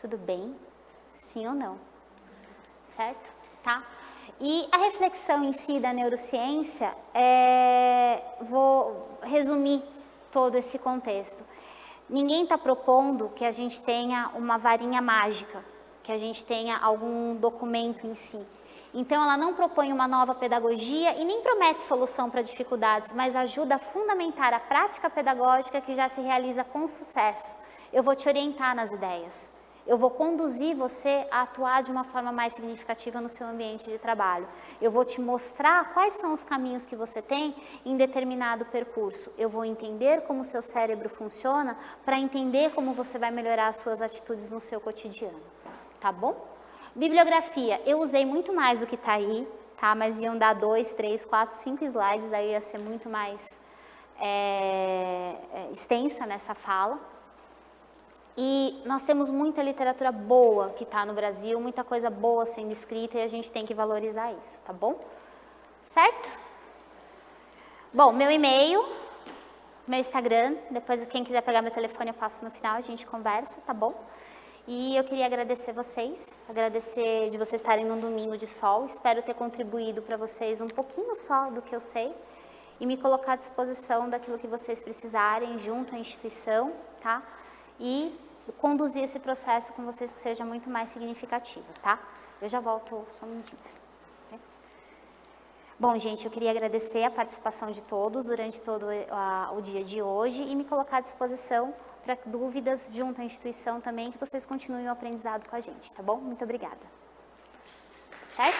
Tudo bem? Sim ou não? Certo? Tá? E a reflexão em si da neurociência, vou resumir todo esse contexto. Ninguém está propondo que a gente tenha uma varinha mágica, que a gente tenha algum documento em si. Então, ela não propõe uma nova pedagogia e nem promete solução para dificuldades, mas ajuda a fundamentar a prática pedagógica que já se realiza com sucesso. Eu vou te orientar nas ideias. Eu vou conduzir você a atuar de uma forma mais significativa no seu ambiente de trabalho. Eu vou te mostrar quais são os caminhos que você tem em determinado percurso. Eu vou entender como o seu cérebro funciona para entender como você vai melhorar as suas atitudes no seu cotidiano. Tá bom? Bibliografia. Eu usei muito mais do que está aí, tá? Mas iam dar 2, 3, 4, 5 slides, aí ia ser muito mais extensa nessa fala. E nós temos muita literatura boa que está no Brasil, muita coisa boa sendo escrita e a gente tem que valorizar isso, tá bom? Certo? Bom, meu e-mail, meu Instagram, depois quem quiser pegar meu telefone eu passo no final, a gente conversa, tá bom? E eu queria agradecer vocês, agradecer de vocês estarem num domingo de sol, espero ter contribuído para vocês um pouquinho só do que eu sei e me colocar à disposição daquilo que vocês precisarem junto à instituição, tá? E conduzir esse processo com vocês que seja muito mais significativo, tá? Eu já volto só um minutinho. Bom, gente, eu queria agradecer a participação de todos durante todo o dia de hoje e me colocar à disposição para dúvidas junto à instituição também, que vocês continuem o aprendizado com a gente, tá bom? Muito obrigada. Certo?